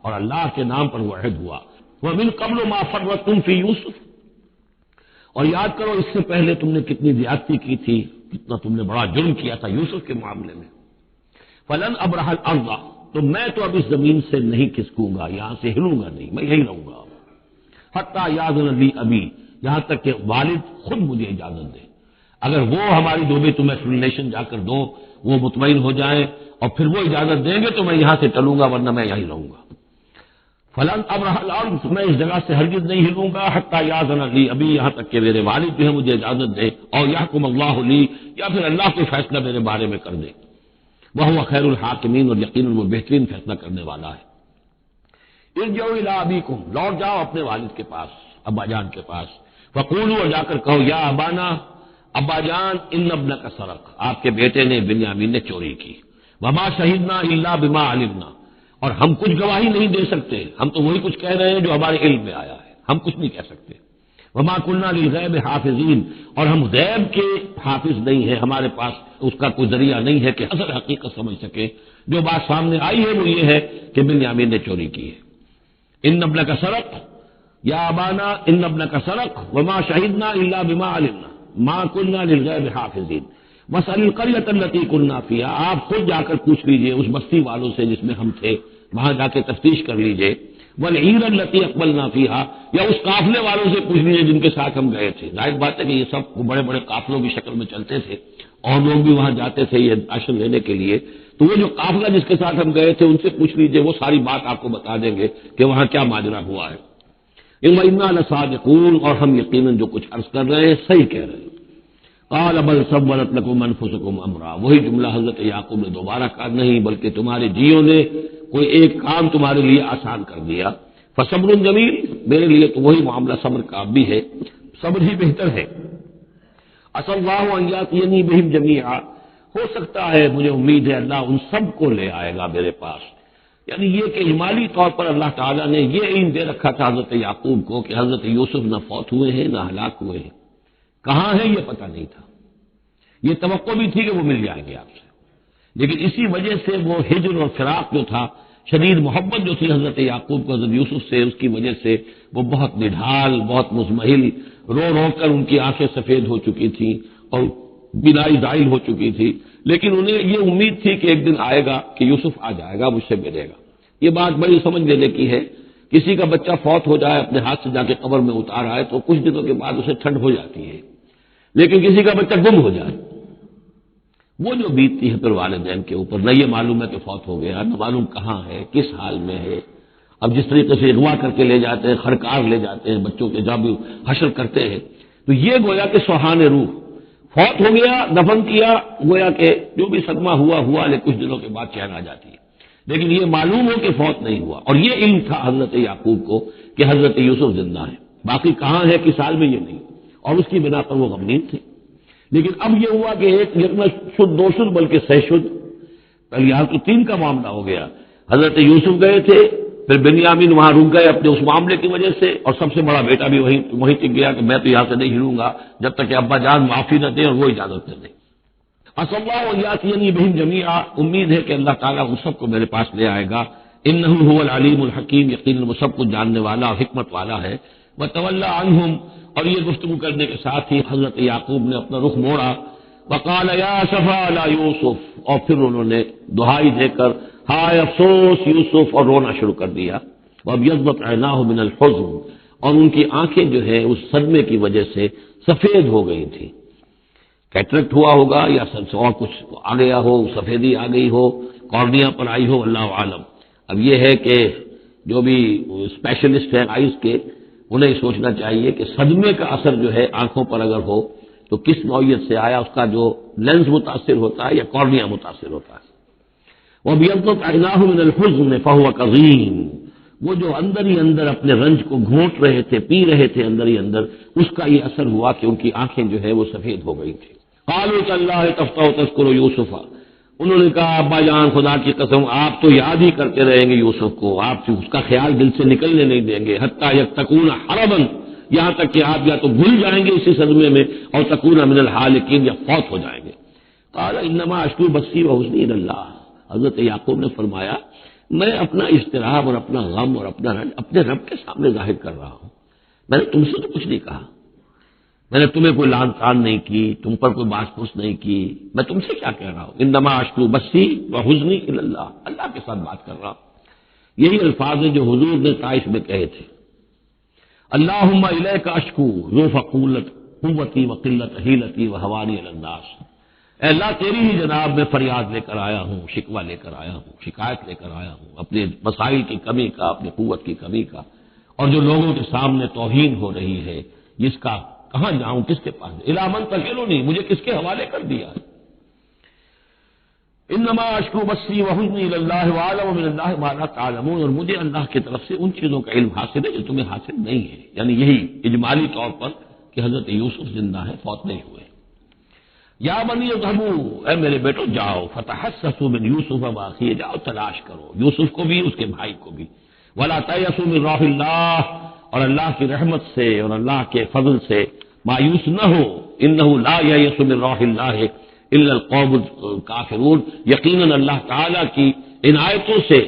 اور اللہ کے نام پر وہ عہد ہوا، وَمِن قَبْلُ مَا فَرَّطْتُمْ فِي يُوسُف، اور یاد کرو اس سے پہلے تم نے کتنی زیادتی کی تھی، کتنا تم نے بڑا جرم کیا تھا یوسف کے معاملے میں۔ فلن ابرح الارض، تو میں تو اب اس زمین سے نہیں کھسکوں گا، یہاں سے ہلوں گا نہیں، میں یہی رہوں گا، حتی یاذن لی ابی، یہاں تک کہ والد خود مجھے اجازت دے، اگر وہ ہماری جو بھی تم ایکسپلینیشن جا کر دو وہ مطمئن ہو جائیں اور پھر وہ اجازت دیں گے تو میں یہاں سے چلوں گا، ورنہ میں یہیں رہوں گا۔ فلن ابرح الارض، میں اس جگہ سے ہرگز نہیں ہلوں گا، حتی یاذن لی ابی، یہاں تک کہ میرے والد جو ہے مجھے اجازت دے، اور یحکم اللہ لی، یا پھر اللہ کوئی فیصلہ میرے بارے میں کر دے، وہو خیر الحاکمین، اور یقیناً وہ بہترین فیصلہ کرنے والا ہے۔ ارجعوا الی ابیکم، لوٹ جاؤ اپنے والد کے پاس، ابا جان کے پاس، فقولوا، اور جا کر کہو، یا ابانا، ابا جان، ان ابنک سرق، آپ کے بیٹے نے بنیامین نے چوری کی، وما شہدنا الا بما علمنا، اور ہم کچھ گواہی نہیں دے سکتے، ہم تو وہی کچھ کہہ رہے ہیں جو ہمارے علم میں آیا ہے، ہم کچھ نہیں کہہ سکتے، وما كنا للغیب حافظین، اور ہم غیب کے حافظ نہیں ہیں، ہمارے پاس اس کا کوئی ذریعہ نہیں ہے کہ اصل حقیقت سمجھ سکے، جو بات سامنے آئی ہے وہ یہ ہے کہ بنیامین نے چوری کی ہے۔ ان ابنک سرق، یا ابانا ان ابنک سرق وما شہدنا الا بما علمنا ما كنا للغیب حافظین واسأل القرية التي كنا فيها، آپ خود جا کر پوچھ لیجئے اس بستی والوں سے جس میں ہم تھے، وہاں جا کے تفتیش کر لیجئے، والعیر التي اقبلنا فيها، یا اس قافلے والوں سے پوچھ لیجئے جن کے ساتھ ہم گئے تھے، ظاہر بات ہے کہ یہ سب بڑے بڑے قافلوں کی شکل میں چلتے تھے اور لوگ بھی وہاں جاتے تھے یہ راشن لینے کے لیے، تو وہ جو قافلہ جس کے ساتھ ہم گئے تھے ان سے پوچھ لیجئے، وہ ساری بات آپ کو بتا دیں گے کہ وہاں کیا ماجرا ہوا ہے۔ انا لصادقون، اور ہم یقیناً جو کچھ عرض کر رہے ہیں صحیح کہہ رہے ہیں۔ قال بل سولت لكم انفسكم امرا، وہی جملہ حضرت یعقوب نے دوبارہ کہا، نہیں بلکہ تمہارے جیوں نے کوئی ایک کام تمہارے لیے آسان کر دیا، فصبر جمیل، میرے لیے تو وہی معاملہ صبر کا بھی ہے، صبر ہی بہتر ہے۔ عسى الله ان ياتيني بهم جميعا، ہو سکتا ہے، مجھے امید ہے اللہ ان سب کو لے آئے گا میرے پاس، یعنی یہ کہ اجمالی طور پر اللہ تعالیٰ نے یہ علم دے رکھا تھا حضرت یعقوب کو کہ حضرت یوسف نہ فوت ہوئے ہیں نہ ہلاک ہوئے ہیں، کہاں ہے یہ پتہ نہیں تھا، یہ توقع بھی تھی کہ وہ مل جائیں گے آپ سے، لیکن اسی وجہ سے وہ ہجر اور فراق جو تھا، شدید محبت جو تھی حضرت یعقوب کو حضرت یوسف سے، اس کی وجہ سے وہ بہت نڈھال، بہت مزمحل، رو رو کر ان کی آنکھیں سفید ہو چکی تھیں اور بینائی زائل ہو چکی تھی، لیکن انہیں یہ امید تھی کہ ایک دن آئے گا کہ یوسف آ جائے گا، مجھ سے ملے گا۔ یہ بات بڑی سمجھ لینے کی ہے، کسی کا بچہ فوت ہو جائے، اپنے ہاتھ سے جا کے قبر میں اتار آئے تو کچھ دنوں کے بعد اسے ٹھنڈ ہو جاتی ہے، لیکن کسی کا بچہ گم ہو جائے، وہ جو بیتتی ہے پھر والدین کے اوپر، نہ یہ معلوم ہے کہ فوت ہو گیا، نہ معلوم کہاں ہے، کس حال میں ہے۔ اب جس طریقے سے اغوا کر کے لے جاتے ہیں، خرکار لے جاتے ہیں بچوں کے، جب حشر کرتے ہیں، تو یہ گویا کہ سوہان روح، فوت ہو گیا، دفن کیا، گویا کہ جو بھی صدمہ ہوا لیکن کچھ دنوں کے بعد چین آ جاتی ہے، لیکن یہ معلوم ہو کہ فوت نہیں ہوا، اور یہ علم تھا حضرت یعقوب کو کہ حضرت یوسف زندہ ہے، باقی کہاں ہے کس حال میں یہ نہیں، اور اس کی بنا پر وہ غمگین تھے۔ لیکن اب یہ ہوا کہ ایک نہ شد دو شد بلکہ سہ شد، پہلے یہاں تو تین کا معاملہ ہو گیا، حضرت یوسف گئے تھے، پھر بنیامین وہاں رک گئے اپنے اس معاملے کی وجہ سے، اور سب سے بڑا بیٹا بھی وہیں ٹک گیا کہ میں تو یہاں سے نہیں ہلوں گا جب تک کہ ابا جان معافی نہ دیں اور وہ اجازت نہ دیں۔ عسى الله ان ياتيني بهم جميعا، امید ہے کہ اللہ تعالیٰ ان سب کو میرے پاس لے آئے گا، انه هو العلیم الحکیم، یقیناً وہ سب کچھ جاننے والا اور حکمت والا ہے۔ وتولى عنهم، اور یہ گفتگو کرنے کے ساتھ ہی حضرت یعقوب نے اپنا رخ موڑا، وقال یا اسفا علی یوسف، اور پھر انہوں نے دہائی دے کر ہائے افسوس یوسف، اور رونا شروع کر دیا۔ وابيضت عیناہ من الحزن، اور ان کی آنکھیں جو ہے اس صدمے کی وجہ سے سفید ہو گئی تھیں، کیٹریکٹ ہوا ہوگا یا اور کچھ آ گیا ہو، سفیدی آ گئی ہو، کارنیا پر آئی ہو، اللہ عالم۔ اب یہ ہے کہ جو بھی اسپیشلسٹ ہیں آئز کے، انہیں سوچنا چاہیے کہ صدمے کا اثر جو ہے آنکھوں پر اگر ہو تو کس نوعیت سے آیا، اس کا جو لینس متاثر ہوتا ہے یا کارنیا متاثر ہوتا ہے۔ وَبِيَضَّتْ عَيْنَاهُ مِنَ الْحُزْنِ فَهُوَ كَظِيمٌ، وہ جو اندر ہی اندر اپنے رنج کو گھونٹ رہے تھے، پی رہے تھے اندر ہی اندر، اس کا یہ اثر ہوا کہ ان کی آنکھیں جو ہے وہ سفید ہو گئی تھی۔ قَالُوا تَاللَّهِ تَفْتَحُ تَذْكُرُ يُوسُفَ، انہوں نے کہا ابا جان خدا کی قسم آپ تو یاد ہی کرتے رہیں گے یوسف کو، آپ اس کا خیال دل سے نکلنے نہیں دیں گے، حتیٰ یکتکون حربا، یہاں تک کہ آپ یا تو بھول جائیں گے اسی صدمے میں، اور تکون من الحالکین، یا فوت ہو جائیں گے۔ قال انما اشکو بثی وحزنی الی اللہ، حضرت یعقوب نے فرمایا میں اپنا اضطراب اور اپنا غم اور اپنا رنج اپنے رب کے سامنے ظاہر کر رہا ہوں، میں نے تم سے تو کچھ نہیں کہا، میں نے تمہیں کوئی لان تان نہیں کی، تم پر کوئی باس پوس نہیں کی، میں تم سے کیا کہہ رہا ہوں، انما اشکو بثی وحزنی الی اللہ، اللہ کے ساتھ بات کر رہا ہوں۔ یہی الفاظ ہیں جو حضور نے طائف میں کہے تھے، اللہم الیک اشکو ضعف قوتی وقلت حیلتی وہوانی علی الناس، اے اللہ تیری ہی جناب میں فریاد لے کر آیا ہوں، شکوہ لے کر آیا ہوں، شکایت لے کر آیا ہوں اپنے مسائل کی کمی کا، اپنی قوت کی کمی کا، اور جو لوگوں کے سامنے توہین ہو رہی ہے جس کا کہاں جاؤں، کس کے پاس، الی من تکلنی، مجھے کس کے حوالے کر دیا۔ انما اشکو بثی وحزنی الی اللہ واعلم من اللہ ما لا تعلمون، اور مجھے اللہ کی طرف سے ان چیزوں کا علم حاصل ہے جو تمہیں حاصل نہیں ہے، یعنی یہی اجمالی طور پر کہ حضرت یوسف زندہ ہے، فوت نہیں ہوئے۔ یا بنی اذهبوا، اے میرے بیٹو جاؤ، فتحسسوا من یوسف واخیہ، جاؤ تلاش کرو یوسف کو بھی اس کے بھائی کو بھی، ولا تیأسوا من روح اللہ، اور اللہ کی رحمت سے اور اللہ کے فضل سے مایوس نہ ہو، انہ لا ییأس من روح اللہ الا القوم الکافرون، یقیناً اللہ تعالیٰ کی عنایتوں سے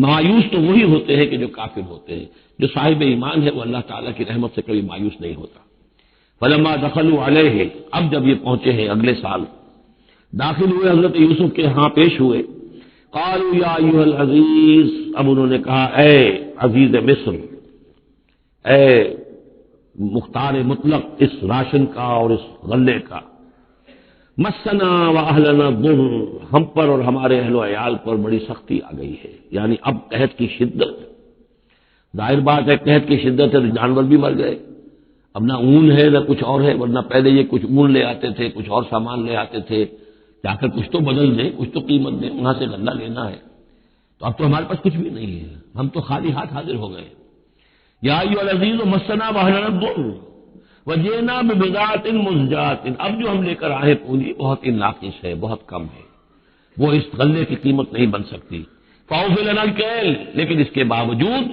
مایوس تو وہی ہوتے ہیں کہ جو کافر ہوتے ہیں، جو صاحب ایمان ہے وہ اللہ تعالیٰ کی رحمت سے کبھی مایوس نہیں ہوتا۔ فلما دخلوا علیہ، اب جب یہ پہنچے ہیں اگلے سال، داخل ہوئے حضرت یوسف کے ہاں پیش ہوئے، قالوا یا ایھا العزیز، اب انہوں نے کہا اے عزیز مصر، اے مختار مطلق اس راشن کا اور اس غلے کا، مسنا واہلنا الضر، ہم پر اور ہمارے اہل و عیال پر بڑی سختی آ گئی ہے، یعنی اب قحط کی شدت، ظاہر بات ہے قحط کی شدت ہے تو جانور بھی مر گئے، اب نہ اون ہے نہ کچھ اور ہے، ورنہ پہلے یہ کچھ اون لے آتے تھے، کچھ اور سامان لے آتے تھے، جا کر کچھ تو بدل دیں، کچھ تو قیمت دیں، وہاں سے غلہ لینا ہے، تو اب تو ہمارے پاس کچھ بھی نہیں ہے، ہم تو خالی ہاتھ حاضر ہو گئے۔ یا ایھا العزیز مسنا واہلنا الضر وجئنا ببضاعۃ مزجاۃ، اب جو ہم لے کر آئے پونجی بہت ہی ناقص ہے، بہت کم ہے، وہ اس غلے کی قیمت نہیں بن سکتی، فاوفِ لنا الکیل، لیکن اس کے باوجود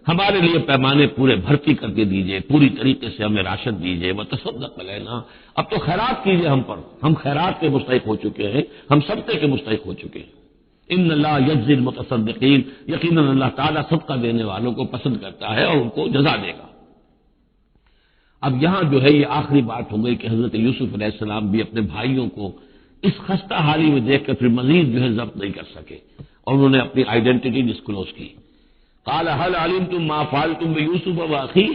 ہمارے لیے پیمانے پورے بھرتی کر کے دیجئے، پوری طریقے سے ہمیں راشد دیجئے، وتصدق علینا، اب تو خیرات کیجئے ہم پر، ہم خیرات کے مستحق ہو چکے ہیں، ہم صدقے کے مستحق ہو چکے ہیں۔ ان اللہ یجزی المتصدقین، یقیناً اللہ تعالیٰ صدقہ دینے والوں کو پسند کرتا ہے اور ان کو جزا دے گا۔ اب یہاں جو ہے یہ آخری بات ہو گئی کہ حضرت یوسف علیہ السلام بھی اپنے بھائیوں کو اس خستہ حالی میں دیکھ کر پھر مزید جو ہے ضبط نہیں کر سکے، اور انہوں نے اپنی آئیڈینٹی ڈسکلوز کی۔ قال هل علمتم ما فعلتم بيوسف واخيه،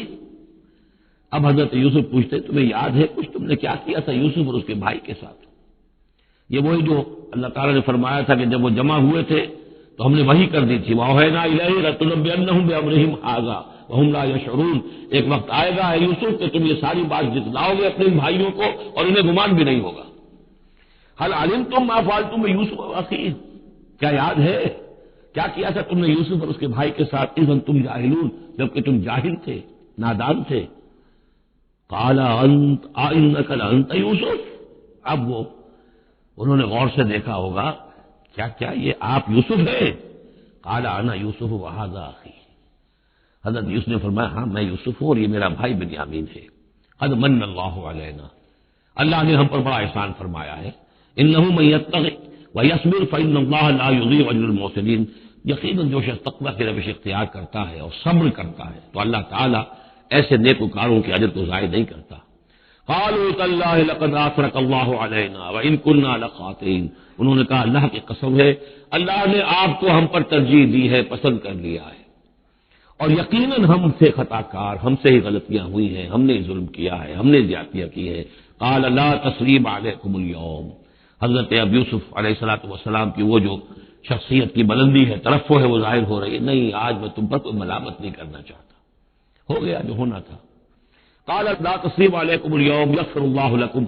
اب حضرت یوسف پوچھتے تمہیں یاد ہے کچھ تم نے کیا کیا تھا یوسف اور اس کے بھائی کے ساتھ؟ یہ وہی جو اللہ تعالیٰ نے فرمایا تھا کہ جب وہ جمع ہوئے تھے تو ہم نے وحی کر دی تھی، وَأَوْحَيْنَا إِلَيْهِ لَتُنَبِّئَنَّهُمْ بِأَمْرِهِمْ هَٰذَا وَهُمْ لَا يَشْعُرُونَ، ایک وقت آئے گا اے یوسف کہ تم یہ ساری بات جتلاؤ گے اپنے بھائیوں کو اور انہیں گمان بھی نہیں ہوگا۔ هل علمتم ما فعلتم بيوسف واخيه، کیا یاد ہے کیا کیا تھا تم نے یوسف اور اس کے بھائی کے ساتھ، اذ انتم جاہلون، جبکہ تم جاہل تھے، نادان تھے۔ قال انت انک لانت یوسف، اب وہ انہوں نے غور سے دیکھا ہوگا کیا کیا یہ آپ یوسف ہیں؟ قال انا یوسف وھذا اخی، حضرت یوسف نے فرمایا ہاں میں یوسف ہوں اور یہ میرا بھائی بنیامین ہے۔ قد من اللہ علینا، اللہ نے ہم پر بڑا احسان فرمایا ہے۔ انہ من یتق ویصبر فإن اللہ لا یضیع اجر المحسنین، یقیناً جو شخص تقوی کی روش اختیار کرتا ہے اور صبر کرتا ہے تو اللہ تعالیٰ ایسے نیکوکاروں کے اجر کو ضائع نہیں کرتا۔ قالوا تاللہ لقد آثرک اللہ علینا وإن کنا لخاطئین، انہوں نے کہا اللہ کی قسم ہے اللہ نے آپ کو ہم پر ترجیح دی ہے، پسند کر لیا ہے، اور یقیناً ہم سے خطا کار، ہم سے ہی غلطیاں ہوئی ہیں، ہم نے ظلم کیا ہے، ہم نے زیادتیاں کی ہے۔ قال لا تثریب علیکم اليوم، حضرت اب یوسف علیہ الصلوۃ والسلام کی وہ جو شخصیت کی بلندی ہے، ترفع ہے، وہ ظاہر ہو رہی ہے. نہیں، آج میں تم پر کوئی ملامت نہیں کرنا چاہتا، ہو گیا جو ہونا تھا. قال لا تصریب علیکم اليوم یغفر اللہ لکم،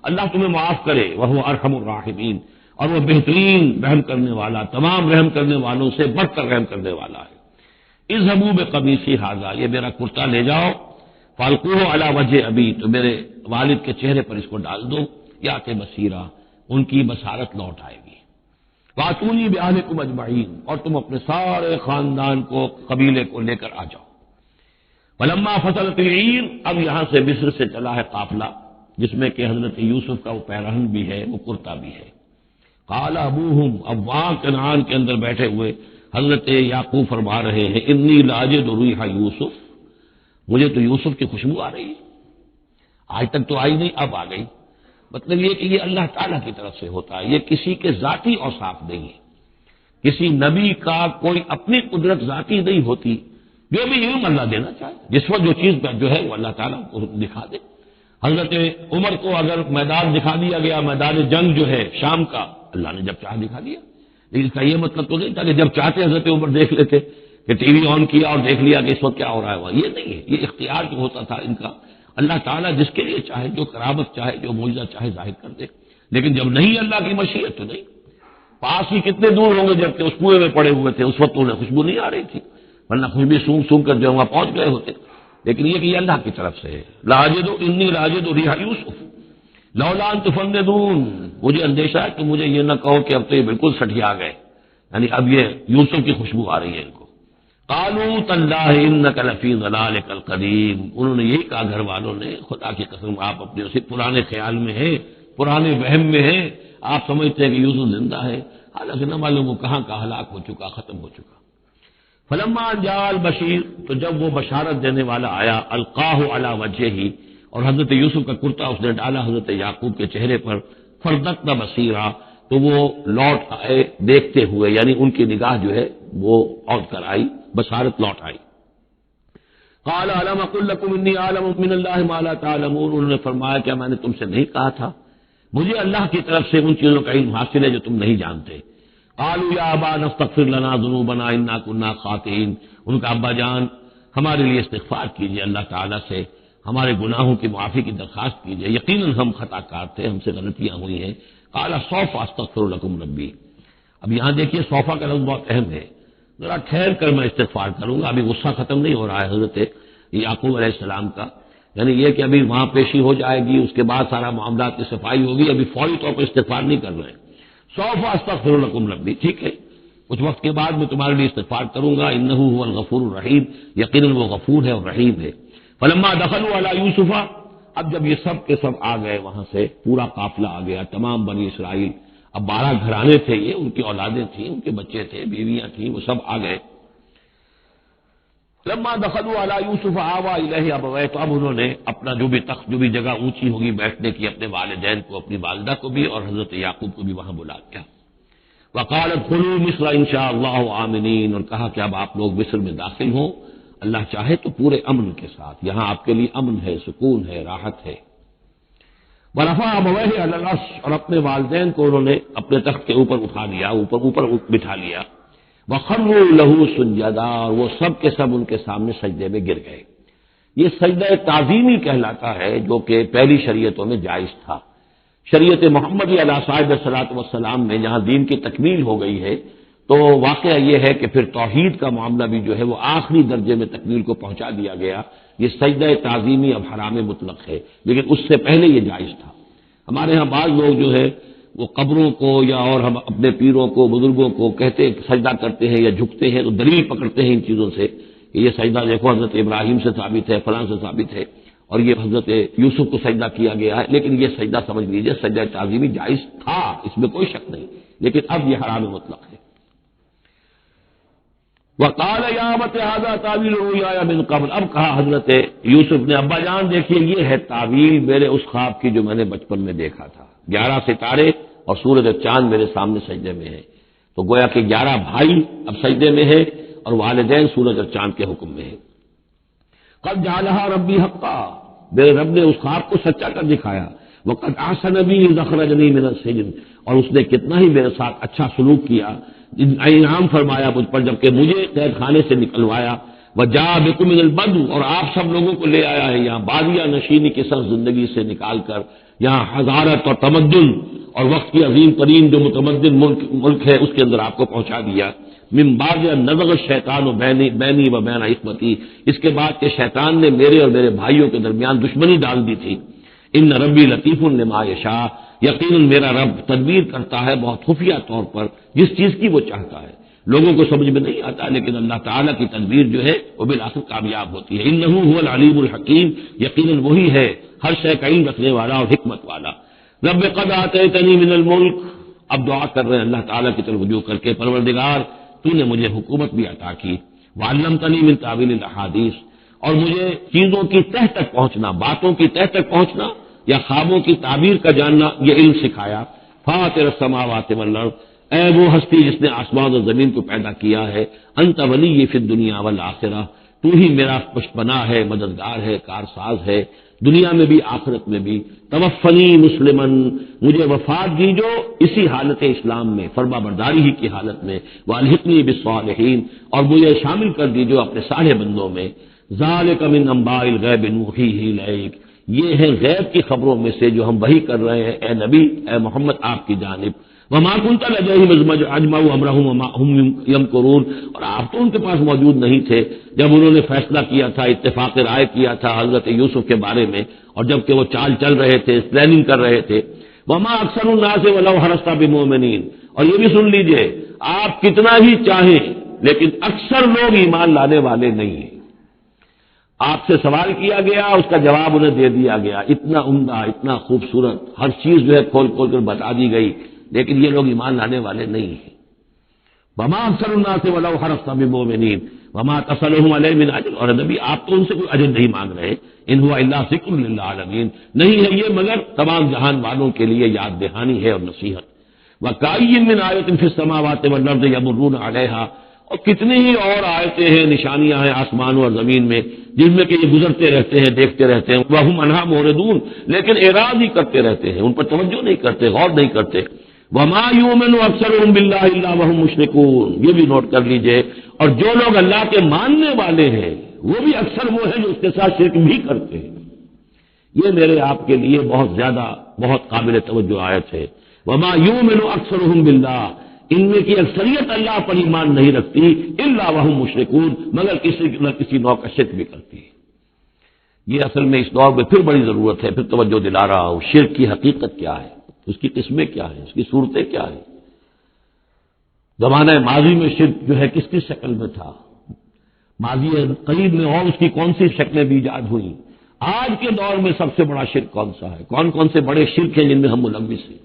اللہ تمہیں معاف کرے، وہو ارحم الراحمین، اور وہ بہترین رحم کرنے والا، تمام رحم کرنے والوں سے بڑھ کر رحم کرنے والا ہے. اذهبوا بقمیصی ھذا، یہ میرا کرتا لے جاؤ، فالقوہ علی وجہ ابی، تو میرے والد کے چہرے پر اس کو ڈال دو، یات بصیرہ، ان کی بصارت لوٹ آئے گی. واتونی باہلکم اجمعین، اور تم اپنے سارے خاندان کو، قبیلے کو لے کر آ جاؤ. فلما فصلت العیر، اب یہاں سے مصر سے چلا ہے قافلہ، جس میں کہ حضرت یوسف کا وہ پیرہن بھی ہے، وہ کرتا بھی ہے. قال ابوہم، اب وہاں کنعان کے اندر بیٹھے ہوئے حضرت یعقوب فرما رہے ہیں، انی لاجد ریح یوسف، مجھے تو یوسف کی خوشبو آ رہی ہے. آج تک تو آئی نہیں، اب آ گئی. مطلب یہ کہ یہ اللہ تعالیٰ کی طرف سے ہوتا ہے، یہ کسی کے ذاتی اوصاف نہیں ہے. کسی نبی کا کوئی اپنی قدرت ذاتی نہیں ہوتی، جو بھی علم اللہ دینا چاہے، جس وقت جو چیز جو ہے وہ اللہ تعالیٰ کو دکھا دے. حضرت عمر کو اگر میدان دکھا دیا گیا، میدان جنگ جو ہے شام کا، اللہ نے جب چاہ دکھا دیا. لیکن اس کا یہ مطلب تو نہیں تھا کہ جب چاہتے حضرت عمر دیکھ لیتے، کہ ٹی وی آن کیا اور دیکھ لیا کہ اس وقت کیا ہو رہا ہے. یہ نہیں ہے، یہ اختیار جو ہوتا تھا ان کا، اللہ تعالیٰ جس کے لیے چاہے، جو کرامت چاہے، جو معجزہ چاہے ظاہر کر دے. لیکن جب نہیں اللہ کی مشیت تو نہیں. پاس ہی کتنے دور ہوں گے جبکہ اس کنویں میں پڑے ہوئے تھے، اس وقت انہیں خوشبو نہیں آ رہی تھی، ورنہ خوشبو سونگ سونگ کر جو وہاں پہنچ گئے ہوتے. لیکن یہ کہ یہ اللہ کی طرف سے ہے. لاجد انی لاجد ریح یوسف لولا ان تفندون، مجھے اندیشہ ہے کہ مجھے یہ نہ کہو کہ اب تو یہ بالکل سٹھیا گئے، یعنی اب یہ یوسف کی خوشبو آ رہی ہے ان کو. قالوا تاللہ انک لفی ضلالک القدیم، انہوں نے یہی کہا گھر والوں نے، خدا کی قسم آپ اپنے اسی پرانے خیال میں ہیں، پرانے وہم میں ہیں. آپ سمجھتے ہیں کہ یوسف زندہ ہے، حالانکہ نہ معلوم وہ کہاں کا ہلاک ہو چکا، ختم ہو چکا. فلما جاء البشیر، تو جب وہ بشارت دینے والا آیا، القاہ علی وجہہ، اور حضرت یوسف کا کرتا اس نے ڈالا حضرت یعقوب کے چہرے پر، فردقنا بصیرا، تو وہ لوٹ آئے دیکھتے ہوئے، یعنی ان کی نگاہ جو ہے وہ اوٹ کر آئی، بصارت لوٹ آئی. قال الم اقل لکم انی اعلم من اللہ ما لا تعلمون، انہوں نے فرمایا کیا میں نے تم سے نہیں کہا تھا، مجھے اللہ کی طرف سے ان چیزوں کا علم حاصل ہے جو تم نہیں جانتے. قالوا یا ابانا استغفر لنا ذنوبنا انا كنا خاطئین، ان کا ابا جان ہمارے لیے استغفار کیجیے، اللہ تعالیٰ سے ہمارے گناہوں کی معافی کی درخواست کیجیے، یقیناً ہم خطا کار تھے، ہم سے غلطیاں ہوئی ہیں. قال سوف استغفر لکم ربی، اب یہاں دیکھیے صوفہ کا لفظ بہت اہم ہے، ذرا ٹھہر کر میں استغفار کروں گا. ابھی غصہ ختم نہیں ہو رہا ہے حضرت یعقوب علیہ السلام کا، یعنی یہ کہ ابھی وہاں پیشی ہو جائے گی، اس کے بعد سارا معاملات کی صفائی ہوگی، ابھی فوری طور پر استغفار نہیں کر رہے ہیں. سوف استغفر لکم ربی، ٹھیک ہے، کچھ وقت کے بعد میں تمہارے لیے استغفار کروں گا. انہ هو الغفور الرحیم، یقیناً وہ غفور ہے اور رحیم ہے. فلما دخلوا علی یوسف، اب جب یہ سب کے سب آ گئے، وہاں سے پورا قافلہ آ گیا، تمام بنی اسرائیل، اب 12 گھرانے تھے یہ، ان کی اولادیں تھیں، ان کے بچے تھے، بیویاں تھیں، وہ سب آ گئے. لما دخلوا علی یوسف آوی الیہ ابویہ، تو اب انہوں نے اپنا جو بھی تخت، جو بھی جگہ اونچی ہوگی بیٹھنے کی، اپنے والدین کو، اپنی والدہ کو بھی اور حضرت یعقوب کو بھی وہاں بلا لیا. وقال ادخلوا مصر ان شاء اللہ آمنین، اور کہا کہ اب آپ لوگ مصر میں داخل ہوں، اللہ چاہے تو پورے امن کے ساتھ، یہاں آپ کے لیے امن ہے، سکون ہے، راحت ہے. ورفع ابویہ علی العرش، اور اپنے والدین کو انہوں نے اپنے تخت کے اوپر اٹھا لیا، اوپر بٹھا لیا. وخروا لہ سجدا، اور وہ سب کے سب ان کے سامنے سجدے میں گر گئے. یہ سجدہ تعظیمی کہلاتا ہے، جو کہ پہلی شریعتوں میں جائز تھا. شریعت محمدی علیہ صاحب الصلاۃ والسلام میں جہاں دین کی تکمیل ہو گئی ہے، تو واقعہ یہ ہے کہ پھر توحید کا معاملہ بھی جو ہے وہ آخری درجے میں تکمیل کو پہنچا دیا گیا. یہ سجدہ تعظیمی اب حرام مطلق ہے، لیکن اس سے پہلے یہ جائز تھا. ہمارے ہاں بعض لوگ جو ہے وہ قبروں کو یا اور ہم اپنے پیروں کو، بزرگوں کو کہتے ہیں سجدہ کرتے ہیں یا جھکتے ہیں، تو دلیل پکڑتے ہیں ان چیزوں سے کہ یہ سجدہ دیکھو حضرت ابراہیم سے ثابت ہے، فلاں سے ثابت ہے، اور یہ حضرت یوسف کو سجدہ کیا گیا ہے. لیکن یہ سجدہ سمجھ لیجئے سجدہ تعظیمی جائز تھا، اس میں کوئی شک نہیں، لیکن اب یہ حرام مطلق ہے. وقال یا ابت ھذا تاویل رؤیایا من قبل، اب کہا حضرت یوسف نے ابا جان دیکھیے یہ ہے تعویل میرے اس خواب کی جو میں نے بچپن میں دیکھا تھا. 11 ستارے اور سورج اور چاند میرے سامنے سجدے میں ہیں، تو گویا کہ 11 بھائی اب سجدے میں ہیں اور والدین سورج اور چاند کے حکم میں ہیں. قد جعلها ربی حقا، میرے رب نے اس خواب کو سچا کر دکھایا. وقد احسن بی اذ اخرجنی من السجن، اور اس نے کتنا ہی میرے ساتھ اچھا سلوک کیا انعام فرمایا مجھ پر جبکہ مجھے قید خانے سے نکلوایا، وجاء بکم من البدو، اور آپ سب لوگوں کو لے آیا ہے یہاں بادیہ نشینی کی سخت زندگی سے نکال کر یہاں حضارت اور تمدن اور وقت کی عظیم ترین جو متمدن ملک ہے اس کے اندر آپ کو پہنچا دیا۔ من بعد ان نزغ الشیطان بینی و بین اخوتی، اس کے بعد کہ شیطان نے میرے اور میرے بھائیوں کے درمیان دشمنی ڈال دی تھی۔ ان ربی لطیف لما یشاء، یقیناً میرا رب تدبیر کرتا ہے بہت خفیہ طور پر جس چیز کی وہ چاہتا ہے، لوگوں کو سمجھ میں نہیں آتا، لیکن اللہ تعالیٰ کی تدبیر جو ہے وہ بالآخر کامیاب ہوتی ہے۔ انہ هو العلیم الحکیم، یقیناً وہی ہے ہر شے کا علم رکھنے والا اور حکمت والا۔ رب قد آتیتنی من الملک، اب دعا کر رہے ہیں اللہ تعالیٰ کی طرف رجوع کر کے، پروردگار تو نے مجھے حکومت بھی عطا کی، وعلمتنی من تعویل الاحادیث، اور مجھے چیزوں کی تہ تک پہنچنا، باتوں کی تہ تک پہنچنا یا خوابوں کی تعبیر کا جاننا یہ علم سکھایا۔ فاطر السماوات والارض، اے وہ ہستی جس نے آسمان اور زمین کو پیدا کیا ہے، انت ولی فی الدنیا والآخرہ، تو ہی میرا پشت پناہ ہے، مددگار ہے، کارساز ہے، دنیا میں بھی آخرت میں بھی۔ توفنی مسلمن، مجھے وفات دیجو اسی حالت اسلام میں، فرما برداری ہی کی حالت میں، والحقنی بالصالحین، اور مجھے شامل کر دیجو اپنے صالح بندوں میں۔ ذالک من انباء الغیب نوحیہ الیک، یہ ہے غیب کی خبروں میں سے جو ہم وحی کر رہے ہیں اے نبی، اے محمد آپ کی جانب۔ وما كنت لديهم إذ اجمعوا امرهم وما هم يمكرون، اور آپ تو ان کے پاس موجود نہیں تھے جب انہوں نے فیصلہ کیا تھا، اتفاق رائے کیا تھا حضرت یوسف کے بارے میں، اور جب کہ وہ چال چل رہے تھے، پلاننگ کر رہے تھے۔ وما اکثر الناس ولو حرصت بمؤمنین، اور یہ بھی سن لیجئے آپ کتنا ہی چاہیں لیکن اکثر لوگ ایمان لانے والے نہیں ہیں۔ آپ سے سوال کیا گیا، اس کا جواب انہیں دے دیا گیا، اتنا عمدہ، اتنا خوبصورت، ہر چیز جو ہے کھول کھول کر بتا دی گئی، لیکن یہ لوگ ایمان لانے والے نہیں ہیں۔ وما اکثر الناس ولو حرصت بمؤمنین وما تصلهم علیہ من اجر، اور نبی آپ تو ان سے کوئی اجر نہیں مانگ رہے، ان هو الا ذکر للعالمین، نہیں ہے یہ مگر تمام جہان والوں کے لیے یاد دہانی ہے اور نصیحت۔ وکأی من آیۃ فی السماوات والارض یمرون علیہا، اور کتنی ہی اور آیتیں ہیں، نشانیاں ہیں آسمانوں اور زمین میں جن میں کہ یہ گزرتے رہتے ہیں، دیکھتے رہتے ہیں، وہم عنہا معرضون، لیکن اعراض ہی کرتے رہتے ہیں، ان پر توجہ نہیں کرتے، غور نہیں کرتے۔ وما یؤمن اکثرهم باللہ الا وهم مشرکون، یہ بھی نوٹ کر لیجئے، اور جو لوگ اللہ کے ماننے والے ہیں وہ بھی اکثر وہ ہیں جو اس کے ساتھ شرک بھی کرتے ہیں۔ یہ میرے آپ کے لیے بہت زیادہ بہت قابل توجہ آیت ہے۔ وما یؤمن اکثرهم باللہ، ان میں کی اکثریت اللہ پر ایمان نہیں رکھتی، الا وهم مشرکون، مگر کسی نہ کسی نوع کا شرک بھی کرتی ہے۔ یہ اصل میں اس دور میں پھر بڑی ضرورت ہے، پھر توجہ دلا رہا ہوں، شرک کی حقیقت کیا ہے، اس کی قسمیں کیا ہیں، اس کی صورتیں کیا ہیں۔ زمانہ ماضی میں شرک جو ہے کس کس شکل میں تھا، ماضی قریب میں اور اس کی کون سی شکلیں بھی ایجاد ہوئی، آج کے دور میں سب سے بڑا شرک کون سا ہے، کون کون سے بڑے شرک ہیں جن میں ہم ملوث ہیں۔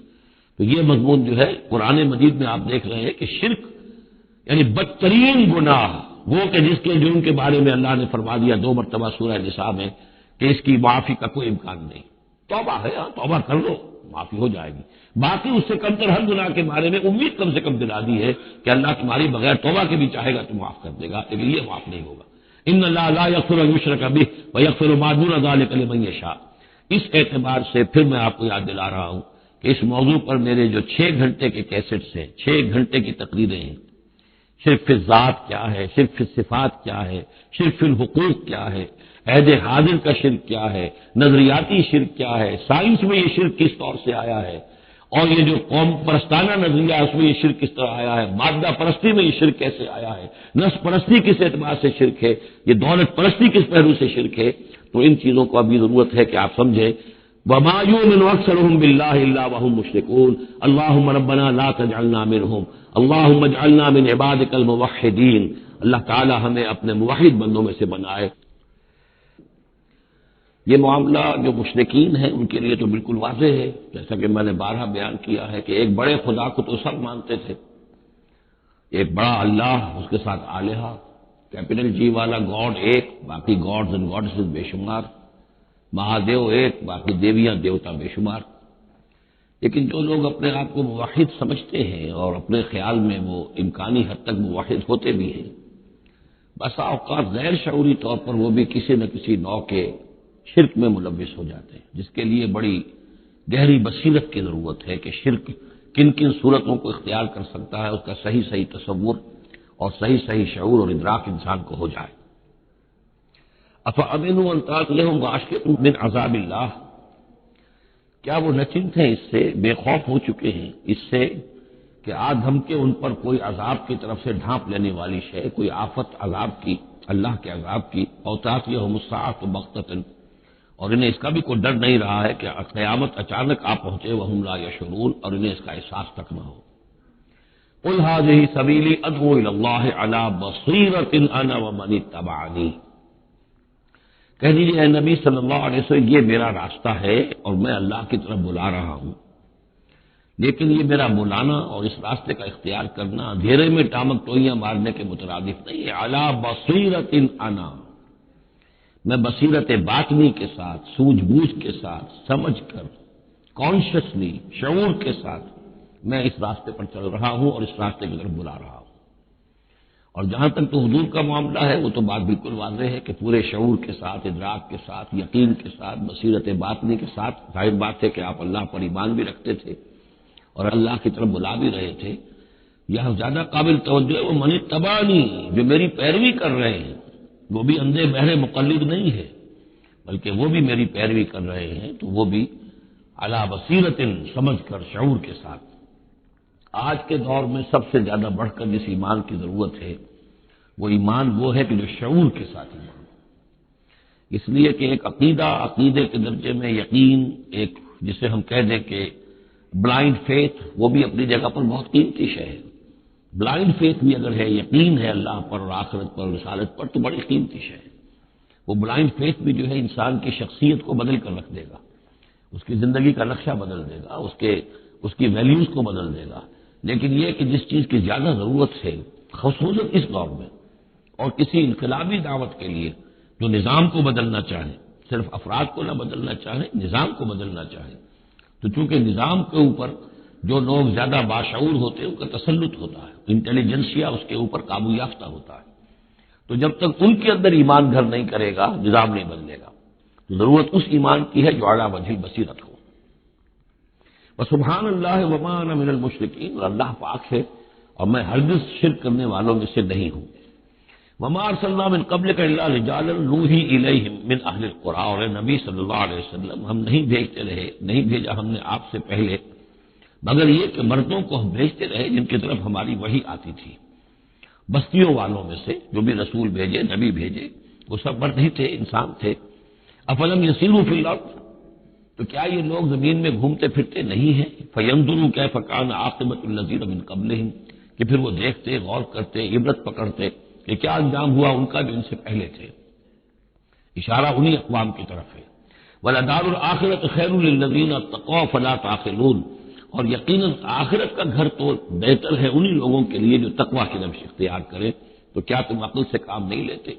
تو یہ مضمون جو ہے قرآن مجید میں آپ دیکھ رہے ہیں کہ شرک یعنی بدترین گناہ وہ کہ جس کے جرم کے بارے میں اللہ نے فرما دیا 2 مرتبہ سورہ نساء میں کہ اس کی معافی کا کوئی امکان نہیں۔ توبہ ہے، توبہ کر لو معافی ہو جائے گی، باقی اس سے کم تر ہر گناہ کے بارے میں امید کم سے کم دلا دی ہے کہ اللہ تمہاری بغیر توبہ کے بھی چاہے گا تو معاف کر دے گا، لیکن یہ معاف نہیں ہوگا۔ ان اللہ لا یغفر ان یشرک بہ ویغفر ما دون ذلک لمن یشاء۔ اس اعتبار سے پھر میں آپ کو یاد دلا رہا ہوں کہ اس موضوع پر میرے جو 6 گھنٹے کے کیسٹس ہیں، 6 گھنٹے کی تقریریں ہیں، شرک فی الذات کیا ہے، شرک فی الصفات کیا ہے، شرک فی الحقوق کیا ہے، عہد حاضر کا شرک کیا ہے، نظریاتی شرک کیا ہے، سائنس میں یہ شرک کس طور سے آیا ہے، اور یہ جو قوم پرستانہ نظریہ ہے اس میں یہ شرک کس طرح آیا ہے، مادہ پرستی میں یہ شرک کیسے آیا ہے، نفس پرستی کس اعتبار سے شرک ہے، یہ دولت پرستی کس پہلو سے شرک ہے، تو ان چیزوں کو ابھی ضرورت ہے کہ آپ سمجھیں۔ وما یؤمن اکثرهم باللہ الا وهم مشرکون اللهم ربنا لا تجعلنا منهم اللهم اجعلنا من عبادك الموحدین، اللہ تعالی ہمیں اپنے موحد بندوں میں سے بنائے۔ یہ معاملہ جو مشرکین ہیں ان کے لیے تو بالکل واضح ہے، جیسا کہ میں نے بارہا بیان کیا ہے کہ ایک بڑے خدا کو تو سب مانتے تھے، ایک بڑا اللہ، اس کے ساتھ آلہہ، کیپٹل جی والا گاڈ ایک، باقی گاڈز اینڈ گاڈسز بے شمار، مہادیو ایک، باقی دیویاں دیوتا بے شمار۔ لیکن جو لوگ اپنے آپ کو موحد سمجھتے ہیں اور اپنے خیال میں وہ امکانی حد تک موحد ہوتے بھی ہیں، بسا اوقات غیر شعوری طور پر وہ بھی کسی نہ کسی نوع کے شرک میں ملوث ہو جاتے ہیں، جس کے لیے بڑی گہری بصیرت کی ضرورت ہے کہ شرک کن کن صورتوں کو اختیار کر سکتا ہے، اس کا صحیح صحیح تصور اور صحیح صحیح شعور اور ادراک انسان کو ہو جائے۔ افامنوا ان تأتیہم غاشیۃ من عذاب اللہ، کیا وہ نچنت ہیں، اس سے بے خوف ہو چکے ہیں اس سے کہ آج ہم کے ان پر کوئی عذاب کی طرف سے ڈھانپ لینے والی شے، کوئی آفت عذاب کی، اللہ کے عذاب کی، او تأتیہم الساعۃ بغتۃ، اور انہیں اس کا بھی کوئی ڈر نہیں رہا ہے کہ قیامت اچانک آ پہنچے، وہم لا یشعرون، اور انہیں اس کا احساس تک نہ ہو۔ قل هذه سبیلی ادعو الی اللہ علی بصیرۃ انا ومن اتبعنی، کہہ دیجیے اے نبی صلی اللہ علیہ وسلم، یہ میرا راستہ ہے اور میں اللہ کی طرف بلا رہا ہوں، لیکن یہ میرا بلانا اور اس راستے کا اختیار کرنا اندھیرے میں ٹامک ٹوئیاں مارنے کے مترادف نہیں ہے۔ علی بصیرۃ انا، میں بصیرت باطنی کے ساتھ، سوجھ بوجھ کے ساتھ، سمجھ کر، کانشیسلی، شعور کے ساتھ میں اس راستے پر چل رہا ہوں اور اس راستے کی طرف بلا رہا ہوں۔ اور جہاں تک تو حضور کا معاملہ ہے، وہ تو بات بالکل واضح ہے کہ پورے شعور کے ساتھ، ادراک کے ساتھ، یقین کے ساتھ، بصیرت باطنی کے ساتھ، ظاہر بات ہے کہ آپ اللہ پر ایمان بھی رکھتے تھے اور اللہ کی طرف بلا بھی رہے تھے۔ یہاں زیادہ قابل توجہ ہے وہ من اتبعنی، جو میری پیروی کر رہے ہیں، وہ بھی اندھے بہرے مقلد نہیں ہے، بلکہ وہ بھی میری پیروی کر رہے ہیں، تو وہ بھی علی بصیرت، سمجھ کر، شعور کے ساتھ۔ آج کے دور میں سب سے زیادہ بڑھ کر جس ایمان کی ضرورت ہے، وہ ایمان وہ ہے کہ جو شعور کے ساتھ ایمان ہو۔ اس لیے کہ ایک عقیدے کے درجے میں یقین، ایک جسے ہم کہہ دیں کہ بلائنڈ فیتھ، وہ بھی اپنی جگہ پر بہت قیمتی شے ہے۔ بلائنڈ فیتھ بھی اگر ہے، یقین ہے اللہ پر اور آخرت پر، رسالت پر، تو بڑی قیمتی شے ہے۔ وہ بلائنڈ فیتھ بھی جو ہے انسان کی شخصیت کو بدل کر رکھ دے گا، اس کی زندگی کا نقشہ بدل دے گا، اس کی ویلیوز کو بدل دے گا۔ لیکن یہ کہ جس چیز کی زیادہ ضرورت ہے، خصوصاً اس دور میں، اور کسی انقلابی دعوت کے لیے جو نظام کو بدلنا چاہے، صرف افراد کو نہ بدلنا چاہے، نظام کو بدلنا چاہے، تو چونکہ نظام کے اوپر جو لوگ زیادہ باشعور ہوتے ہیں ان کا تسلط ہوتا ہے، انٹیلیجنسیا اس کے اوپر قابو یافتہ ہوتا ہے، تو جب تک ان کے اندر ایمان گھر نہیں کرے گا، نظام نہیں بدلے گا۔ تو ضرورت اس ایمان کی ہے جو اعلیٰ وجہ بصیرت ہو۔ وسبحان اللہ وما انا من المشرکین، اور اللہ پاک ہے اور میں ہرگز شرک کرنے والوں میں سے نہیں ہوں۔ وما ارسلنا من قبلک الا رجالا نوحی الیہم من اہل القری، اور نبی صلی اللہ علیہ وسلم ہم نہیں بھیجا ہم نے آپ سے پہلے مگر یہ کہ مردوں کو ہم بھیجتے رہے جن کی طرف ہماری وحی آتی تھی، بستیوں والوں میں سے جو بھی رسول بھیجے، نبی بھیجے، وہ سب مرد ہی تھے، انسان تھے۔ افلم یسیروا فی الارض، تو کیا یہ لوگ زمین میں گھومتے پھرتے نہیں ہیں؟ فینظروا کیف کان عاقبۃ الذین من قبلہم، کہ پھر وہ دیکھتے، غور کرتے، عبرت پکڑتے کہ کیا انجام ہوا ان کا جو ان سے پہلے تھے۔ اشارہ انہی اقوام کی طرف ہے۔ وَلَدَارُ الْآخِرَةُ خَيْرٌ لِّلَّذِينَ اتَّقَوْا فَلَا تَعْقِلُونَ، اور یقیناً آخرت کا گھر تو بہتر ہے انہی لوگوں کے لیے جو تقویٰ کی روش اختیار کریں، تو کیا تم عقل سے کام نہیں لیتے؟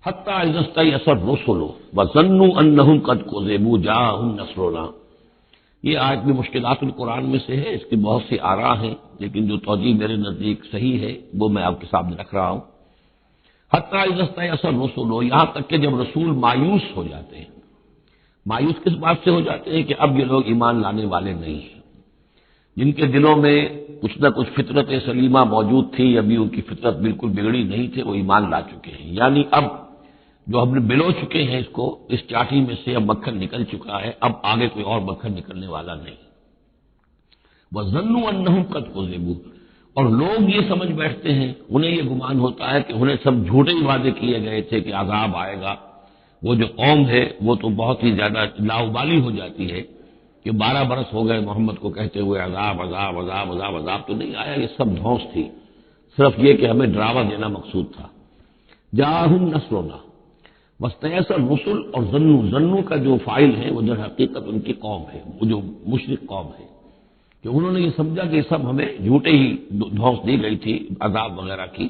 حَتَّىٰ إِذَا اسْتَيْأَسَ الرُّسُلُ وَظَنُّوا أَنَّهُمْ قَدْ كُذِبُوا جَاءَهُمْ نَصْرُنَا، یہ آیت بھی مشکلات القرآن میں سے ہے، اس کی بہت سی آراء ہیں، لیکن جو توجیہ میرے نزدیک صحیح ہے وہ میں آپ کے سامنے رکھ رہا ہوں۔ حتیٰ اذا استیأس الرسل، یہاں تک کہ جب رسول مایوس ہو جاتے ہیں۔ مایوس کس بات سے ہو جاتے ہیں؟ کہ اب یہ لوگ ایمان لانے والے نہیں ہیں، جن کے دلوں میں کچھ نہ کچھ فطرت سلیمہ موجود تھی، ابھی ان کی فطرت بالکل بگڑی نہیں تھی، وہ ایمان لا چکے ہیں، یعنی اب جو ہم نے بلو چکے ہیں اس کو، اس چاٹی میں سے اب مکھن نکل چکا ہے، اب آگے کوئی اور مکھن نکلنے والا نہیں۔ وَظَنُّوا أَنَّهُمْ قَدْ كُذِبُوا، اور لوگ یہ سمجھ بیٹھتے ہیں، انہیں یہ گمان ہوتا ہے کہ انہیں سب جھوٹے وعدے کیے گئے تھے کہ عذاب آئے گا۔ وہ جو قوم ہے وہ تو بہت ہی زیادہ لاؤبالی ہو جاتی ہے کہ 12 برس ہو گئے محمد کو کہتے ہوئے عذاب عذاب عذاب عذاب عذاب تو نہیں آیا، یہ سب دھونس تھی، صرف یہ کہ ہمیں ڈراوا دینا مقصود تھا۔ جاءہم نصرنا واستیأس الرسل، اور ظنو کا جو فاعل ہے وہ در حقیقت ان کی قوم ہے، وہ جو مشرک قوم ہے، کہ انہوں نے یہ سمجھا کہ یہ سب ہمیں جھوٹے ہی دھونس دی گئی تھی عذاب وغیرہ کی۔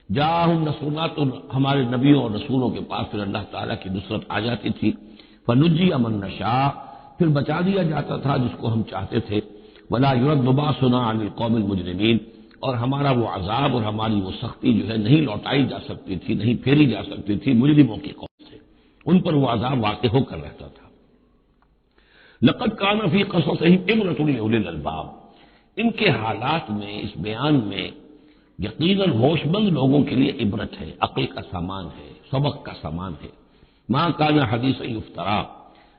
جاءہم نصرنا، تو ہمارے نبیوں اور رسولوں کے پاس پھر اللہ تعالیٰ کی نصرت آ جاتی تھی۔ فنجی من نشاء، پھر بچا دیا جاتا تھا جس کو ہم چاہتے تھے۔ ولا يرد باسنا عن القوم المجرمین، اور ہمارا وہ عذاب اور ہماری وہ سختی جو ہے نہیں لوٹائی جا سکتی تھی، نہیں پھیری جا سکتی تھی مجرموں کی قوم سے، ان پر وہ عذاب واقع ہو کر رہتا تھا۔ لقد كان في قصصهم عبرة لأولي الألباب، ان کے حالات میں، اس بیان میں یقیناً ہوش مند لوگوں کے لیے عبرت ہے، عقل کا سامان ہے، سبق کا سامان ہے۔ ماں کان حدیث یفترا،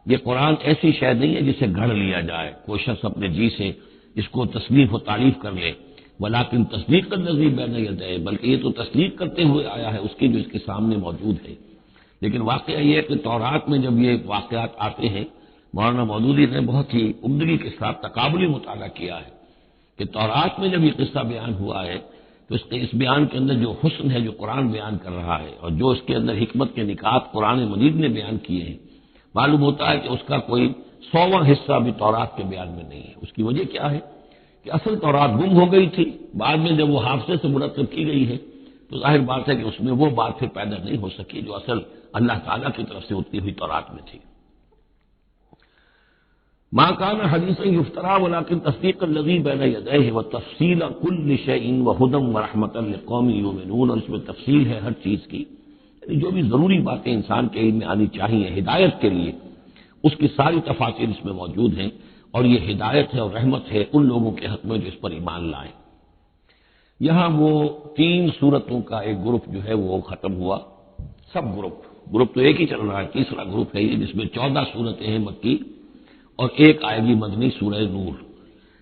یہ قرآن ایسی شے نہیں ہے جسے گھڑ لیا جائے، کوئی شخص اپنے جی سے اس کو تصنیف و تعریف کر لے، ولیکن تصدیق الذی بین یدیہ، بلکہ یہ تو تصدیق کرتے ہوئے آیا ہے اس کی جو اس کے سامنے موجود ہے۔ لیکن واقعہ یہ ہے کہ تورات میں جب یہ واقعات آتے ہیں، مولانا مودودی نے بہت ہی عمدگی کے ساتھ تقابلی مطالعہ کیا ہے کہ تورات میں جب یہ قصہ بیان ہوا ہے تو اس بیان کے اندر جو حسن ہے جو قرآن بیان کر رہا ہے، اور جو اس کے اندر حکمت کے نکات قرآن مجید نے بیان کیے ہیں، معلوم ہوتا ہے کہ اس کا کوئی 100واں حصہ بھی تورات کے بیان میں نہیں ہے۔ اس کی وجہ کیا ہے کہ اصل تورات گم ہو گئی تھی، بعد میں جب وہ حافظے سے مرتب کی گئی ہے تو ظاہر بات ہے کہ اس میں وہ بات پھر پیدا نہیں ہو سکی جو اصل اللہ تعالیٰ کی طرف سے اتری ہوئی تورات میں تھی۔ ما کان حدیثا یفترا ولکن تصدیق الذی بین یدیہ وتفصیل کل شیء وہدی ورحمۃ لقوم یؤمنون، اور اس میں تفصیل ہے ہر چیز کی، یعنی جو بھی ضروری باتیں انسان کے علم میں آنی چاہیے ہدایت کے لیے، اس کی ساری تفاصیل اس میں موجود ہیں، اور یہ ہدایت ہے اور رحمت ہے ان لوگوں کے حق میں جو اس پر ایمان لائیں۔ یہاں وہ 3 سورتوں کا ایک گروپ جو ہے وہ ختم ہوا، سب گروپ تو ایک ہی چل رہا ہے، تیسرا گروپ ہے یہ جس میں 14 سورتیں ہیں مکی اور ایک آئے گی مدنی سورہ نور۔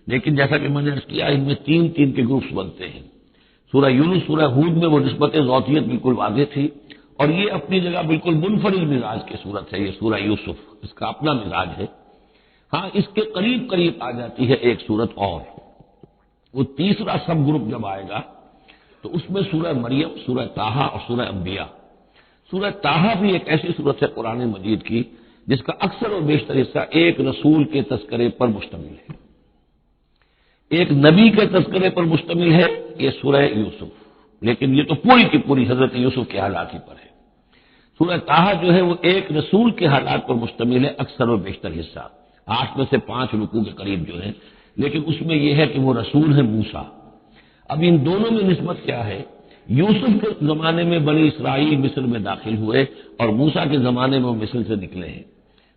لیکن جیسا کہ میں نے عرض کیا ان میں 3 کے گروپس بنتے ہیں۔ سورہ یونس، سورہ ہود میں وہ نسبت ذاتیت بالکل واضح تھی، اور یہ اپنی جگہ بالکل منفرد مزاج کی صورت ہے، یہ سورہ یوسف اس کا اپنا مزاج ہے۔ ہاں اس کے قریب آ جاتی ہے ایک صورت اور، وہ تیسرا سب گروپ جب آئے گا تو اس میں سورہ مریم، سورہ طٰہٰ اور سورہ انبیاء۔ سورہ طٰہٰ بھی ایک ایسی صورت ہے قرآن مجید کی جس کا اکثر و بیشتر حصہ ایک رسول کے تذکرے پر مشتمل ہے، ایک نبی کے تذکرے پر مشتمل ہے، یہ سورہ یوسف، لیکن یہ تو پوری کی پوری حضرت یوسف کے حالات ہی پر ہے۔ سورہ طٰہٰ جو ہے وہ ایک رسول کے حالات پر مشتمل ہے، اکثر و بیشتر حصہ 8 میں سے 5 رکوع کے قریب جو ہے، لیکن اس میں یہ ہے کہ وہ رسول ہے موسیٰ۔ اب ان دونوں میں نسبت کیا ہے؟ یوسف کے زمانے میں بنی اسرائیل مصر میں داخل ہوئے اور موسیٰ کے زمانے میں وہ مصر سے نکلے ہیں،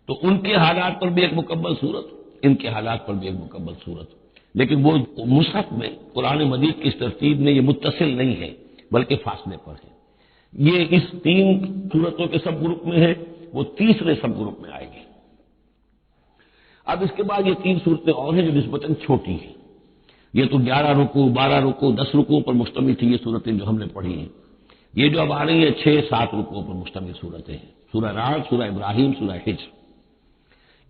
تو ان کے حالات پر بھی ایک مکمل صورت، ان کے حالات پر بھی ایک مکمل صورت، لیکن وہ مصحف میں قرآن مجید کی اس ترتیب میں یہ متصل نہیں ہے بلکہ فاصلے پر ہے۔ یہ اس 3 صورتوں کے سب گروپ میں ہے، وہ تیسرے سب گروپ میں آئے گی۔ اب اس کے بعد یہ 3 صورتیں اور ہیں جو نسبتاً چھوٹی ہیں، یہ تو 11 رکوع، 12 رکوع، 10 رکوع پر مشتمل تھی یہ صورتیں جو ہم نے پڑھی ہیں۔ یہ جو اب آ رہی ہیں 6-7 رکوعوں پر مشتمل صورتیں ہیں، سورہ رعد، سورہ ابراہیم، سورہ حجر،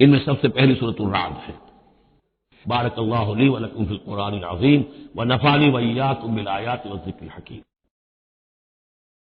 ان میں سب سے پہلی سورۃ الرعد ہے۔ بارک اللہ لی و لکم فی القرآن العظیم و نفعنی و ایاکم بالآیات والذکر الحکیم۔